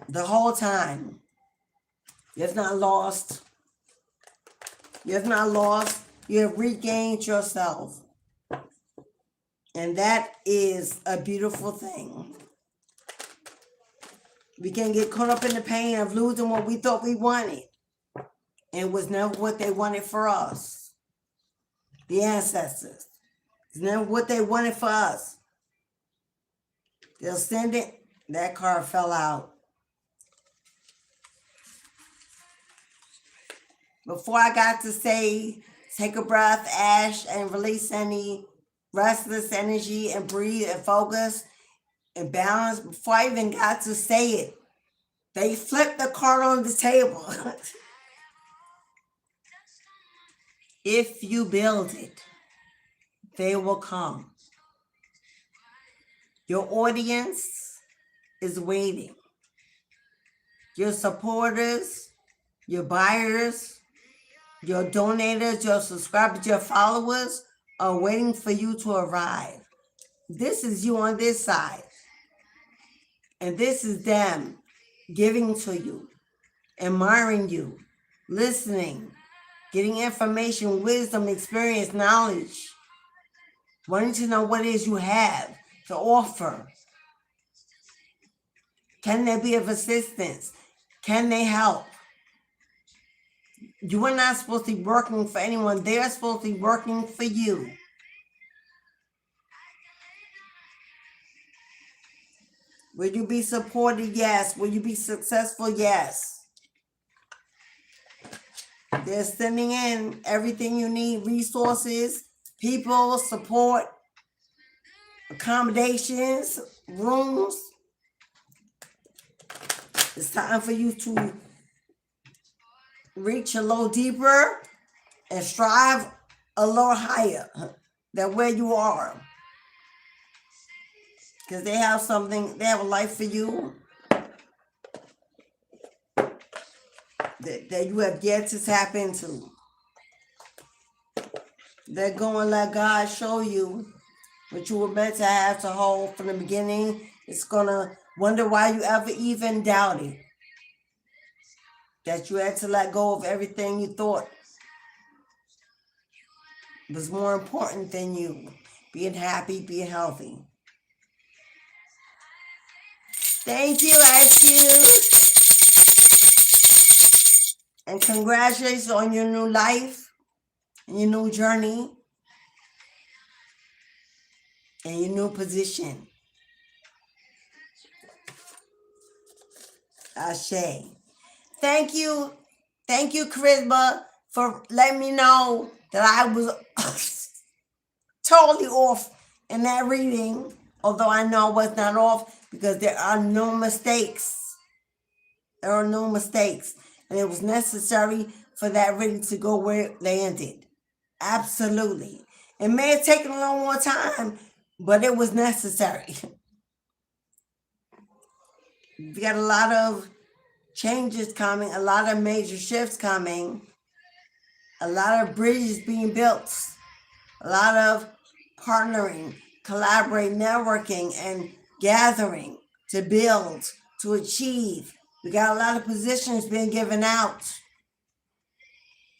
the whole time. You're not lost. You're not lost. You have regained yourself. And that is a beautiful thing. We can get caught up in the pain of losing what we thought we wanted. And it was never what they wanted for us. The ancestors. It's never what they wanted for us. They'll send it. That card fell out. Before I got to say, take a breath, ash, and release any restless energy and breathe and focus and balance. Before I even got to say it, they flipped the card on the table. If you build it, they will come. Your audience is waiting. Your supporters, your buyers, your donators, your subscribers, your followers are waiting for you to arrive. This is you on this side. And this is them giving to you, admiring you, listening, getting information, wisdom, experience, knowledge, wanting to know what it is you have to offer. Can they be of assistance? Can they help? You are not supposed to be working for anyone. They're supposed to be working for you. Will you be supported? Yes. Will you be successful? Yes. They're sending in everything you need, resources, people, support, accommodations, rooms. It's time for you to reach a little deeper and strive a little higher than where you are. Because they have something, they have a life for you that you have yet to tap into. They're going to let God show you what you were meant to have to hold from the beginning. It's going to wonder why you ever even doubted that you had to let go of everything you thought was more important than you. Being happy, being healthy. Thank you, SQ. And congratulations on your new life and your new journey and your new position. Ashe. Thank you, Charisma, for letting me know that I was totally off in that reading, although I know I was not off because there are no mistakes. There are no mistakes. And it was necessary for that reading to go where it landed. Absolutely. It may have taken a little more time, but it was necessary. We got a lot of changes coming, a lot of major shifts coming, a lot of bridges being built, a lot of partnering, collaborating, networking, and gathering to build, to achieve. We got a lot of positions being given out.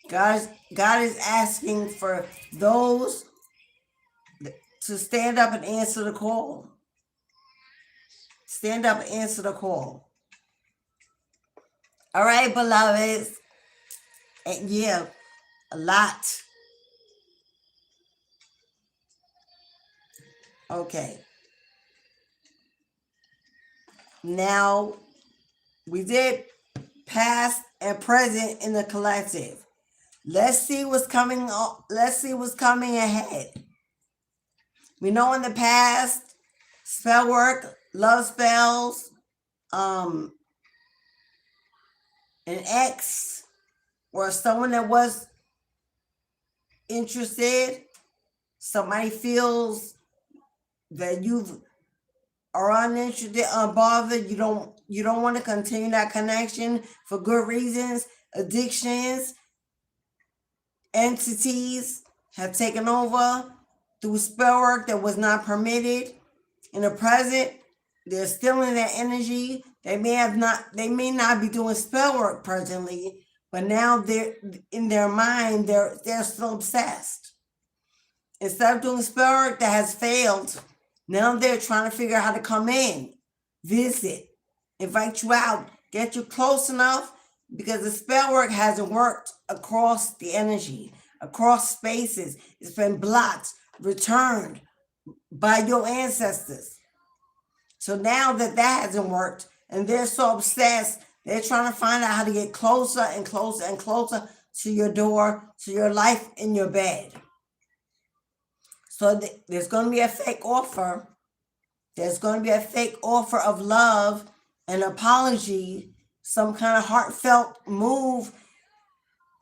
God is asking for those to stand up and answer the call. Stand up and answer the call. All right, beloveds. And yeah, a lot. Okay. Now, we did past and present in the collective. Let's see what's coming. Let's see what's coming ahead. We know in the past, spell work, love spells, and an ex or someone that was interested, somebody feels that you are uninterested, unbothered, you don't want to continue that connection for good reasons, addictions, entities have taken over through spell work that was not permitted. In the present, they're still in that energy. They may not be doing spell work presently, but now they're in their mind, they're still obsessed. Instead of doing spell work that has failed, now they're trying to figure out how to come in, visit, invite you out, get you close enough, because the spell work hasn't worked across the energy, across spaces. It's been blocked, returned by your ancestors. So now that hasn't worked, and they're so obsessed, they're trying to find out how to get closer and closer and closer to your door, to your life in your bed. So there's going to be a fake offer. There's going to be a fake offer of love, an apology, some kind of heartfelt move.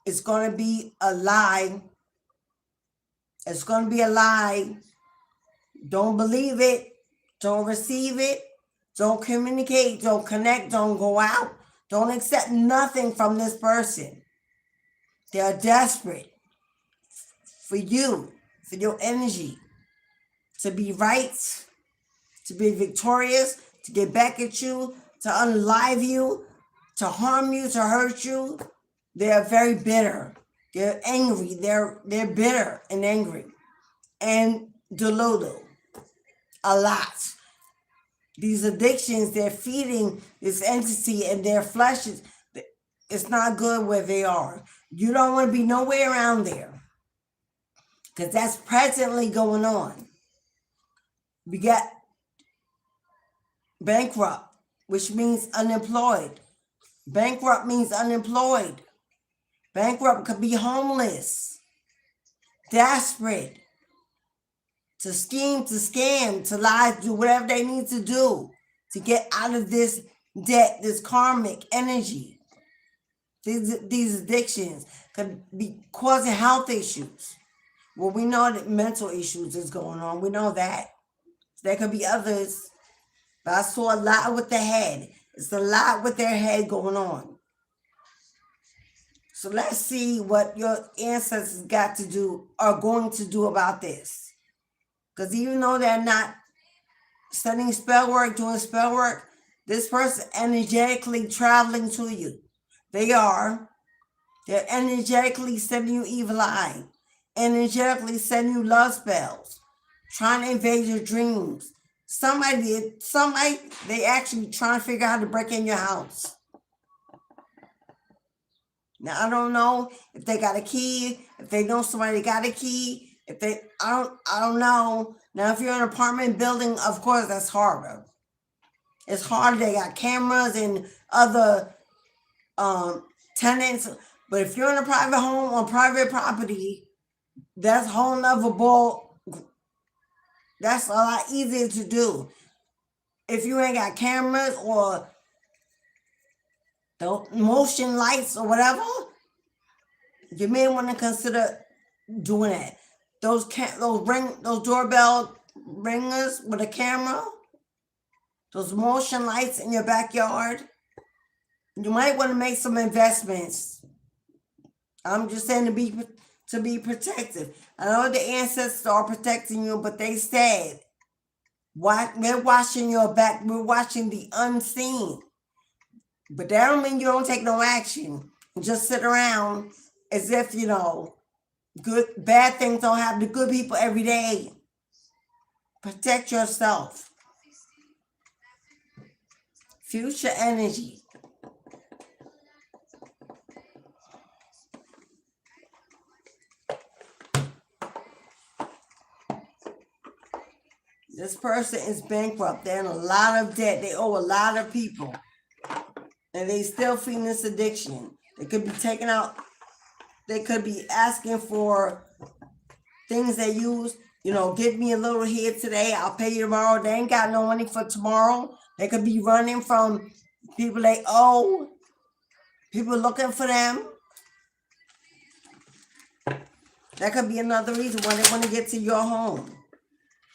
It's going to be a lie. It's going to be a lie. Don't believe it. Don't receive it. Don't communicate. Don't connect. Don't go out. Don't accept nothing from this person. They are desperate for you, for your energy, to be right, to be victorious, to get back at you, to unalive you, to harm you, to hurt you. They are very bitter. They're angry. They're bitter and angry and deluded a lot. These addictions, they're feeding this entity and their flesh. It's not good where they are. You don't want to be nowhere around there, because that's presently going on. We got bankrupt, which means unemployed. Bankrupt means unemployed. Bankrupt could be homeless, desperate, to scheme, to scam, to lie, to do whatever they need to do to get out of this debt, this karmic energy. These addictions could be causing health issues. Well, we know that mental issues is going on. We know that. There could be others. But I saw a lot with the head. It's a lot with their head going on. So let's see what your ancestors are going to do about this. Because even though they're not studying spell work, doing spell work, this person energetically traveling to you. They're energetically sending you evil eye, energetically sending you love spells, trying to invade your dreams. Somebody, they actually trying to figure out how to break in your house. Now, I don't know if they got a key, if they know somebody got a key, I don't know. Now, if you're in an apartment building, of course, that's harder. It's harder. They got cameras and other tenants. But if you're in a private home on private property, that's a whole nother ball. That's a lot easier to do. If you ain't got cameras or the motion lights or whatever, you may want to consider doing that. Those doorbell ringers with a camera, those motion lights in your backyard, you might want to make some investments. I'm just saying to be protective. I know the ancestors are protecting you, but they said, we're watching your back. We're watching the unseen. But that don't mean you don't take no action. Just sit around as if, bad things don't happen to good people every day. Protect yourself. Future energy. This person is bankrupt. They're in a lot of debt. They owe a lot of people. And they still feeling this addiction. They could be taken out. They could be asking for things they use. Give me a little here today. I'll pay you tomorrow. They ain't got no money for tomorrow. They could be running from people they owe. People looking for them. That could be another reason why they want to get to your home.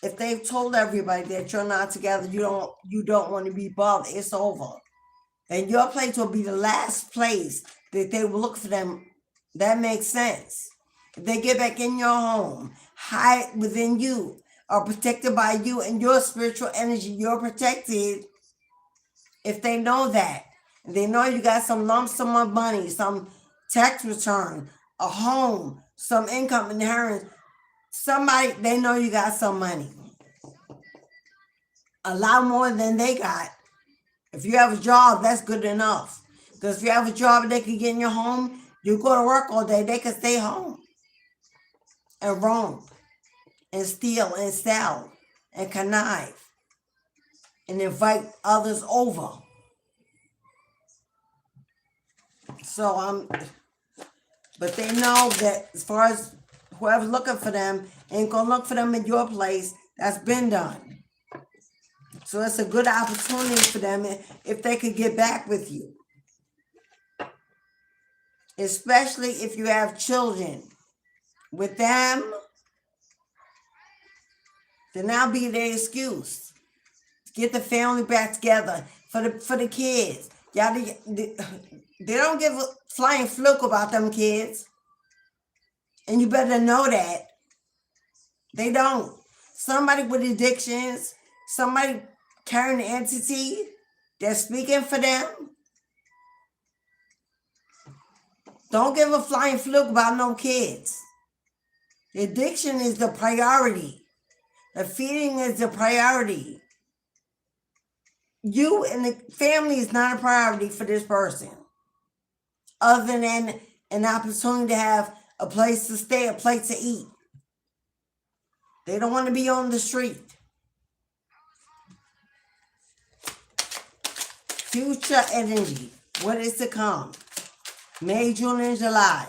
If they've told everybody that you're not together, you don't want to be bothered, it's over. And your place will be the last place that they will look for them. That makes sense. If they get back in your home, hide within you, are protected by you and your spiritual energy, you're protected. If they know that, they know you got some lump sum of money, some tax return, a home, some income inheritance, somebody, they know you got some money. A lot more than they got. If you have a job, that's good enough. Because if you have a job and they can get in your home, you go to work all day, they can stay home and roam and steal and sell and connive and invite others over. So but they know that as far as whoever's looking for them ain't gonna look for them in your place. That's been done. So it's a good opportunity for them if they could get back with you. Especially if you have children. With them, then that'll be their excuse. Get the family back together for the kids. Y'all, they don't give a flying fluke about them kids. And you better know that. They don't. Somebody with addictions, somebody carrying an entity that's speaking for them. Don't give a flying fluke about no kids. The addiction is the priority. The feeding is the priority. You and the family is not a priority for this person. Other than an opportunity to have a place to stay, a place to eat. They don't want to be on the street. Future energy. What is to come? May, June, and July.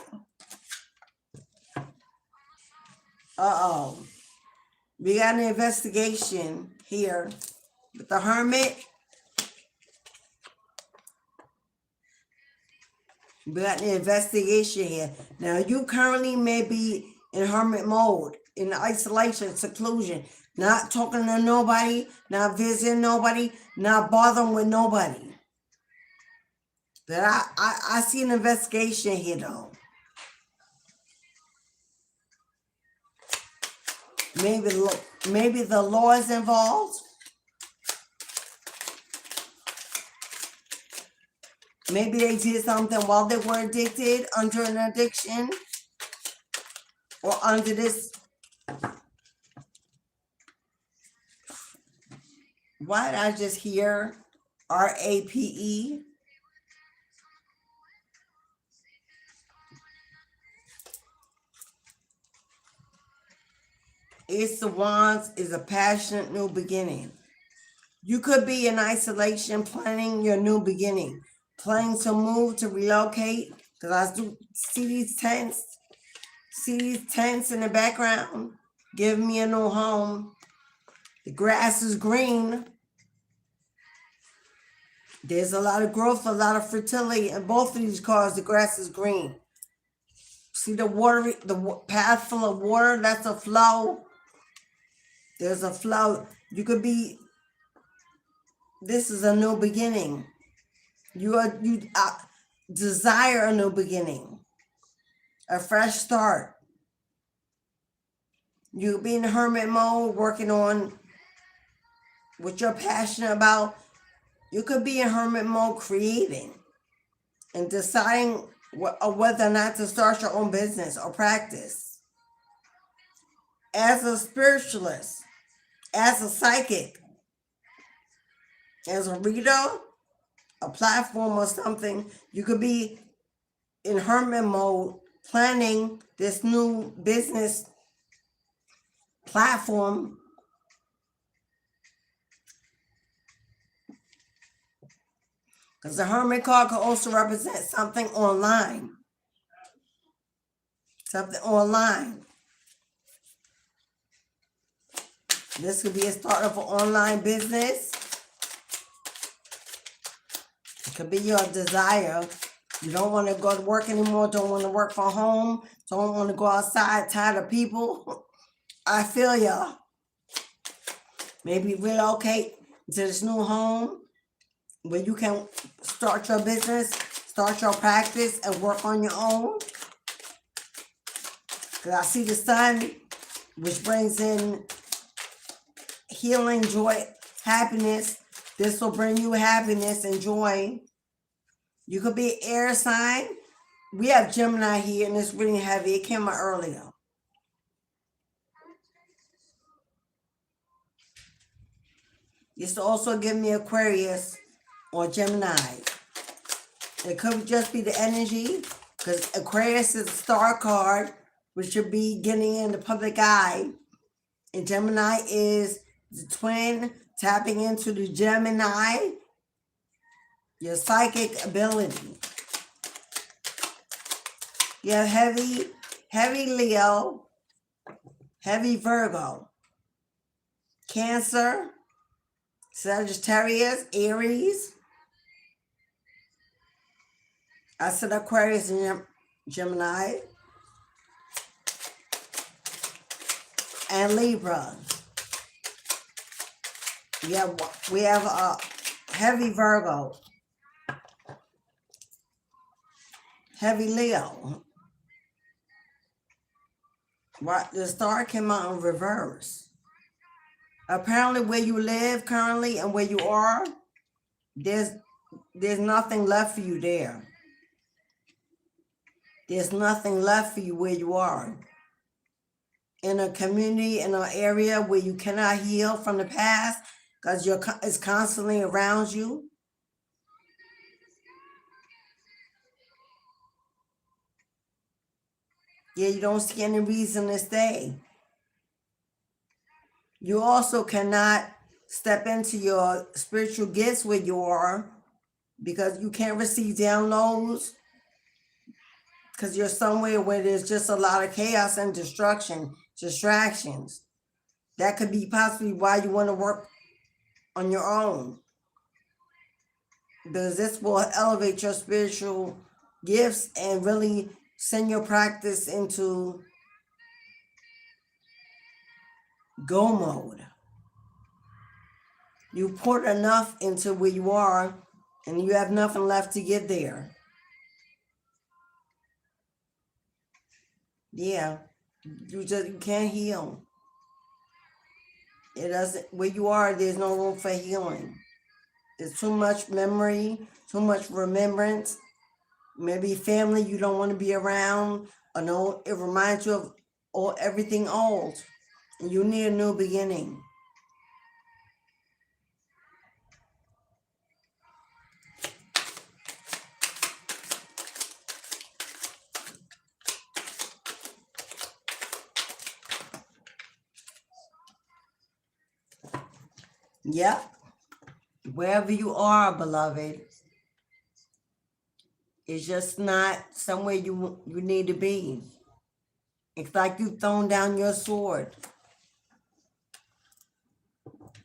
We got an investigation here with the Hermit. We got an investigation here. Now, you currently may be in hermit mode, in isolation, seclusion, not talking to nobody, not visiting nobody, not bothering with nobody. But I see an investigation here, though. Maybe the law is involved. Maybe they did something while they were addicted, under an addiction, or under this. Why did I just hear RAPE? Ace of Wands is a passionate new beginning. You could be in isolation planning your new beginning, planning to move, to relocate, because I do see these tents in the background. Give me a new home. The grass is green. There's a lot of growth, a lot of fertility. In both of these cards, the grass is green. See the water, the path full of water, that's a flow. There's a flow. You could be, this is a new beginning. You desire a new beginning, a fresh start. You be in hermit mode, working on what you're passionate about. You could be in hermit mode, creating and deciding whether or not to start your own business or practice. As a spiritualist, as a psychic, as a reader, a platform or something, you could be in hermit mode planning this new business platform. Because the hermit card could also represent something online. Something online. This could be a start of an online business. It could be your desire You don't want to go to work anymore, don't want to work from home, don't want to go outside, tired of people. I feel ya. Maybe relocate to this new home where you can start your business, start your practice, and work on your own. Because I see the sun, which brings in healing, joy, happiness. This will bring you happiness and joy. You could be an air sign. We have Gemini here, and it's really heavy. It came out earlier. This also give me Aquarius or Gemini. It could just be the energy, because Aquarius is a star card, which should be getting in the public eye. And Gemini is the twin, tapping into the Gemini, your psychic ability. You have heavy Leo, heavy Virgo, Cancer, Sagittarius, Aries. I said Aquarius and Gemini. And Libra. We have a heavy Virgo, heavy Leo. Right, the star came out in reverse. Apparently, where you live currently and where you are, there's nothing left for you there. There's nothing left for you where you are. In a community, in an area where you cannot heal from the past because it's constantly around you. Yeah, you don't see any reason to stay. You also cannot step into your spiritual gifts where you are because you can't receive downloads because you're somewhere where there's just a lot of chaos and destruction, distractions. That could be possibly why you want to work on your own, because this will elevate your spiritual gifts and really send your practice into go mode. You poured enough into where you are and you have nothing left to get there. Yeah, you can't heal. It doesn't, where you are, there's no room for healing. There's too much memory, too much remembrance. Maybe family you don't want to be around, or no, it reminds you of everything old. And you need a new beginning. Yep. Wherever you are, beloved, it's just not somewhere you need to be. It's like you've thrown down your sword.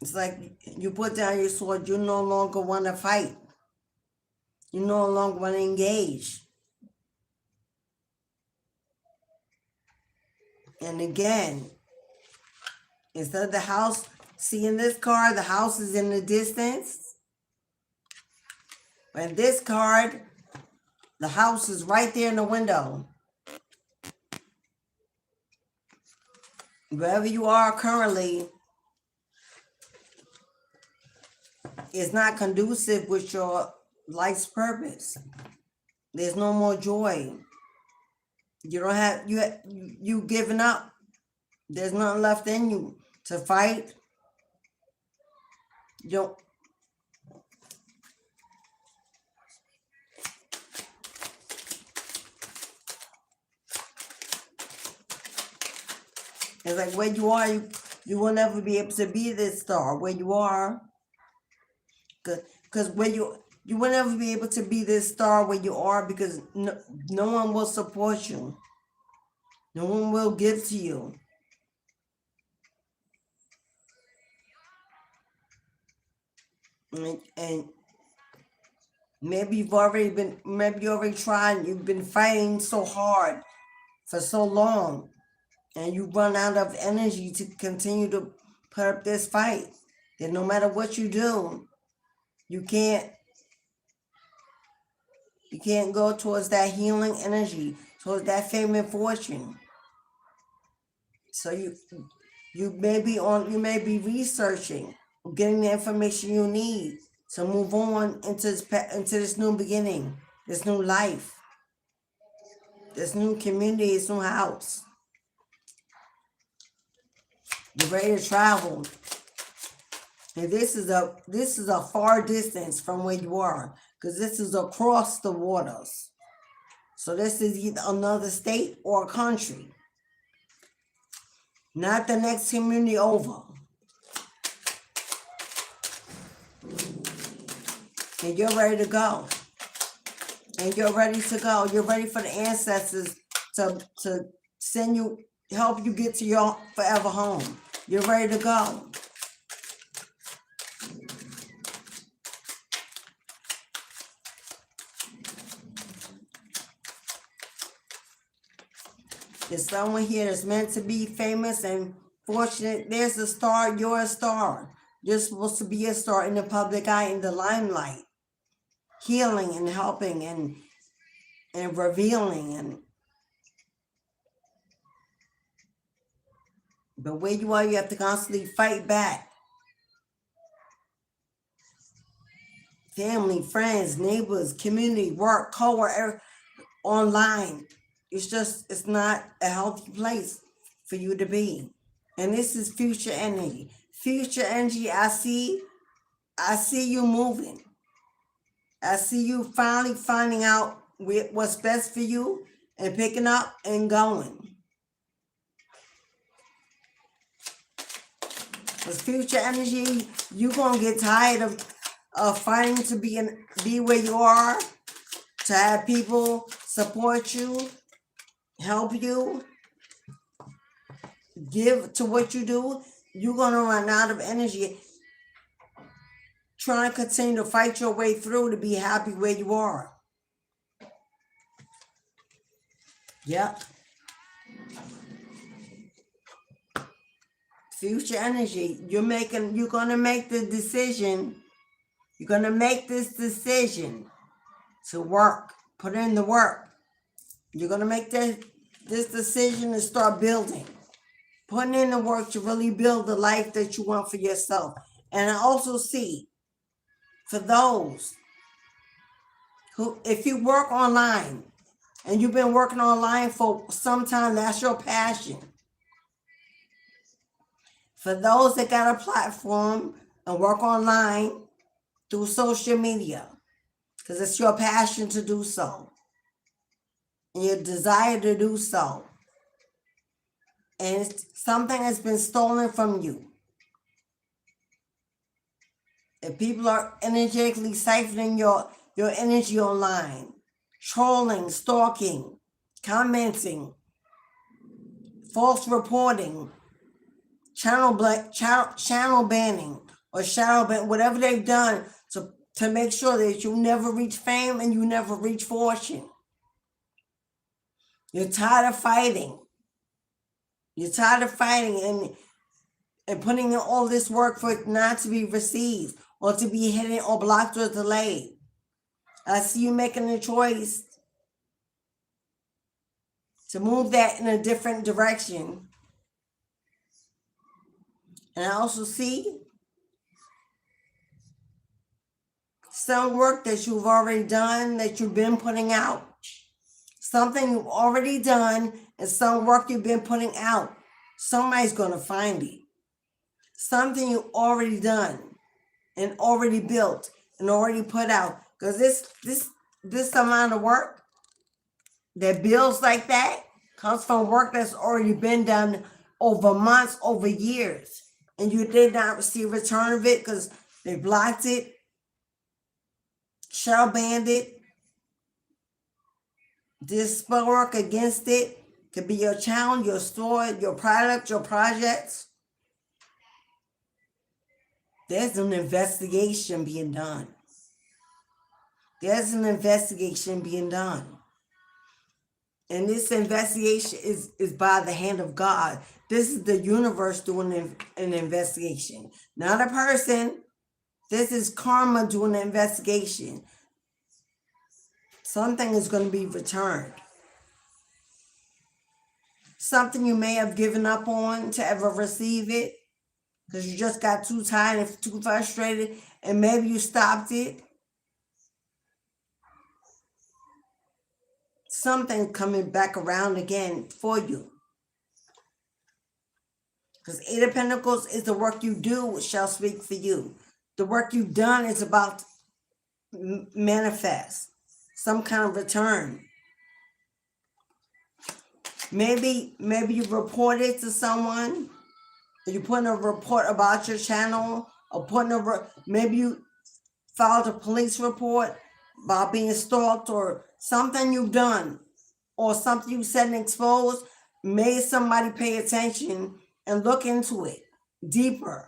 It's like you put down your sword, you no longer want to fight. You no longer want to engage. And again, instead of the house, seeing this card, the house is in the distance. And this card, the house is right there in the window. Wherever you are currently is not conducive with your life's purpose. There's no more joy. You don't have, you giving up. There's nothing left in you to fight. You don't. It's like where you are, you will never be able to be this star where you are. Because where you will never be able to be this star where you are, because no one will support you. No one will give to you. And Maybe you already tried, you've been fighting so hard for so long, and you run out of energy to continue to put up this fight. That no matter what you do, you can't go towards that healing energy, towards that fame and fortune. So you may be researching, getting the information you need to move on into this new beginning, this new life, this new community, this new house. You're ready to travel. And this is a far distance from where you are, because this is across the waters. So this is either another state or a country. Not the next community over. And you're ready to go. And you're ready to go. You're ready for the ancestors to send you, help you get to your forever home. You're ready to go. There's someone here that's meant to be famous and fortunate. There's a star. You're a star. You're supposed to be a star in the public eye, in the limelight. Healing and helping and revealing. But where you are, you have to constantly fight back. Family, friends, neighbors, community, work, co-worker, online. It's not a healthy place for you to be. And this is future energy. Future energy, I see you moving. I see you finally finding out what's best for you and picking up and going. With future energy, you're going to get tired of fighting to be where you are, to have people support you, help you, give to what you do. You're going to run out of energy trying to continue to fight your way through to be happy where you are. Yep. Future energy, you're going to make the decision. You're going to make this decision to work, put in the work. You're going to make this decision to start building, putting in the work to really build the life that you want for yourself. And I also see for those who, if you work online and you've been working online for some time, that's your passion. For those that got a platform and work online through social media, because it's your passion to do so, and your desire to do so, and it's something has been stolen from you. If people are energetically siphoning your energy online, trolling, stalking, commenting, false reporting, channel banning, or shadow ban, whatever they've done to make sure that you never reach fame and you never reach fortune. You're tired of fighting. You're tired of fighting and putting in all this work for it not to be received or to be hidden or blocked or delayed. I see you making a choice to move that in a different direction. And I also see some work that you've already done, that you've been putting out. Something you've already done and some work you've been putting out. Somebody's going to find it. Something you've already done and already built and already put out. Because this amount of work that builds like that comes from work that's already been done over months, over years. And you did not receive return of it because they blocked it, shadow banned it, did spell work against it. Could be your channel, your store, your product, your projects. There's an investigation being done. There's an investigation being done. And this investigation is by the hand of God. This is the universe doing an investigation, not a person. This is karma doing an investigation. Something is going to be returned. Something you may have given up on to ever receive it because you just got too tired and too frustrated, and maybe you stopped it. Something coming back around again for you. Because Eight of Pentacles is the work you do shall speak for you. The work you've done is about to manifest some kind of return. Maybe you reported to someone, or you put in a report about your channel, or maybe you filed a police report about being stalked, or something you've done, or something you said and exposed, made somebody pay attention and look into it deeper.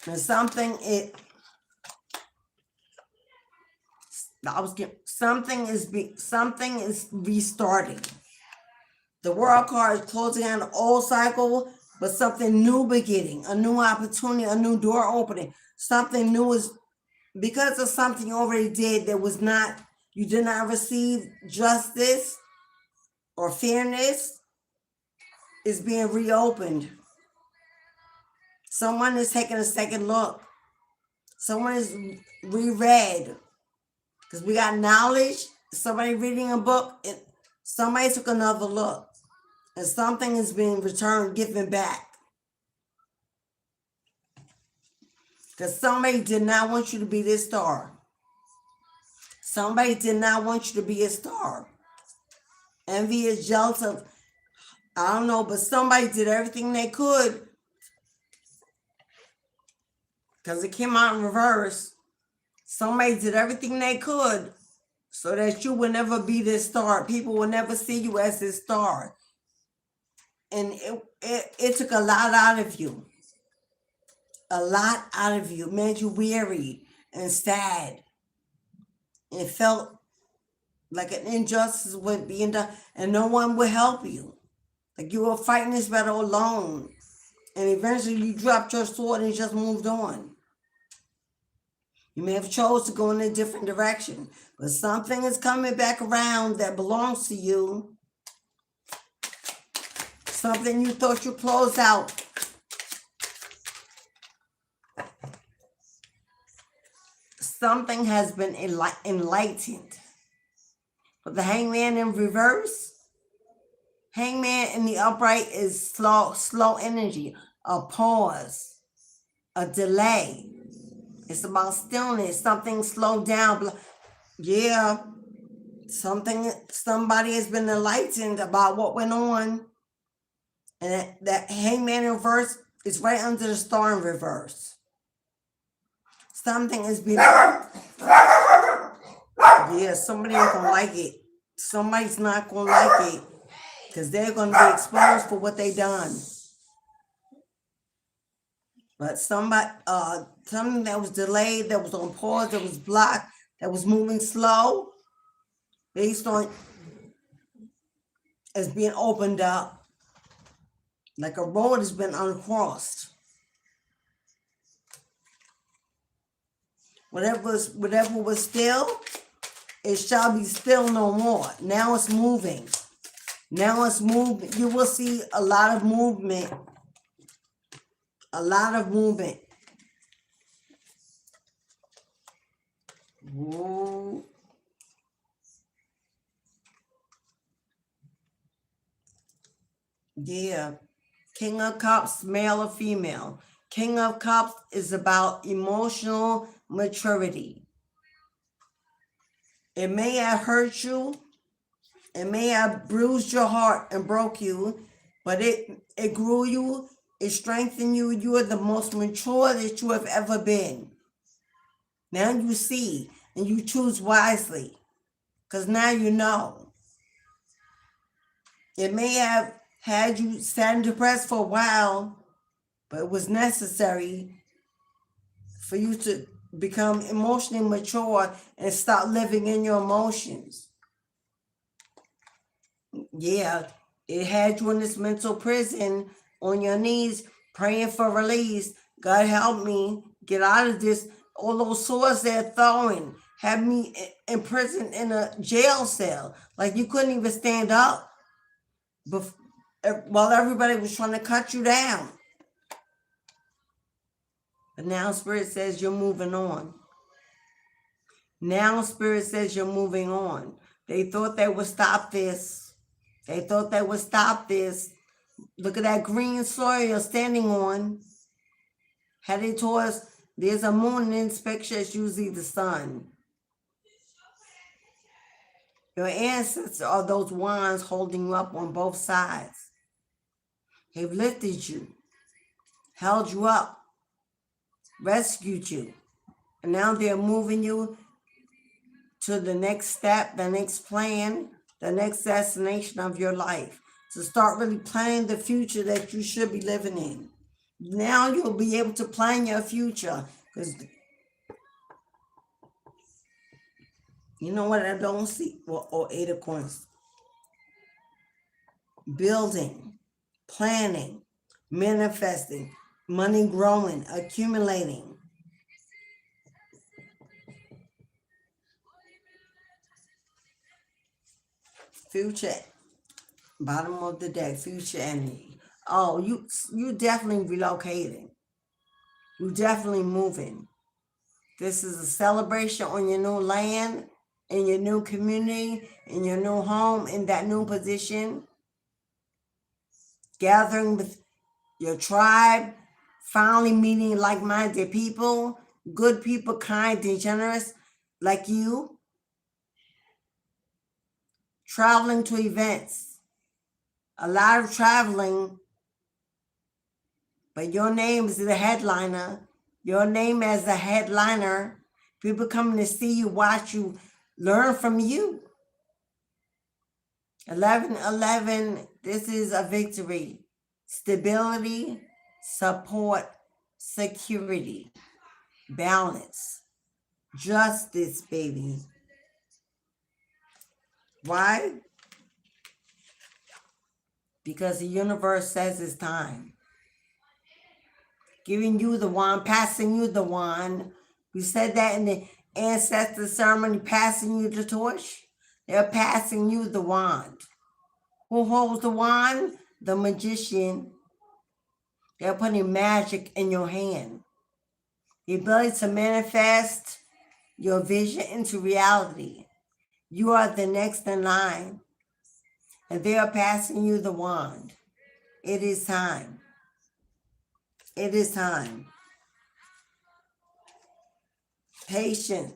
And something is restarting. The World card is closing out an old cycle, but something new beginning, a new opportunity, a new door opening. Something new is because of something you already did that you did not receive justice or fairness, is being reopened. Someone is taking a second look. Someone is reread. Because we got knowledge, somebody reading a book, and somebody took another look. And something is being returned, given back. Because somebody did not want you to be this star. Somebody did not want you to be a star. Envy is jealous of, I don't know, but somebody did everything they could. Because it came out in reverse. Somebody did everything they could so that you would never be this star. People will never see you as this star. And it took a lot out of you. A lot out of you. It made you weary and sad. It felt like an injustice was being done, and no one would help you. Like you were fighting this battle alone. And eventually you dropped your sword and just moved on. You may have chose to go in a different direction, but something is coming back around that belongs to you. Something you thought you closed out. Something has been enlightened. But the Hangman in reverse, Hangman in the upright is slow energy, a pause, a delay. It's about stillness, something slowed down. Yeah, somebody has been enlightened about what went on. And that Hangman in reverse is right under the star in reverse. Something is being... Yeah, somebody ain't gonna like it. Somebody's not gonna like it because they're gonna be exposed for what they done. But something that was delayed, that was on pause, that was blocked, that was moving slow, based on, is being opened up. Like a road has been uncrossed. Whatever was still, it shall be still no more. Now it's moving. Now it's moving. You will see a lot of movement. A lot of movement. Ooh. Yeah. King of Cups, male or female. King of Cups is about emotional maturity. It may have hurt you. It may have bruised your heart and broke you, but it grew you. It strengthened you. You are the most mature that you have ever been. Now you see and you choose wisely because now you know. It may have had you sad and depressed for a while, But it was necessary for you to become emotionally mature and stop living in your emotions. Yeah, it had you in this mental prison on your knees praying for release. God help me get out of this. All those swords they're throwing had me imprisoned in a jail cell. Like you couldn't even stand up while everybody was trying to cut you down. But now Spirit says you're moving on. Now Spirit says you're moving on. They thought they would stop this. They thought they would stop this. Look at that green soil you're standing on. Heading towards, there's a moon in this picture. It's usually the sun. Your ancestors are those wands holding you up on both sides. They've lifted you, held you up, rescued you. And now they're moving you to the next step, the next plan, the next destination of your life. To start really planning the future that you should be living in. Now you'll be able to plan your future. Because you know what I don't see? Or 8 of coins. Building, planning, manifesting, money growing, accumulating. Future, bottom of the deck, future energy. Oh, you definitely relocating. You definitely moving. This is a celebration on your new land, in your new community, in your new home, in that new position. Gathering with your tribe, finally meeting like-minded people, good people, kind and generous like you. Traveling to events. A lot of traveling, but your name is the headliner. Your name as the headliner. People coming to see you, watch you, learn from you. 1111, this is a victory. Stability, support, security, balance, justice, baby. Why? Because the universe says it's time. Giving you the wand, passing you the wand. We said that in the ancestor ceremony, passing you the torch. They're passing you the wand. Who holds the wand? The magician. They're putting magic in your hand. The ability to manifest your vision into reality. You are the next in line. And they are passing you the wand. It is time. It is time. Patience.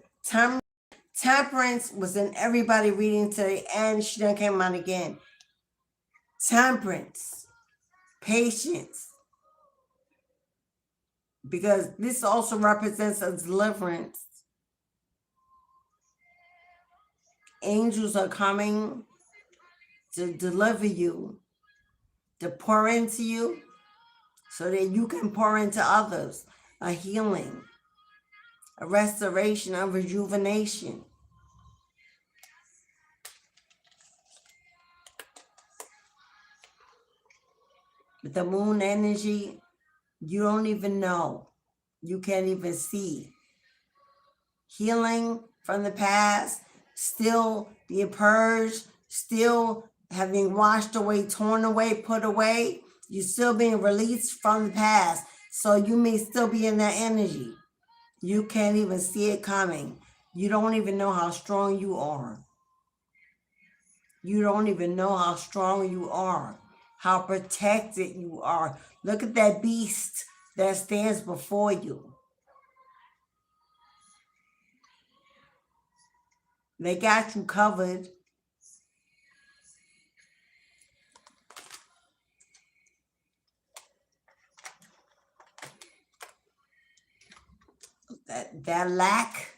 Temperance was in everybody reading today, and she done came out again. Temperance. Patience. Because this also represents a deliverance. Angels are coming to deliver you, to pour into you, so that you can pour into others. A healing, a restoration, a rejuvenation. With the moon energy, you don't even know. You can't even see. Healing from the past, still being purged, still having washed away, torn away, put away. You're still being released from the past. So you may still be in that energy. You can't even see it coming. You don't even know how strong you are. You don't even know how strong you are, how protected you are. Look at that beast that stands before you. They got you covered. That lack,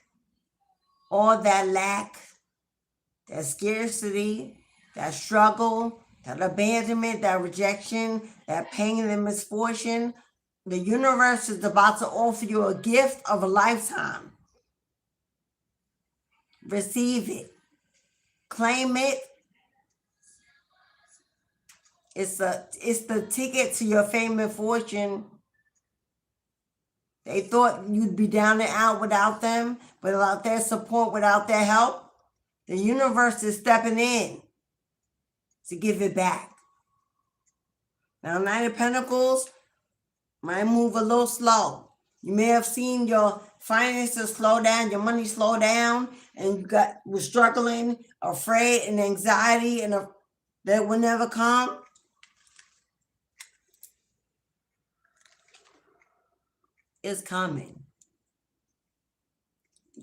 all that lack, that scarcity, that struggle, that abandonment, that rejection, that pain and misfortune, The universe is about to offer you a gift of a lifetime. Receive it. Claim it. It's the ticket to your fame and fortune. They thought you'd be down and out without them, but without their support, without their help, the universe is stepping in to give it back. Now, Nine of Pentacles might move a little slow. You may have seen your finances slow down, your money slow down, and you were struggling, afraid, and anxiety, and that will never come. It's coming.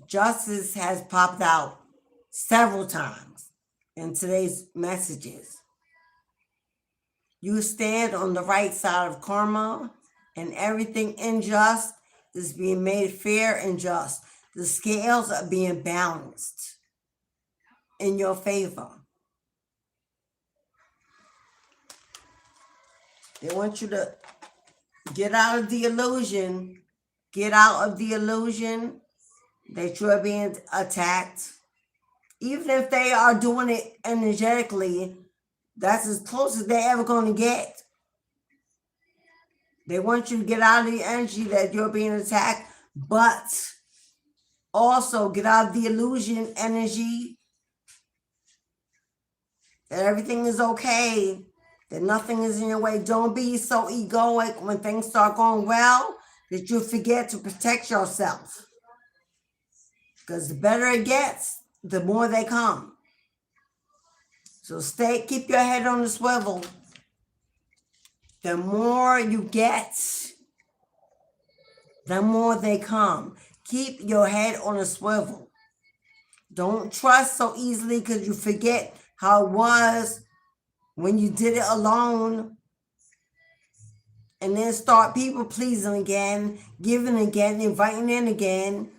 Justice has popped out several times in today's messages. You stand on the right side of karma, and everything unjust is being made fair and just. The scales are being balanced in your favor. They want you to get out of the illusion. Get out of the illusion that you're being attacked. Even if they are doing it energetically, that's as close as they're ever going to get. They want you to get out of the energy that you're being attacked, but also get out of the illusion energy that everything is okay, that nothing is in your way. Don't be so egoic when things start going well that you forget to protect yourself. Because the better it gets, the more they come. So keep your head on the swivel. The more you get, the more they come. Keep your head on a swivel. Don't trust so easily because you forget how it was when you did it alone. And then start people pleasing again, giving again, inviting in again.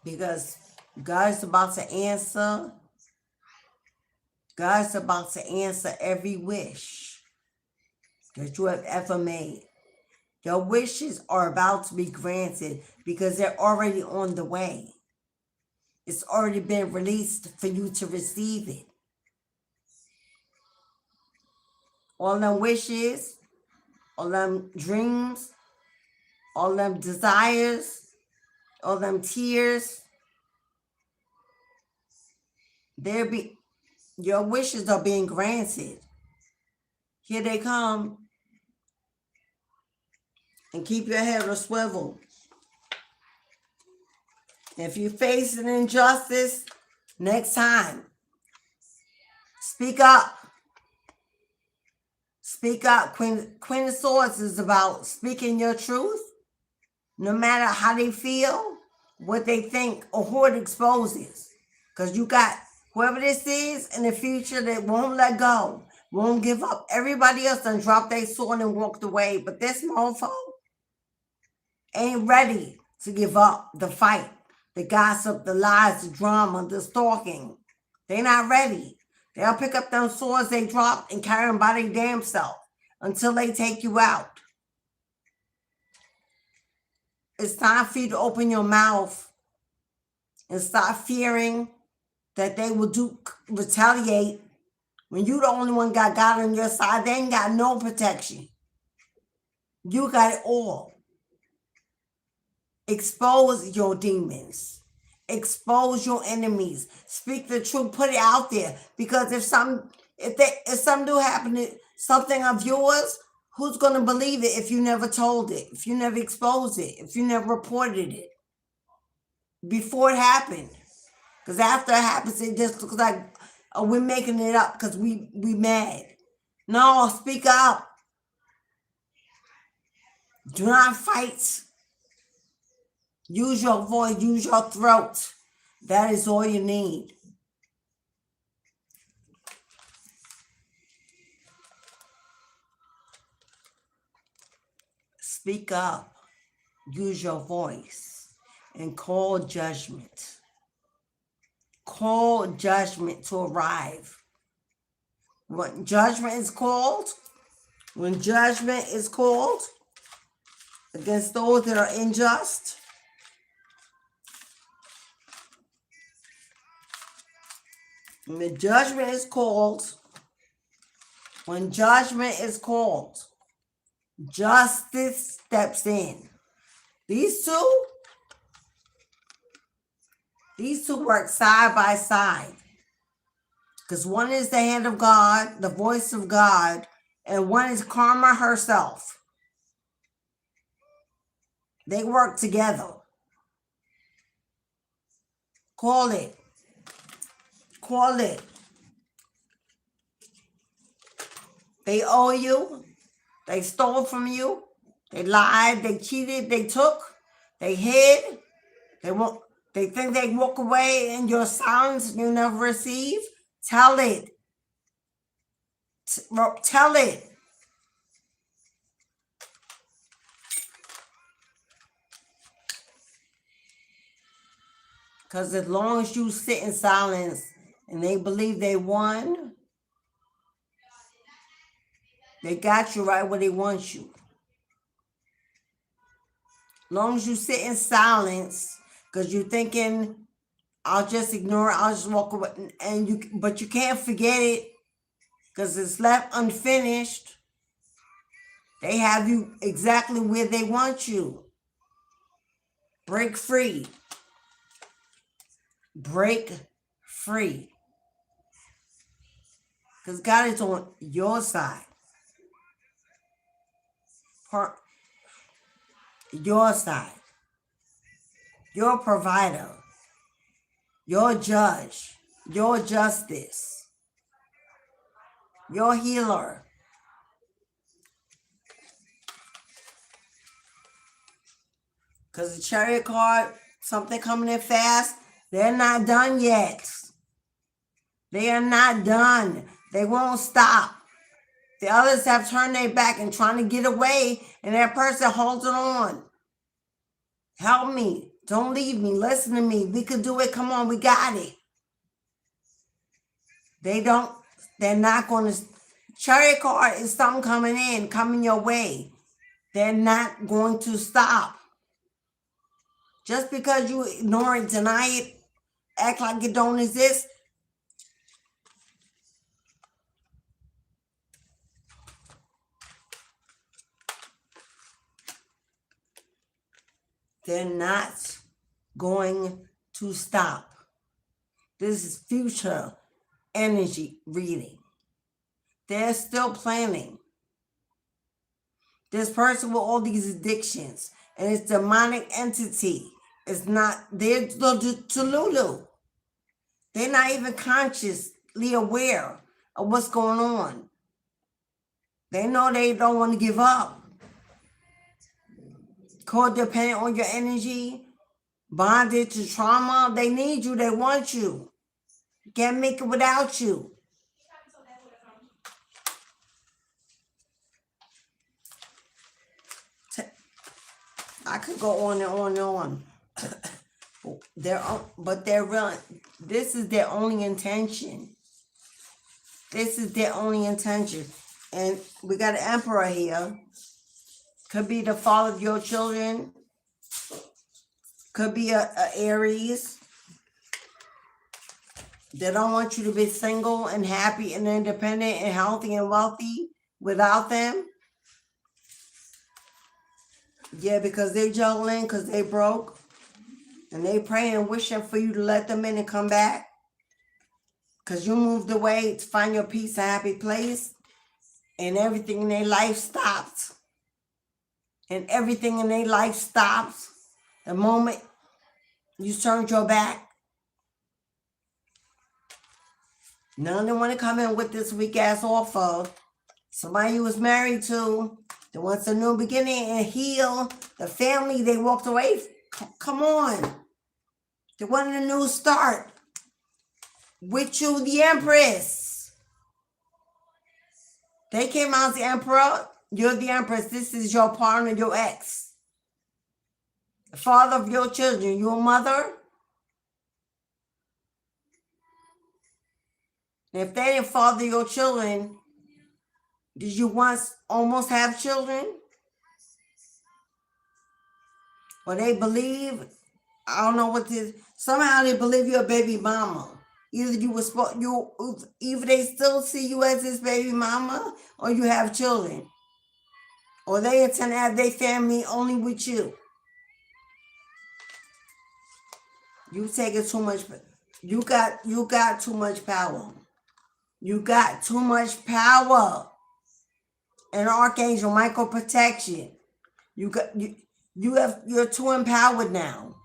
Because God's about to answer. God's about to answer every wish that you have ever made. Your wishes are about to be granted because they're already on the way. It's already been released for you to receive it. All them wishes, all them dreams, all them desires, all them tears, your wishes are being granted. Here they come. And keep your head on a swivel. If you face an injustice, next time, speak up. Speak up. Queen of Swords is about speaking your truth, no matter how they feel, what they think, or who it exposes. Because you got whoever this is in the future that won't let go, won't give up. Everybody else done dropped their sword and walked away, but this mofo ain't ready to give up the fight, the gossip, the lies, the drama, the stalking. They not ready. They'll pick up them swords they dropped and carry them by their damn self until they take you out. It's time for you to open your mouth and stop fearing that they will retaliate when you the only one got God on your side. They ain't got no protection. You got it all. Expose your demons. Expose your enemies. Speak the truth. Put it out there. Because if something do happen, something of yours, who's going to believe it if you never told it, if you never exposed it, if you never reported it before it happened? Because after it happens, it just looks like we're making it up because we mad. No, speak up. Do not fight. Use your voice, use your throat. That is all you need. Speak up. Use your voice and call judgment. call judgment to arrive. When judgment is called against those that are unjust, when judgment is called, justice steps in. These two work side by side. Because one is the hand of God, the voice of God, and one is karma herself. They work together. Call it. They owe you. They stole from you. They lied. They cheated. They took. They hid. They think they walk away in your silence you never receive. Tell it. Tell it. Because as long as you sit in silence and they believe they won, they got you right where they want you. As long as you sit in silence, because you're thinking, I'll just ignore it, I'll just walk away, but you can't forget it because it's left unfinished. They have you exactly where they want you. Break free. Break free. Because God is on your side. Your side. Your provider. Your judge. Your justice. Your healer. Because the Chariot card, something coming in fast, they're not done yet. They are not done. They won't stop. The others have turned their back and trying to get away, and that person holds it on. Help me. Don't leave me. Listen to me. We could do it. Come on, we got it. They're not going to. Chariot card is something coming your way. They're not going to stop. Just because you ignore it, deny it, act like it don't exist, they're not going to stop. This is future energy reading. They're still planning. This person with all these addictions and it's demonic entity. It's not, they're Tululu. They're not even consciously aware of what's going on. They know they don't want to give up. Codependent on your energy, bonded to trauma. They need you. They want you. Can't make it without you. I could go on and on and on. They're real. This is their only intention. This is their only intention. And we got an emperor here. Could be the father of your children. Could be a Aries. They don't want you to be single and happy and independent and healthy and wealthy without them. Yeah, because they juggling, because they broke. And they praying and wishing for you to let them in and come back. Because you moved away to find your peace and happy place. And everything in their life stops. And everything in their life stops the moment you turned your back. None of them want to come in with this weak ass offer. Somebody you was married to that wants a new beginning and heal the family they walked away from. Come on. They wanted a new start. With you, the Empress. They came out as the Emperor. You're the Empress. This is your partner, your ex. The father of your children, your mother. And if they didn't father your children, did you once almost have children? Or they believe, I don't know what this, somehow they believe you're a baby mama. Either you were either they still see you as this baby mama, or you have children, or they intend to have their family only with you. You taking too much. You got too much power. You got too much power. And Archangel Michael protection. You're too empowered now.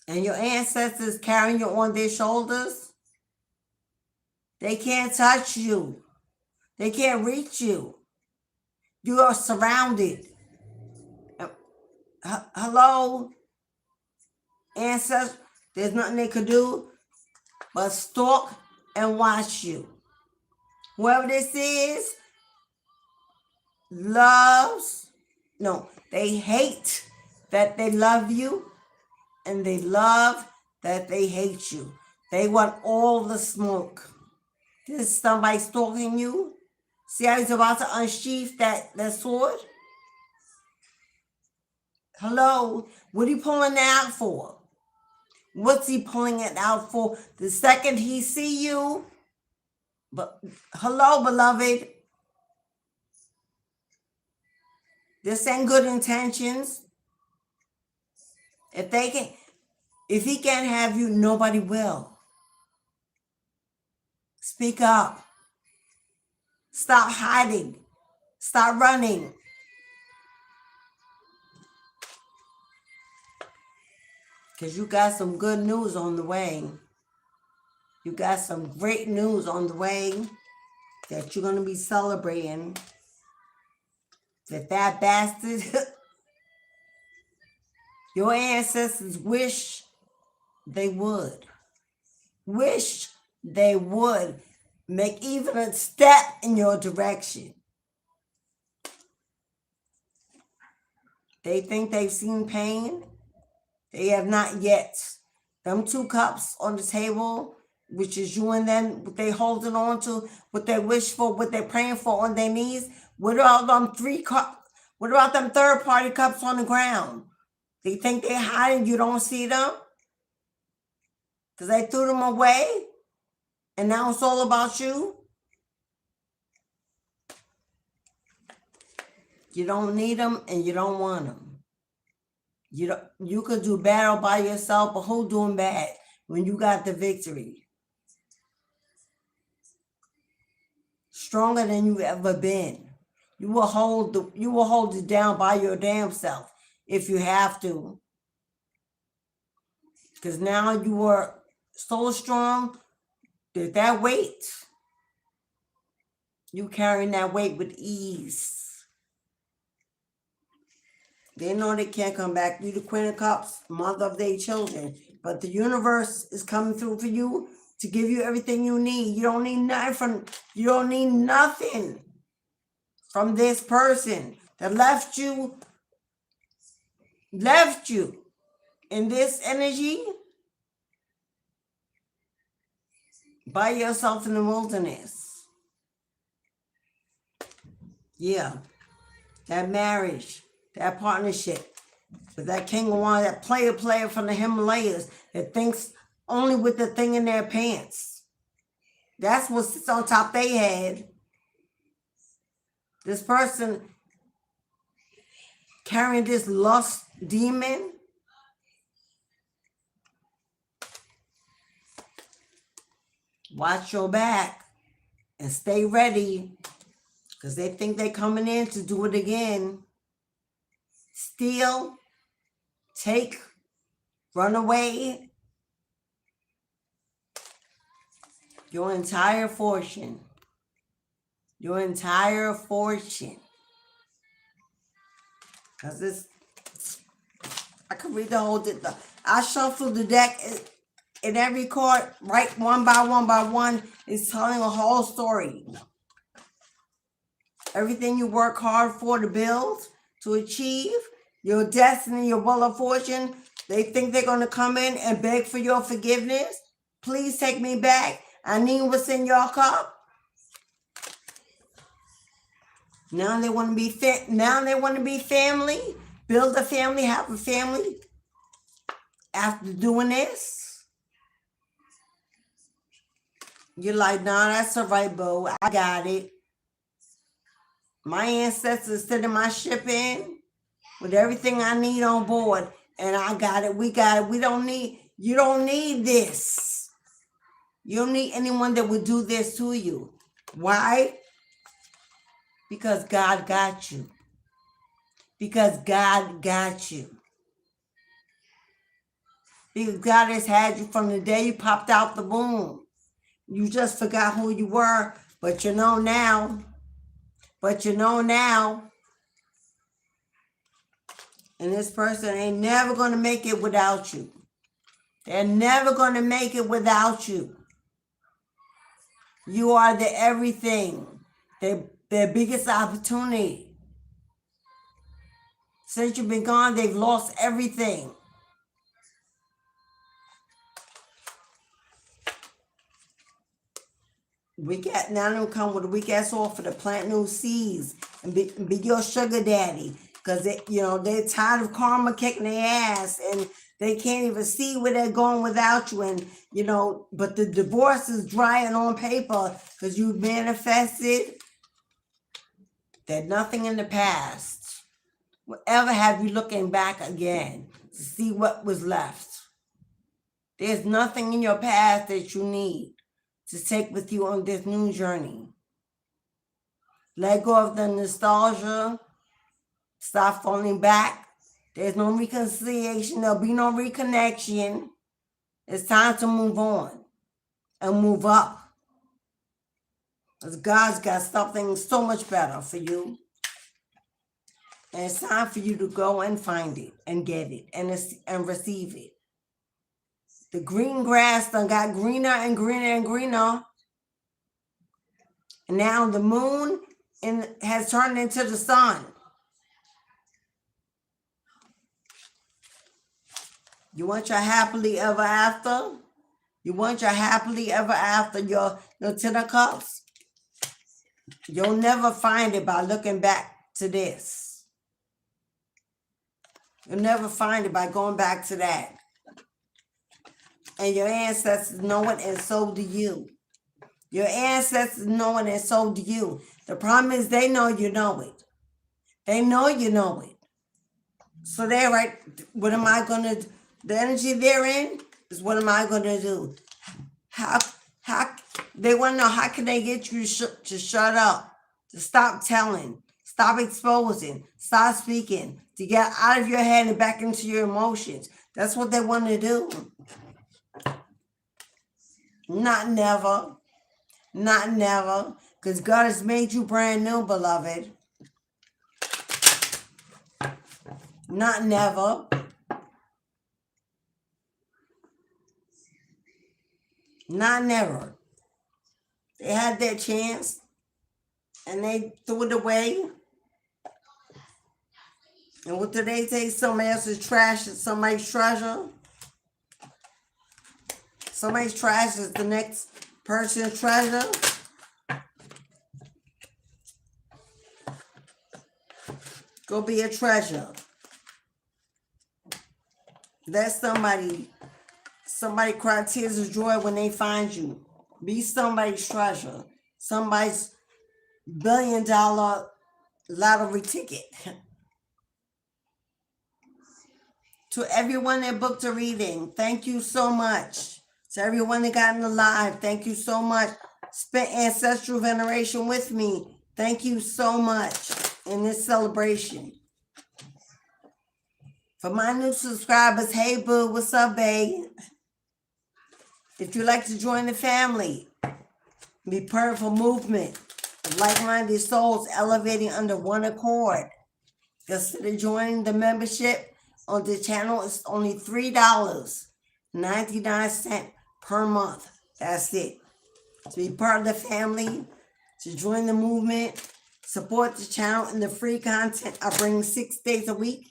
And your ancestors carrying you on their shoulders. They can't touch you. They can't reach you. You are surrounded. Hello, ancestors. There's nothing they could do but stalk and watch you. Whoever this is, they hate that they love you, and they love that they hate you. They want all the smoke. This is somebody stalking you. See how he's about to unsheath that sword? Hello, what are you pulling it out for? What's he pulling it out for? The second he see you, but hello, beloved. This ain't good intentions. If he can't have you, nobody will. Speak up. Stop hiding. Stop running. Because you got some good news on the way. You got some great news on the way that you're going to be celebrating. That bastard, your ancestors wish they would. Wish they would make even a step in your direction. They think they've seen pain. They have not yet. Them 2 cups on the table, which is you and them, what they holding on to, what they wish for, what they're praying for on their knees. What about them 3 cups? What about them third-party cups on the ground? They think they're hiding, you don't see them? Because they threw them away, and now it's all about you? You don't need them, and you don't want them. You could do battle by yourself, but who doing bad when you got the victory? Stronger than you ever been. You will hold it down by your damn self if you have to. Because now you are so strong that weight, you carrying that weight with ease. They know they can't come back. You the Queen of Cups, mother of their children. But the universe is coming through for you to give you everything you need. You don't need nothing from this person that left you in this energy by yourself in the wilderness. Yeah, that marriage, that partnership with that king of wine, that player from the Himalayas that thinks only with the thing in their pants. That's what sits on top of their head. This person carrying this lust demon. Watch your back and stay ready, because they think they're coming in to do it again. Steal, take, run away. Your entire fortune. Your entire fortune. Because I could read the whole, I shuffled the deck in every card, right, one by one, is telling a whole story. Everything you work hard for to build, to achieve, your destiny, your will of fortune, They think they're going to come in and beg for your forgiveness. Please take me back. I need what's in your cup. Now they want to be family. Build a family, have a family. After doing this, you're like, nah, that's all right, boo. I got it. My ancestors sending my ship in with everything I need on board, and I got it. We got it. You don't need this. You don't need anyone that would do this to you. Why? Because God got you. Because God got you. Because God has had you from the day you popped out the womb. You just forgot who you were, but you know now. But you know now. And this person ain't never going to make it without you. They're never going to make it without you. You are the everything. Their biggest opportunity. Since you've been gone, they've lost everything. Now them come with a weak ass offer to plant new seeds and be your sugar daddy. Because they're tired of karma kicking their ass and they can't even see where they're going without you. And but the divorce is drying on paper because you manifested that nothing in the past will ever have you looking back again to see what was left. There's nothing in your past that you need to take with you on this new journey. Let go of the nostalgia. Stop falling back. There's no reconciliation. There'll be no reconnection. It's time to move on and move up. Because God's got something so much better for you. And it's time for you to go and find it and get it and receive it. The green grass done got greener and greener and greener. And now the moon has turned into the sun. You want your happily ever after? You want your happily ever after, your 10 of cups? You'll never find it by looking back to this. You'll never find it by going back to that. And your ancestors know it, and so do you. Your ancestors know it, and so do you. The problem is they know you know it. They know you know it. So they're right. What am I going to do? The energy they're in is what am I going to do? How they want to know how can they get you to shut up, to stop telling, stop exposing, stop speaking, to get out of your head and back into your emotions. That's what they want to do. Not never. Not never. Because God has made you brand new, beloved. Not never. Not never. They had their chance and they threw it away. And what do they say? Somebody else's trash is somebody's treasure. Somebody's trash is the next person's treasure. Go be a treasure. Let somebody cry tears of joy when they find you. Be somebody's treasure. Somebody's $1 billion lottery ticket. To everyone that booked a reading, thank you so much. To everyone that got in the live, thank you so much. Spent ancestral veneration with me. Thank you so much in this celebration. For my new subscribers, hey boo, what's up, babe? If you'd like to join the family, be part of a movement of like-minded souls elevating under one accord, consider joining the membership on the channel. It's only $3.99 per month. That's it. To be part of the family, to join the movement, support the channel and the free content I bring 6 days a week.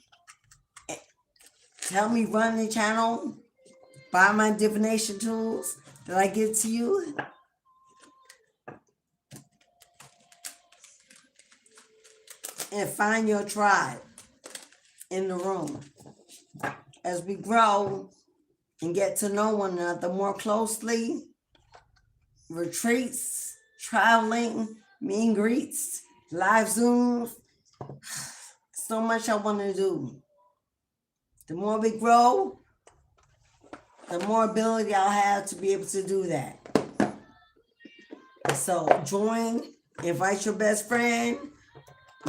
help me run the channel, buy my divination tools that I give to you. And find your tribe in the room. As we grow and get to know one another more closely, retreats, traveling, meet and greets, live Zooms, so much I want to do. The more we grow, the more ability I'll have to be able to do that. So join, invite your best friend,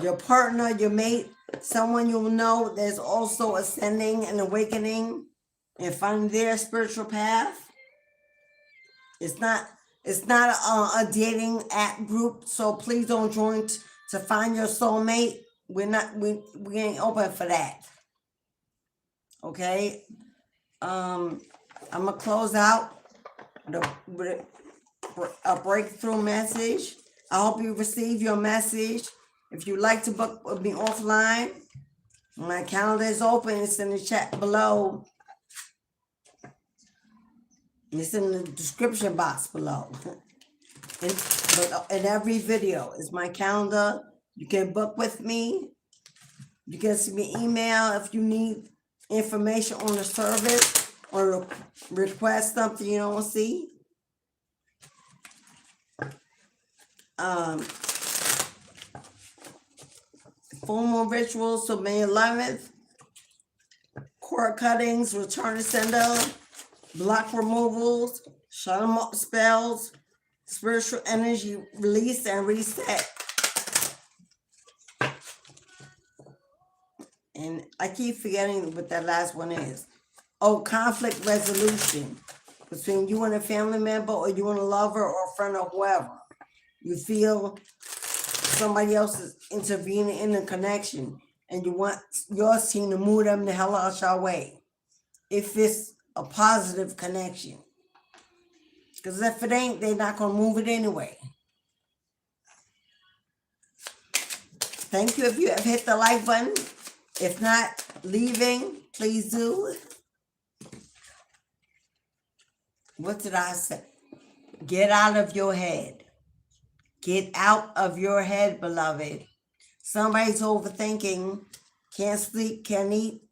your partner, your mate, someone you'll know that's also ascending and awakening and finding their spiritual path. It's not a dating app group, so please don't join to find your soulmate. We ain't open for that. Okay? I'm gonna close out with a breakthrough message. I hope you receive your message. If you'd like to book with me offline, my calendar is open. It's in the chat below. It's in the description box below. But in every video is my calendar. You can book with me. You can send me an email if you need information on the service or request something you don't see. Full moon rituals, so May 11th. Cord cuttings, return to sender, block removals, shut them up spells, spiritual energy release and reset. And I keep forgetting what that last one is. Oh, conflict resolution between you and a family member, or you and a lover or a friend or whoever. You feel somebody else is intervening in the connection and you want your team to move them the hell out your way. If it's a positive connection. Because if it ain't, they're not going to move it anyway. Thank you if you have hit the like button. If not, leaving, please do. What did I say? Get out of your head. Get out of your head, beloved. Somebody's overthinking, can't sleep, can't eat,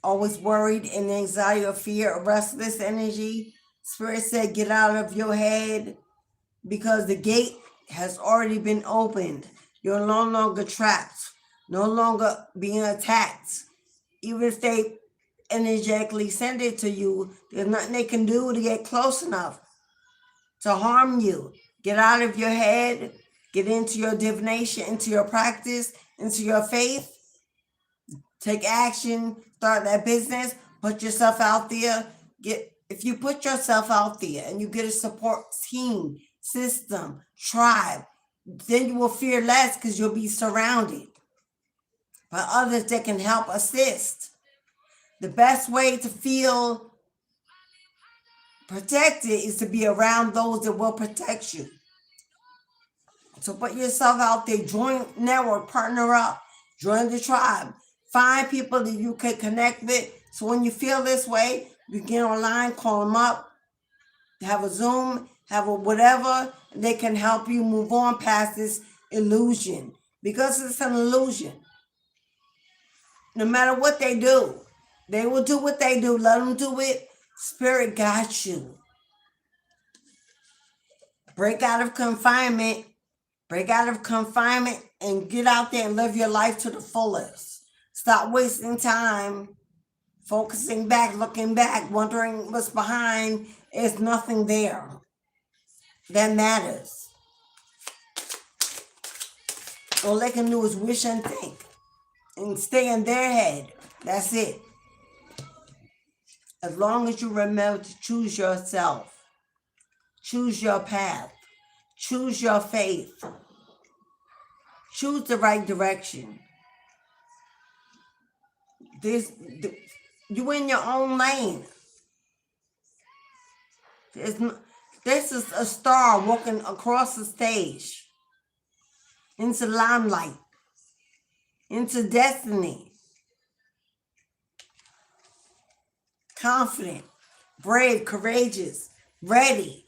always worried and anxiety or fear or restless energy. Spirit said, get out of your head because the gate has already been opened. You're no longer trapped, no longer being attacked. Even if they energetically send it to you, there's nothing they can do to get close enough to harm you. Get out of your head, get into your divination, into your practice, into your faith. Take action, start that business, put yourself out there. If you put yourself out there and you get a support team, system, tribe, then you will fear less because you'll be surrounded by others that can help assist. The best way to feel protected is to be around those that will protect you. So put yourself out there, join network, partner up, join the tribe, find people that you can connect with. So when you feel this way, you get online, call them up, have a Zoom, have a whatever, they can help you move on past this illusion. Because it's an illusion. No matter what they do, they will do what they do. Let them do it. Spirit got you. Break out of confinement. Break out of confinement and get out there and live your life to the fullest. Stop wasting time focusing back, looking back, wondering what's behind. There's nothing there that matters. All they can do is wish and think and stay in their head. That's it. As long as you remember to choose yourself, choose your path, choose your faith, choose the right direction. You in your own lane. This is a star walking across the stage into limelight, into destiny. confident, brave, courageous, ready.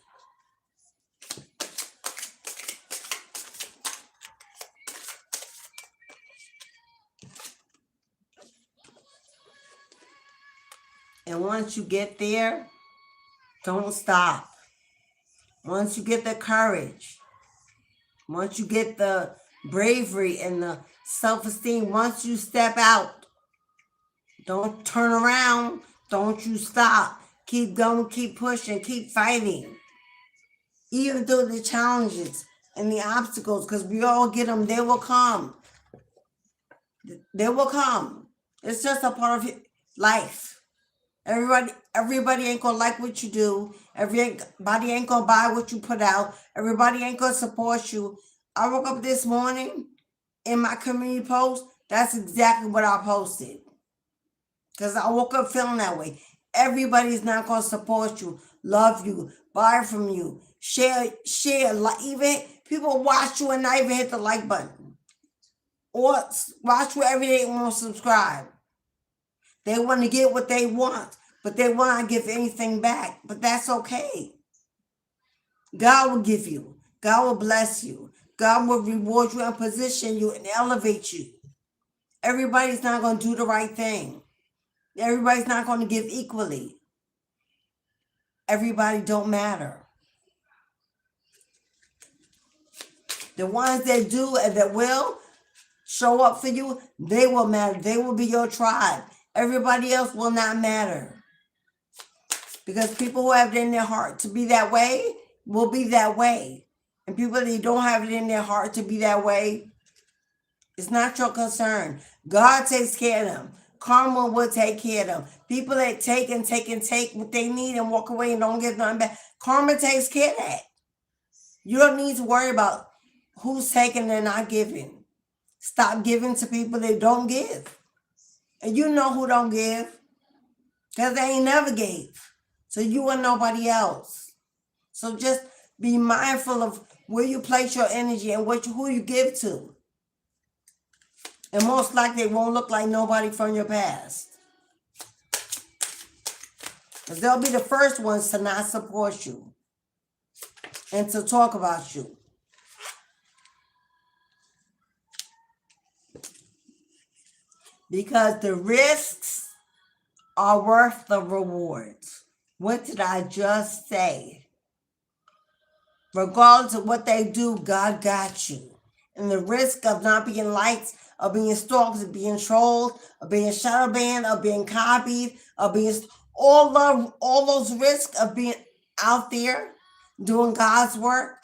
And once you get there, don't stop. Once you get the courage, once you get the bravery and the self-esteem, once you step out, don't turn around. Don't you stop. Keep going, keep pushing, keep fighting. Even through the challenges and the obstacles, because we all get them, they will come. They will come. It's just a part of life. Everybody ain't gonna like what you do. Everybody ain't gonna buy what you put out. Everybody ain't gonna support you. I woke up this morning in my community post. That's exactly what I posted. Because I woke up feeling that way. Everybody's not gonna support you, love you, buy from you, share, like even people watch you and not even hit the like button. Or watch you every day and won't subscribe. They want to get what they want, but they will not give anything back. But that's okay. God will give you. God will bless you. God will reward you and position you and elevate you. Everybody's not going to do the right thing. Everybody's not going to give equally. Everybody don't matter. The ones that do and that will show up for you, they will matter. They will be your tribe. Everybody else will not matter. Because people who have it in their heart to be that way will be that way. And people that don't have it in their heart to be that way, it's not your concern. God takes care of them. Karma will take care of them. People that take what they need and walk away and don't get nothing back, karma takes care of that. You don't need to worry about who's taking and not giving. Stop giving to people that don't give. And you know who don't give, because they ain't never gave. So you and nobody else. So just be mindful of where you place your energy and who you give to. And most likely it won't look like nobody from your past. Because they'll be the first ones to not support you and to talk about you. Because the risks are worth the rewards. What did I just say? Regardless of what they do, God got you. And the risk of not being liked, of being stalked, of being trolled, of being shadow banned, of being copied, of being all those risks of being out there doing God's work,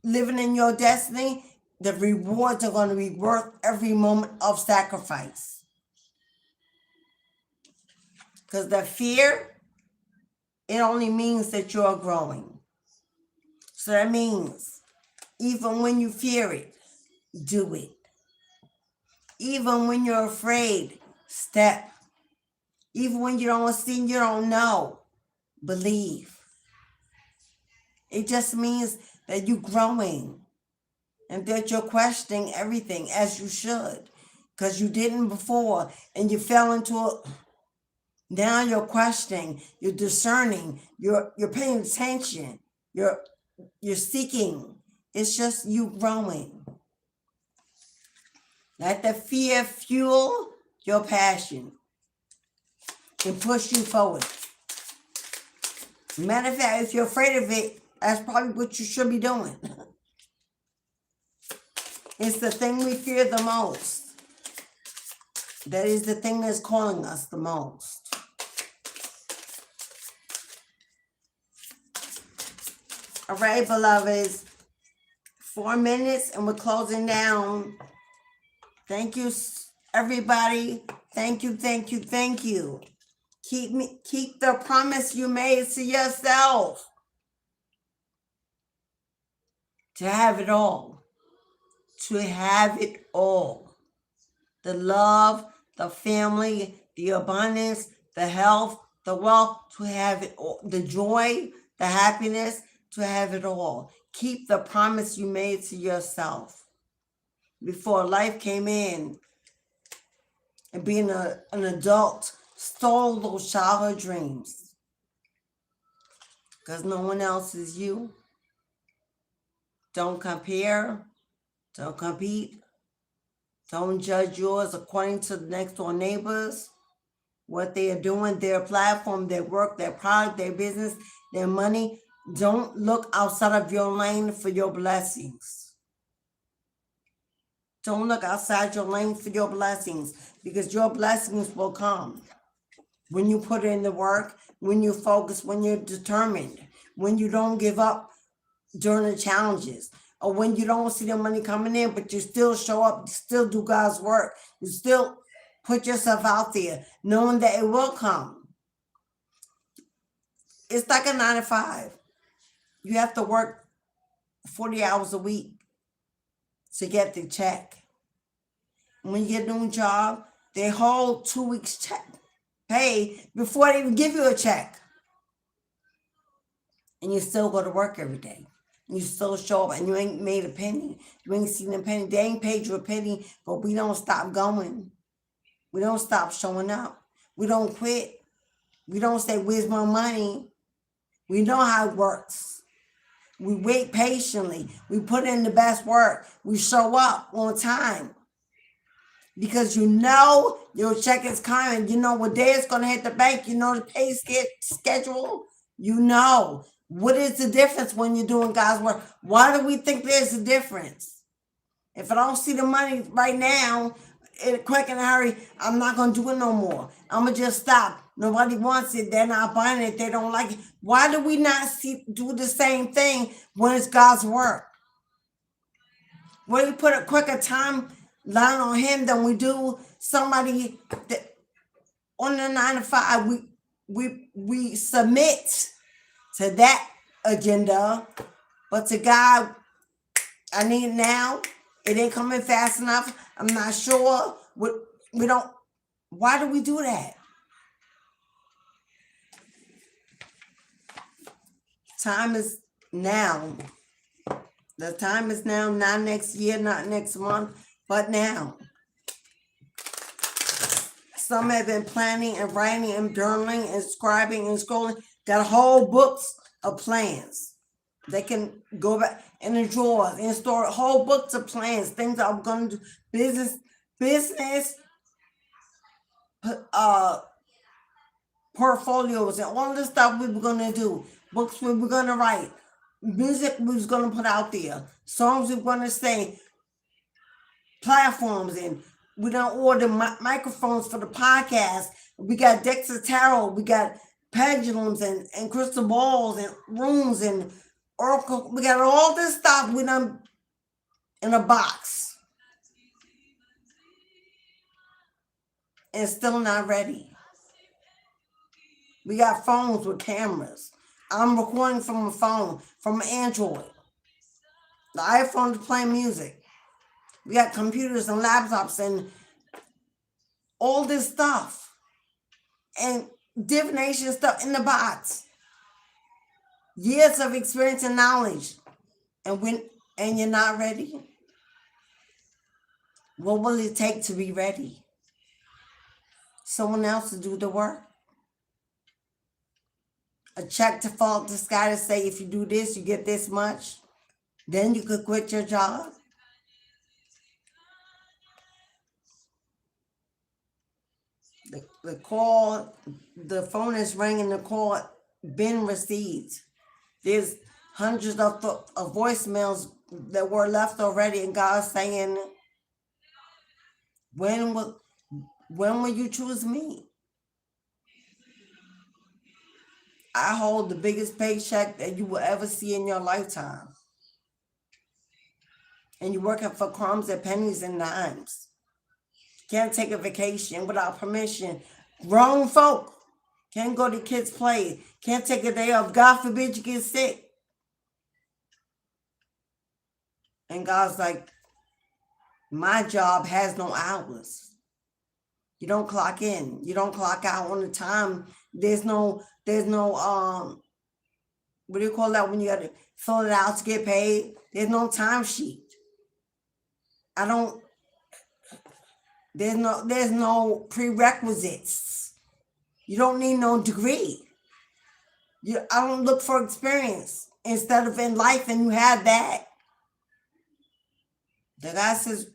living in your destiny, the rewards are going to be worth every moment of sacrifice. Because the fear, it only means that you're growing. So that means even when you fear it, do it. Even when you're afraid, step. Even when you don't see, you don't know, believe. It just means that you're growing and that you're questioning everything as you should, because you didn't before and you fell into it. Now you're questioning, you're discerning, you're paying attention, you're seeking. It's just you growing. Let the fear fuel your passion and push you forward. Matter of fact, if you're afraid of it, that's probably what you should be doing. It's the thing we fear the most. That is the thing that's calling us the most. All right, beloveds. 4 minutes and we're closing down. Thank you, everybody. Thank you, thank you, thank you. Keep the promise you made to yourself. To have it all. To have it all. The love, the family, the abundance, the health, the wealth, to have it all. The joy, the happiness, to have it all. Keep the promise you made to yourself before life came in and being an adult stole those childhood dreams. Because no one else is you. Don't compare. Don't compete. Don't judge yours according to the next door neighbors. What they are doing, their platform, their work, their product, their business, their money. Don't look outside of your lane for your blessings. Don't look outside your lane for your blessings, because your blessings will come when you put in the work, when you focus, when you're determined, when you don't give up during the challenges, or when you don't see the money coming in, but you still show up, you still do God's work, you still put yourself out there, knowing that it will come. It's like a 9 to 5. You have to work 40 hours a week to get the check. When you get a new job, they hold 2 weeks check pay before they even give you a check. And you still go to work every day. You still show up and you ain't made a penny. You ain't seen a penny. They ain't paid you a penny, but we don't stop going. We don't stop showing up. We don't quit. We don't say, where's my money? We know how it works. We wait patiently. We put in the best work. We show up on time. Because you know your check is coming. You know what day it's going to hit the bank. You know the pay schedule. You know. What is the difference when you're doing God's work? Why do we think there's a difference? If I don't see the money right now, quick and hurry, I'm not going to do it no more. I'm going to just stop. Nobody wants it. They're not buying it. They don't like it. Why do we not do the same thing when it's God's work? Why do you put a quicker timeline on him than we do somebody that on the 9 to 5? We submit to that agenda, but to God, I need it now. It ain't coming fast enough. I'm not sure. We don't. Why do we do that? Time is now. The time is now, not next year, not next month, but now. Some have been planning and writing and journaling and scribing and scrolling. Got whole books of plans. They can go back in the drawers and store whole books of plans, things I'm going to do, business, portfolios, and all the stuff we were going to do, books we were going to write, music we was going to put out there, songs we were going to sing, platforms, and we don't order microphones for the podcast. We got decks of tarot, we got pendulums and crystal balls and rooms and oracle. We got all this stuff we done in a box and still not ready. We got phones with cameras. I'm recording from a phone, from an Android. The iPhone is playing music. We got computers and laptops and all this stuff. And divination stuff in the box. Years of experience and knowledge. And you're not ready? What will it take to be ready? Someone else to do the work? A check to fall to the sky to say, if you do this, you get this much. Then you could quit your job. The phone is ringing, the call been received. There's hundreds of voicemails that were left already, and God's saying, when will you choose me? I hold the biggest paycheck that you will ever see in your lifetime. And you're working for crumbs and pennies and dimes. Can't take a vacation without permission. Grown folk can't go to kids' play. Can't take a day off. God forbid you get sick. And God's like, my job has no hours. You don't clock in. You don't clock out on the time. There's no what do you call that when you got to fill it out to get paid? There's no timesheet. There's no prerequisites. You don't need no degree. I don't look for experience. Instead of in life and you have that, the guy says,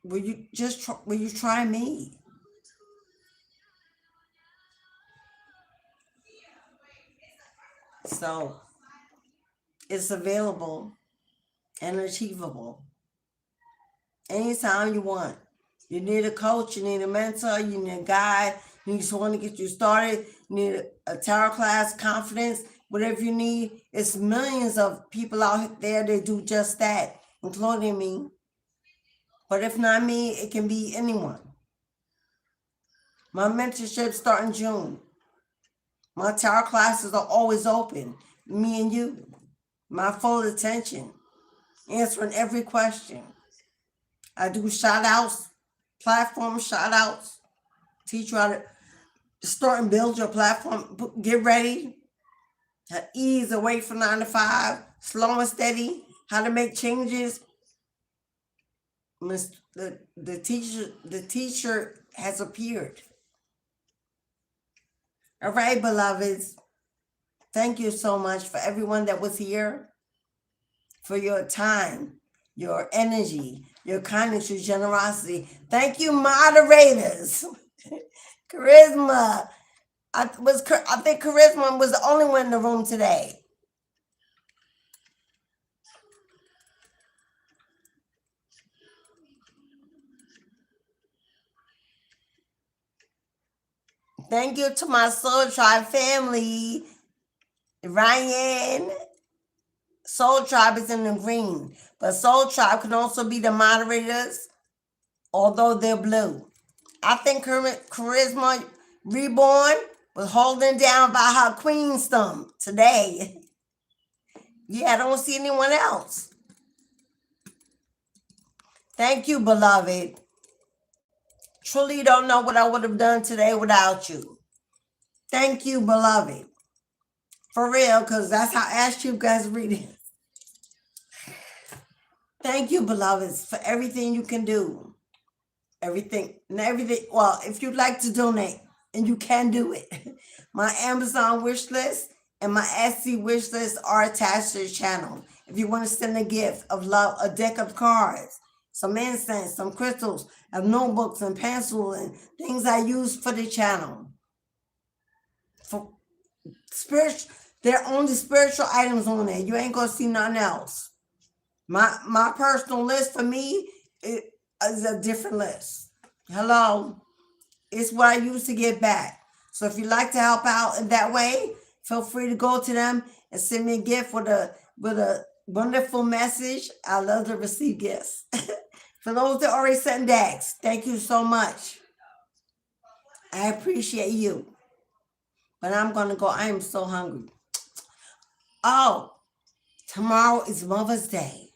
will you try me? So it's available and achievable anytime you want. You need a coach, you need a mentor, you need a guide, you need someone to get you started, you need a tarot class, confidence, whatever you need. It's millions of people out there that do just that, including me. But if not me, it can be anyone. My mentorship starts in June. My tarot classes are always open. Me and you. My full attention. Answering every question. I do shout outs, platform shout outs. Teach you how to start and build your platform. Get ready. Ease away from 9 to 5. Slow and steady. How to make changes. The teacher has appeared. All right, beloveds. Thank you so much for everyone that was here, for your time, your energy, your kindness, your generosity. Thank you, moderators. Charisma. I think Charisma was the only one in the room today. Thank you to my Soul Tribe family. Ryan. Soul Tribe is in the green, but Soul Tribe can also be the moderators, although they're blue. I think Charisma Reborn was holding down by her queendom today. Yeah, I don't see anyone else. Thank you, beloved. Truly don't know what I would have done today without you. Thank you, beloved. For real, because that's how I asked you guys reading. Thank you, beloveds, for everything you can do. Everything. Well, if you'd like to donate, and you can do it, my Amazon wish list and my Etsy wish list are attached to the channel. If you want to send a gift of love, a deck of cards, some incense, some crystals, notebooks and pencils and things I use for the channel. For spiritual, there are only spiritual items on there. You ain't gonna see nothing else. My personal list for me is a different list. Hello. It's what I use to get back. So if you'd like to help out in that way, feel free to go to them and send me a gift with a wonderful message. I love to receive gifts. For those that already sent decks, thank you so much. I appreciate you. But I'm gonna go. I am so hungry. Oh, tomorrow is Mother's Day.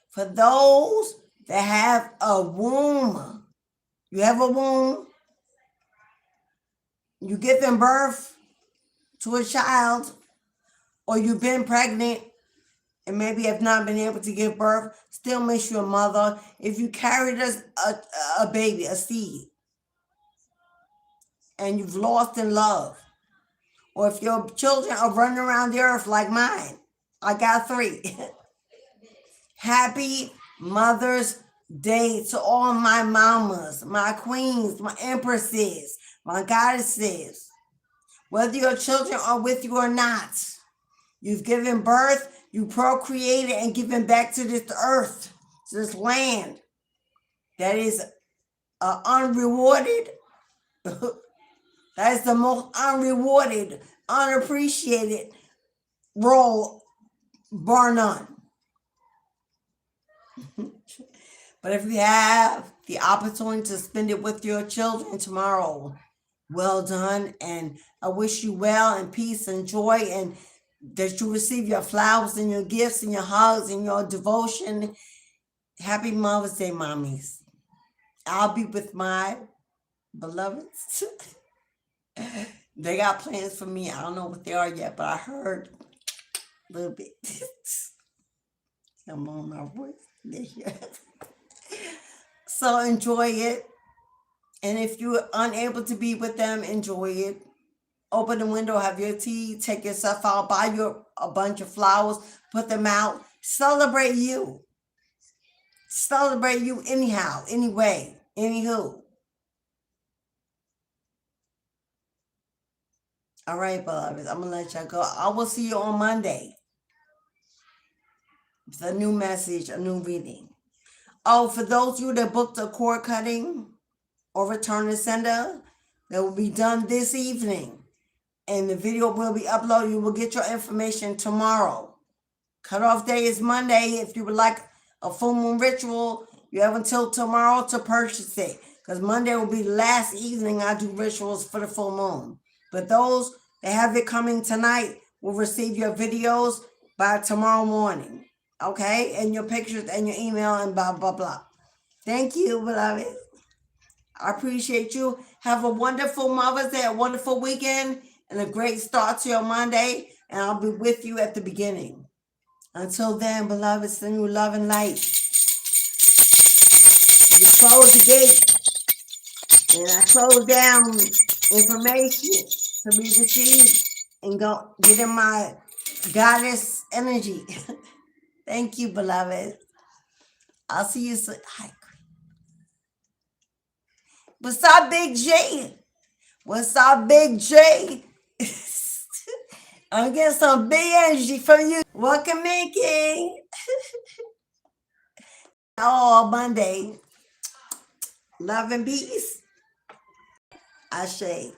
For those that have a womb, you have a womb, you giving birth to a child, or you've been pregnant and maybe have not been able to give birth, still miss your mother. If you carried a baby, a seed, and you've lost in love, or if your children are running around the earth like mine, I got 3. Happy Mother's Day to all my mamas, my queens, my empresses, my goddesses. Whether your children are with you or not, you've given birth, you procreated and given back to this earth, to this land that is unrewarded. That is the most unrewarded, unappreciated role, bar none. But if you have the opportunity to spend it with your children tomorrow, well done. And I wish you well and peace and joy, and that you receive your flowers and your gifts and your hugs and your devotion. Happy Mother's Day, mommies. I'll be with my beloveds. They got plans for me. I don't know what they are yet, but I heard a little bit. I'm on my voice. So enjoy it. And if you're unable to be with them, enjoy it. Open the window, have your tea, take yourself out, buy you a bunch of flowers, put them out. Celebrate you. Celebrate you anyhow, anyway, anywho. All right, beloveds, I'm going to let y'all go. I will see you on Monday. It's a new message, a new reading. Oh, for those of you that booked a cord cutting or return to sender, that will be done this evening. And the video will be uploaded. You will get your information tomorrow. Cutoff day is Monday. If you would like a full moon ritual, you have until tomorrow to purchase it. Because Monday will be the last evening I do rituals for the full moon. But those that have it coming tonight will receive your videos by tomorrow morning. Okay? And your pictures and your email and blah, blah, blah. Thank you, beloved. I appreciate you. Have a wonderful Mother's Day, a wonderful weekend, and a great start to your Monday. And I'll be with you at the beginning. Until then, beloved, send you love and light. You close the gate, and I close down information to be received and go get in my goddess energy. Thank you, beloved. I'll see you soon. Hi. What's up, Big J? What's up, Big J? I'm getting some big energy from you. Welcome, Mickey. Oh, Monday. Love and peace. Ashe.